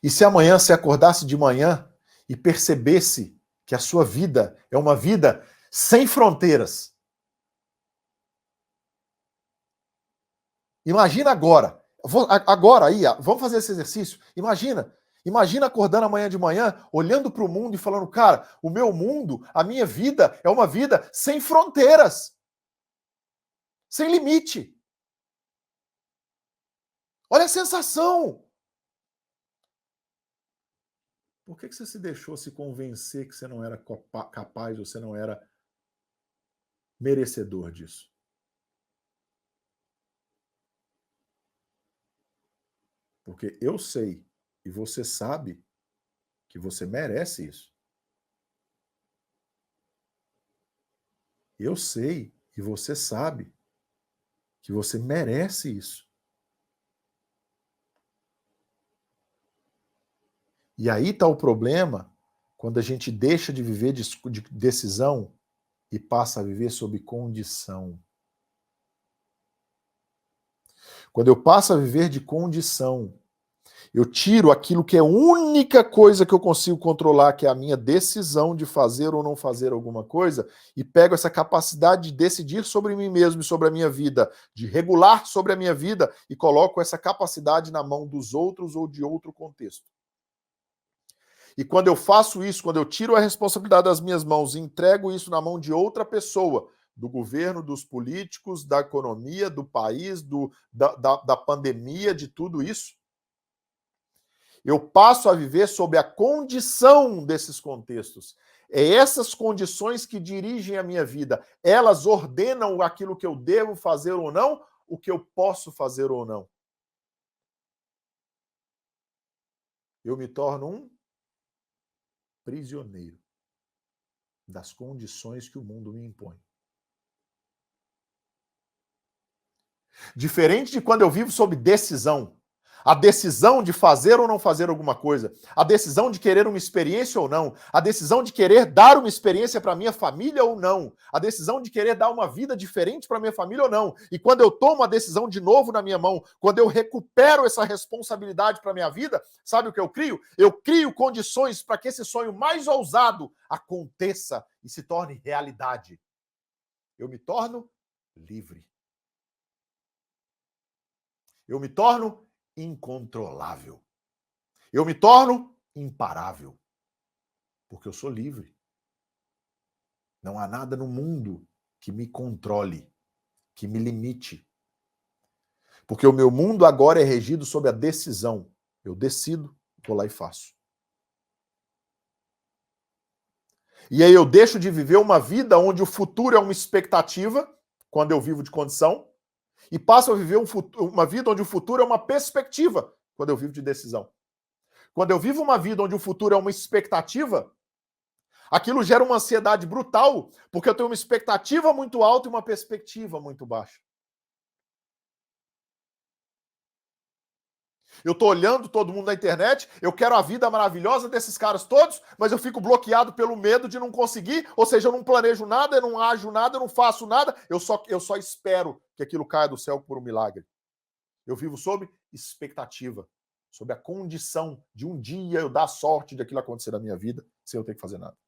E se amanhã você acordasse de manhã e percebesse que a sua vida é uma vida sem fronteiras? Imagina agora. Agora aí, vamos fazer esse exercício. Imagina acordando amanhã de manhã, olhando para o mundo e falando, cara, o meu mundo, a minha vida é uma vida sem fronteiras. Sem limite. Olha a sensação. Por que você se deixou se convencer que você não era capaz, ou você não era merecedor disso? Porque eu sei, e você sabe, que você merece isso. Eu sei, e você sabe, que você merece isso. E aí está o problema, quando a gente deixa de viver de decisão e passa a viver sob condição. Quando eu passo a viver de condição, eu tiro aquilo que é a única coisa que eu consigo controlar, que é a minha decisão de fazer ou não fazer alguma coisa, e pego essa capacidade de decidir sobre mim mesmo e sobre a minha vida, de regular sobre a minha vida, e coloco essa capacidade na mão dos outros ou de outro contexto. E quando eu faço isso, quando eu tiro a responsabilidade das minhas mãos e entrego isso na mão de outra pessoa, do governo, dos políticos, da economia, do país, da pandemia, de tudo isso, eu passo a viver sob a condição desses contextos. É essas condições que dirigem a minha vida. Elas ordenam aquilo que eu devo fazer ou não, o que eu posso fazer ou não. Eu me torno um prisioneiro das condições que o mundo me impõe. Diferente de quando eu vivo sob decisão. A decisão de fazer ou não fazer alguma coisa. A decisão de querer uma experiência ou não. A decisão de querer dar uma experiência para minha família ou não. A decisão de querer dar uma vida diferente para minha família ou não. E quando eu tomo a decisão de novo na minha mão, quando eu recupero essa responsabilidade para minha vida, sabe o que eu crio? Eu crio condições para que esse sonho mais ousado aconteça e se torne realidade. Eu me torno livre. Eu me torno incontrolável. Eu me torno imparável. Porque eu sou livre. Não há nada no mundo que me controle, que me limite. Porque o meu mundo agora é regido sob a decisão. Eu decido, vou lá e faço. E aí eu deixo de viver uma vida onde o futuro é uma expectativa, quando eu vivo de condição, e passo a viver uma vida onde o futuro é uma perspectiva, quando eu vivo de decisão. Quando eu vivo uma vida onde o futuro é uma expectativa, aquilo gera uma ansiedade brutal, porque eu tenho uma expectativa muito alta e uma perspectiva muito baixa. Eu estou olhando todo mundo na internet, eu quero a vida maravilhosa desses caras todos, mas eu fico bloqueado pelo medo de não conseguir, ou seja, eu não planejo nada, eu não ajo nada, eu não faço nada, eu só espero que aquilo caia do céu por um milagre. Eu vivo sob expectativa, sob a condição de um dia eu dar sorte de aquilo acontecer na minha vida, sem eu ter que fazer nada.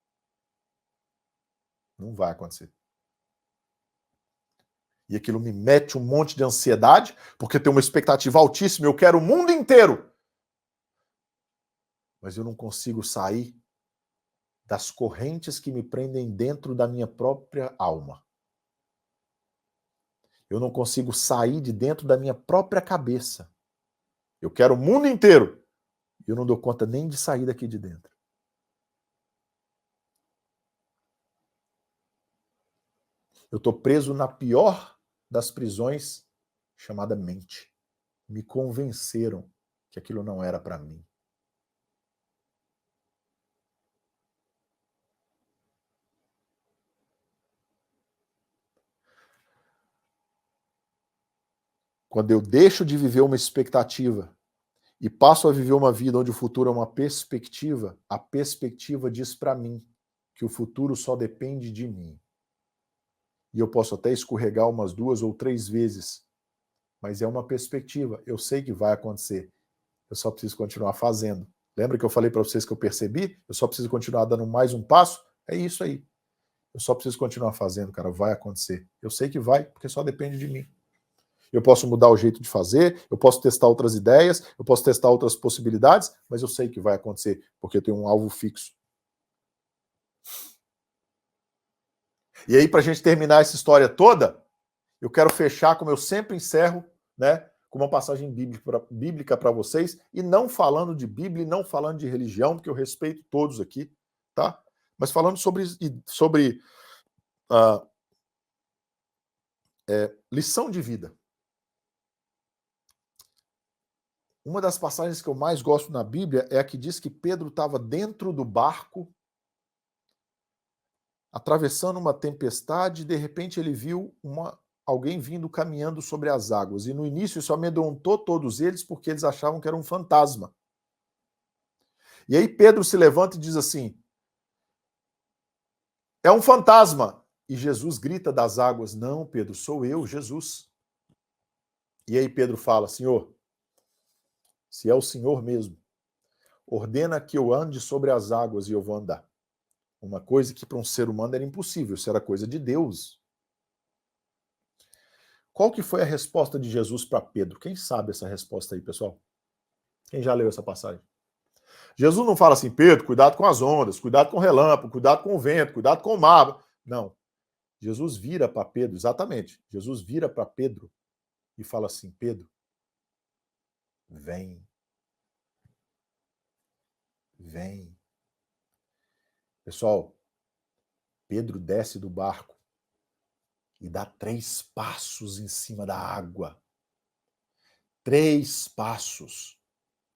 Não vai acontecer. E aquilo me mete um monte de ansiedade, porque eu tenho uma expectativa altíssima, eu quero o mundo inteiro. Mas eu não consigo sair das correntes que me prendem dentro da minha própria alma. Eu não consigo sair de dentro da minha própria cabeça. Eu quero o mundo inteiro. E eu não dou conta nem de sair daqui de dentro. Eu estou preso na pior das prisões, chamada mente. Me convenceram que aquilo não era para mim. Quando eu deixo de viver uma expectativa e passo a viver uma vida onde o futuro é uma perspectiva, a perspectiva diz para mim que o futuro só depende de mim. E eu posso até escorregar umas 2 ou 3 vezes, mas é uma perspectiva. Eu sei que vai acontecer. Eu só preciso continuar fazendo. Lembra que eu falei para vocês que eu percebi? Eu só preciso continuar dando mais um passo? É isso aí. Eu só preciso continuar fazendo, cara. Vai acontecer. Eu sei que vai, porque só depende de mim. Eu posso mudar o jeito de fazer, eu posso testar outras ideias, eu posso testar outras possibilidades, mas eu sei que vai acontecer, porque eu tenho um alvo fixo. E aí, para a gente terminar essa história toda, eu quero fechar, como eu sempre encerro, né, com uma passagem bíblica para vocês, e não falando de Bíblia, e não falando de religião, porque eu respeito todos aqui, tá? Mas falando sobre lição de vida. Uma das passagens que eu mais gosto na Bíblia é a que diz que Pedro estava dentro do barco, atravessando uma tempestade, e de repente ele viu alguém vindo caminhando sobre as águas. E no início isso amedrontou todos eles, porque eles achavam que era um fantasma. E aí Pedro se levanta e diz assim: é um fantasma. E Jesus grita das águas: não, Pedro, sou eu, Jesus. E aí Pedro fala: Senhor, se é o Senhor mesmo, ordena que eu ande sobre as águas e eu vou andar. Uma coisa que para um ser humano era impossível, isso era coisa de Deus. Qual que foi a resposta de Jesus para Pedro? Quem sabe essa resposta aí, pessoal? Quem já leu essa passagem? Jesus não fala assim: Pedro, cuidado com as ondas, cuidado com o relâmpago, cuidado com o vento, cuidado com o mar. Não. Jesus vira para Pedro, exatamente. Jesus vira para Pedro e fala assim: Pedro, vem. Vem. Pessoal, Pedro desce do barco e dá 3 passos em cima da água. 3 passos.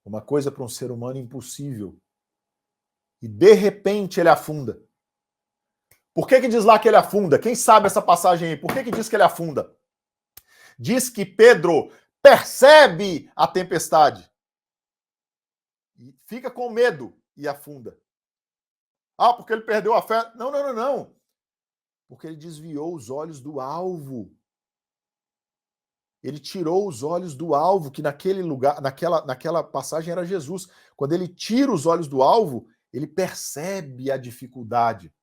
Uma coisa para um ser humano impossível. E de repente ele afunda. Por que diz lá que ele afunda? Quem sabe essa passagem aí? Por que diz que ele afunda? Diz que Pedro percebe a tempestade. E fica com medo e afunda. Ah, porque ele perdeu a fé? Não, não, não, não. Porque ele desviou os olhos do alvo. Ele tirou os olhos do alvo, que naquele lugar, naquela passagem era Jesus. Quando ele tira os olhos do alvo, ele percebe a dificuldade.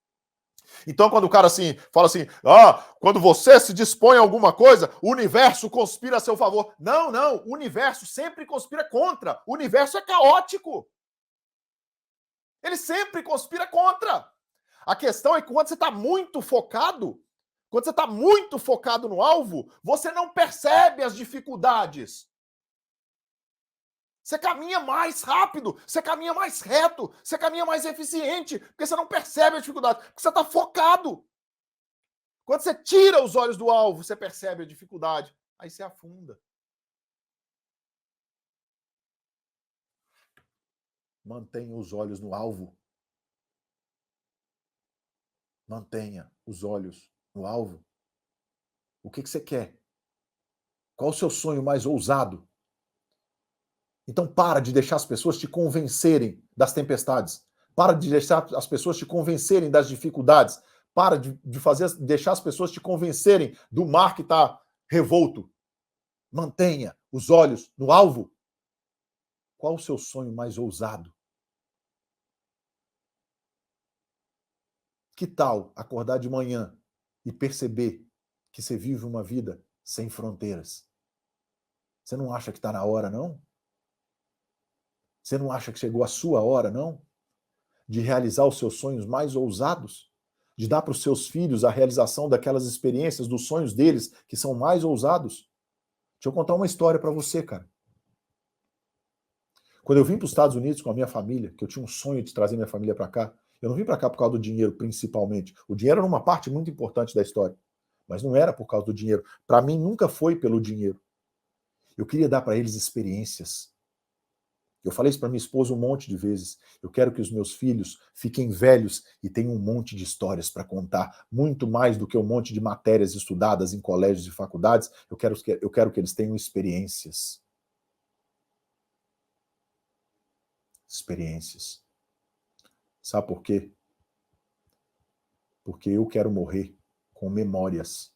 Então, quando o cara assim fala assim: quando você se dispõe a alguma coisa, o universo conspira a seu favor. Não, não, o universo sempre conspira contra. O universo é caótico. Ele sempre conspira contra. A questão é que quando você está muito focado, quando você está muito focado no alvo, você não percebe as dificuldades. Você caminha mais rápido, você caminha mais reto, você caminha mais eficiente, porque você não percebe a dificuldade, porque você está focado. Quando você tira os olhos do alvo, você percebe a dificuldade, aí você afunda. Mantenha os olhos no alvo. Mantenha os olhos no alvo. O que você quer? Qual o seu sonho mais ousado? Então para de deixar as pessoas te convencerem das tempestades. Para de deixar as pessoas te convencerem das dificuldades. Para de deixar as pessoas te convencerem do mar que está revolto. Mantenha os olhos no alvo. Qual o seu sonho mais ousado? Que tal acordar de manhã e perceber que você vive uma vida sem fronteiras? Você não acha que está na hora, não? Você não acha que chegou a sua hora, não? De realizar os seus sonhos mais ousados? De dar para os seus filhos a realização daquelas experiências, dos sonhos deles, que são mais ousados? Deixa eu contar uma história para você, cara. Quando eu vim para os Estados Unidos com a minha família, que eu tinha um sonho de trazer minha família para cá, eu não vim para cá por causa do dinheiro, principalmente. O dinheiro era uma parte muito importante da história, mas não era por causa do dinheiro. Para mim, nunca foi pelo dinheiro. Eu queria dar para eles experiências. Eu falei isso para minha esposa um monte de vezes. Eu quero que os meus filhos fiquem velhos e tenham um monte de histórias para contar, muito mais do que um monte de matérias estudadas em colégios e faculdades. Eu quero que eles tenham experiências. Experiências. Sabe por quê? Porque eu quero morrer com memórias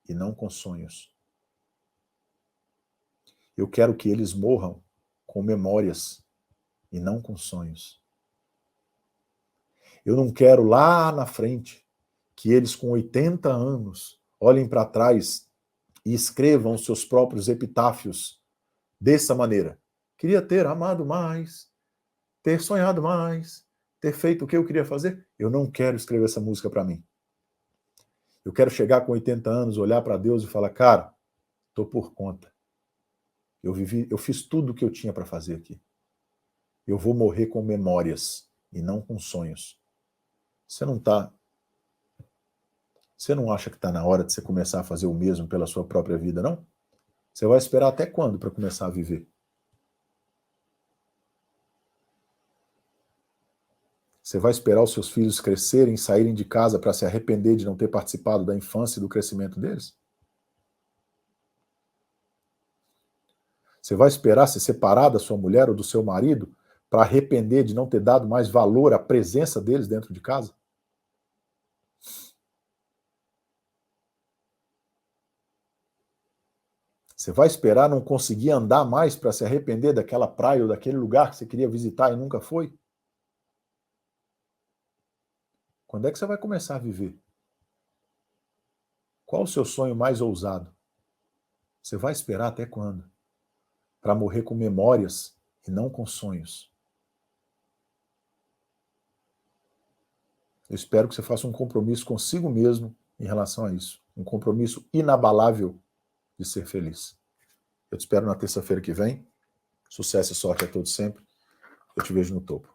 e não com sonhos. Eu quero que eles morram com memórias e não com sonhos. Eu não quero lá na frente que eles com 80 anos olhem para trás e escrevam os seus próprios epitáfios dessa maneira. Queria ter amado mais, ter sonhado mais, ter feito o que eu queria fazer. Eu não quero escrever essa música para mim. Eu quero chegar com 80 anos, olhar para Deus e falar, cara, estou por conta. Eu fiz tudo o que eu tinha para fazer aqui. Eu vou morrer com memórias e não com sonhos. Você não acha que está na hora de você começar a fazer o mesmo pela sua própria vida, não? Você vai esperar até quando para começar a viver? Você vai esperar os seus filhos crescerem, saírem de casa para se arrepender de não ter participado da infância e do crescimento deles? Você vai esperar se separar da sua mulher ou do seu marido para arrepender de não ter dado mais valor à presença deles dentro de casa? Você vai esperar não conseguir andar mais para se arrepender daquela praia ou daquele lugar que você queria visitar e nunca foi? Quando é que você vai começar a viver? Qual o seu sonho mais ousado? Você vai esperar até quando? Para morrer com memórias e não com sonhos. Eu espero que você faça um compromisso consigo mesmo em relação a isso. Um compromisso inabalável de ser feliz. Eu te espero na terça-feira que vem. Sucesso e sorte a todos sempre. Eu te vejo no topo.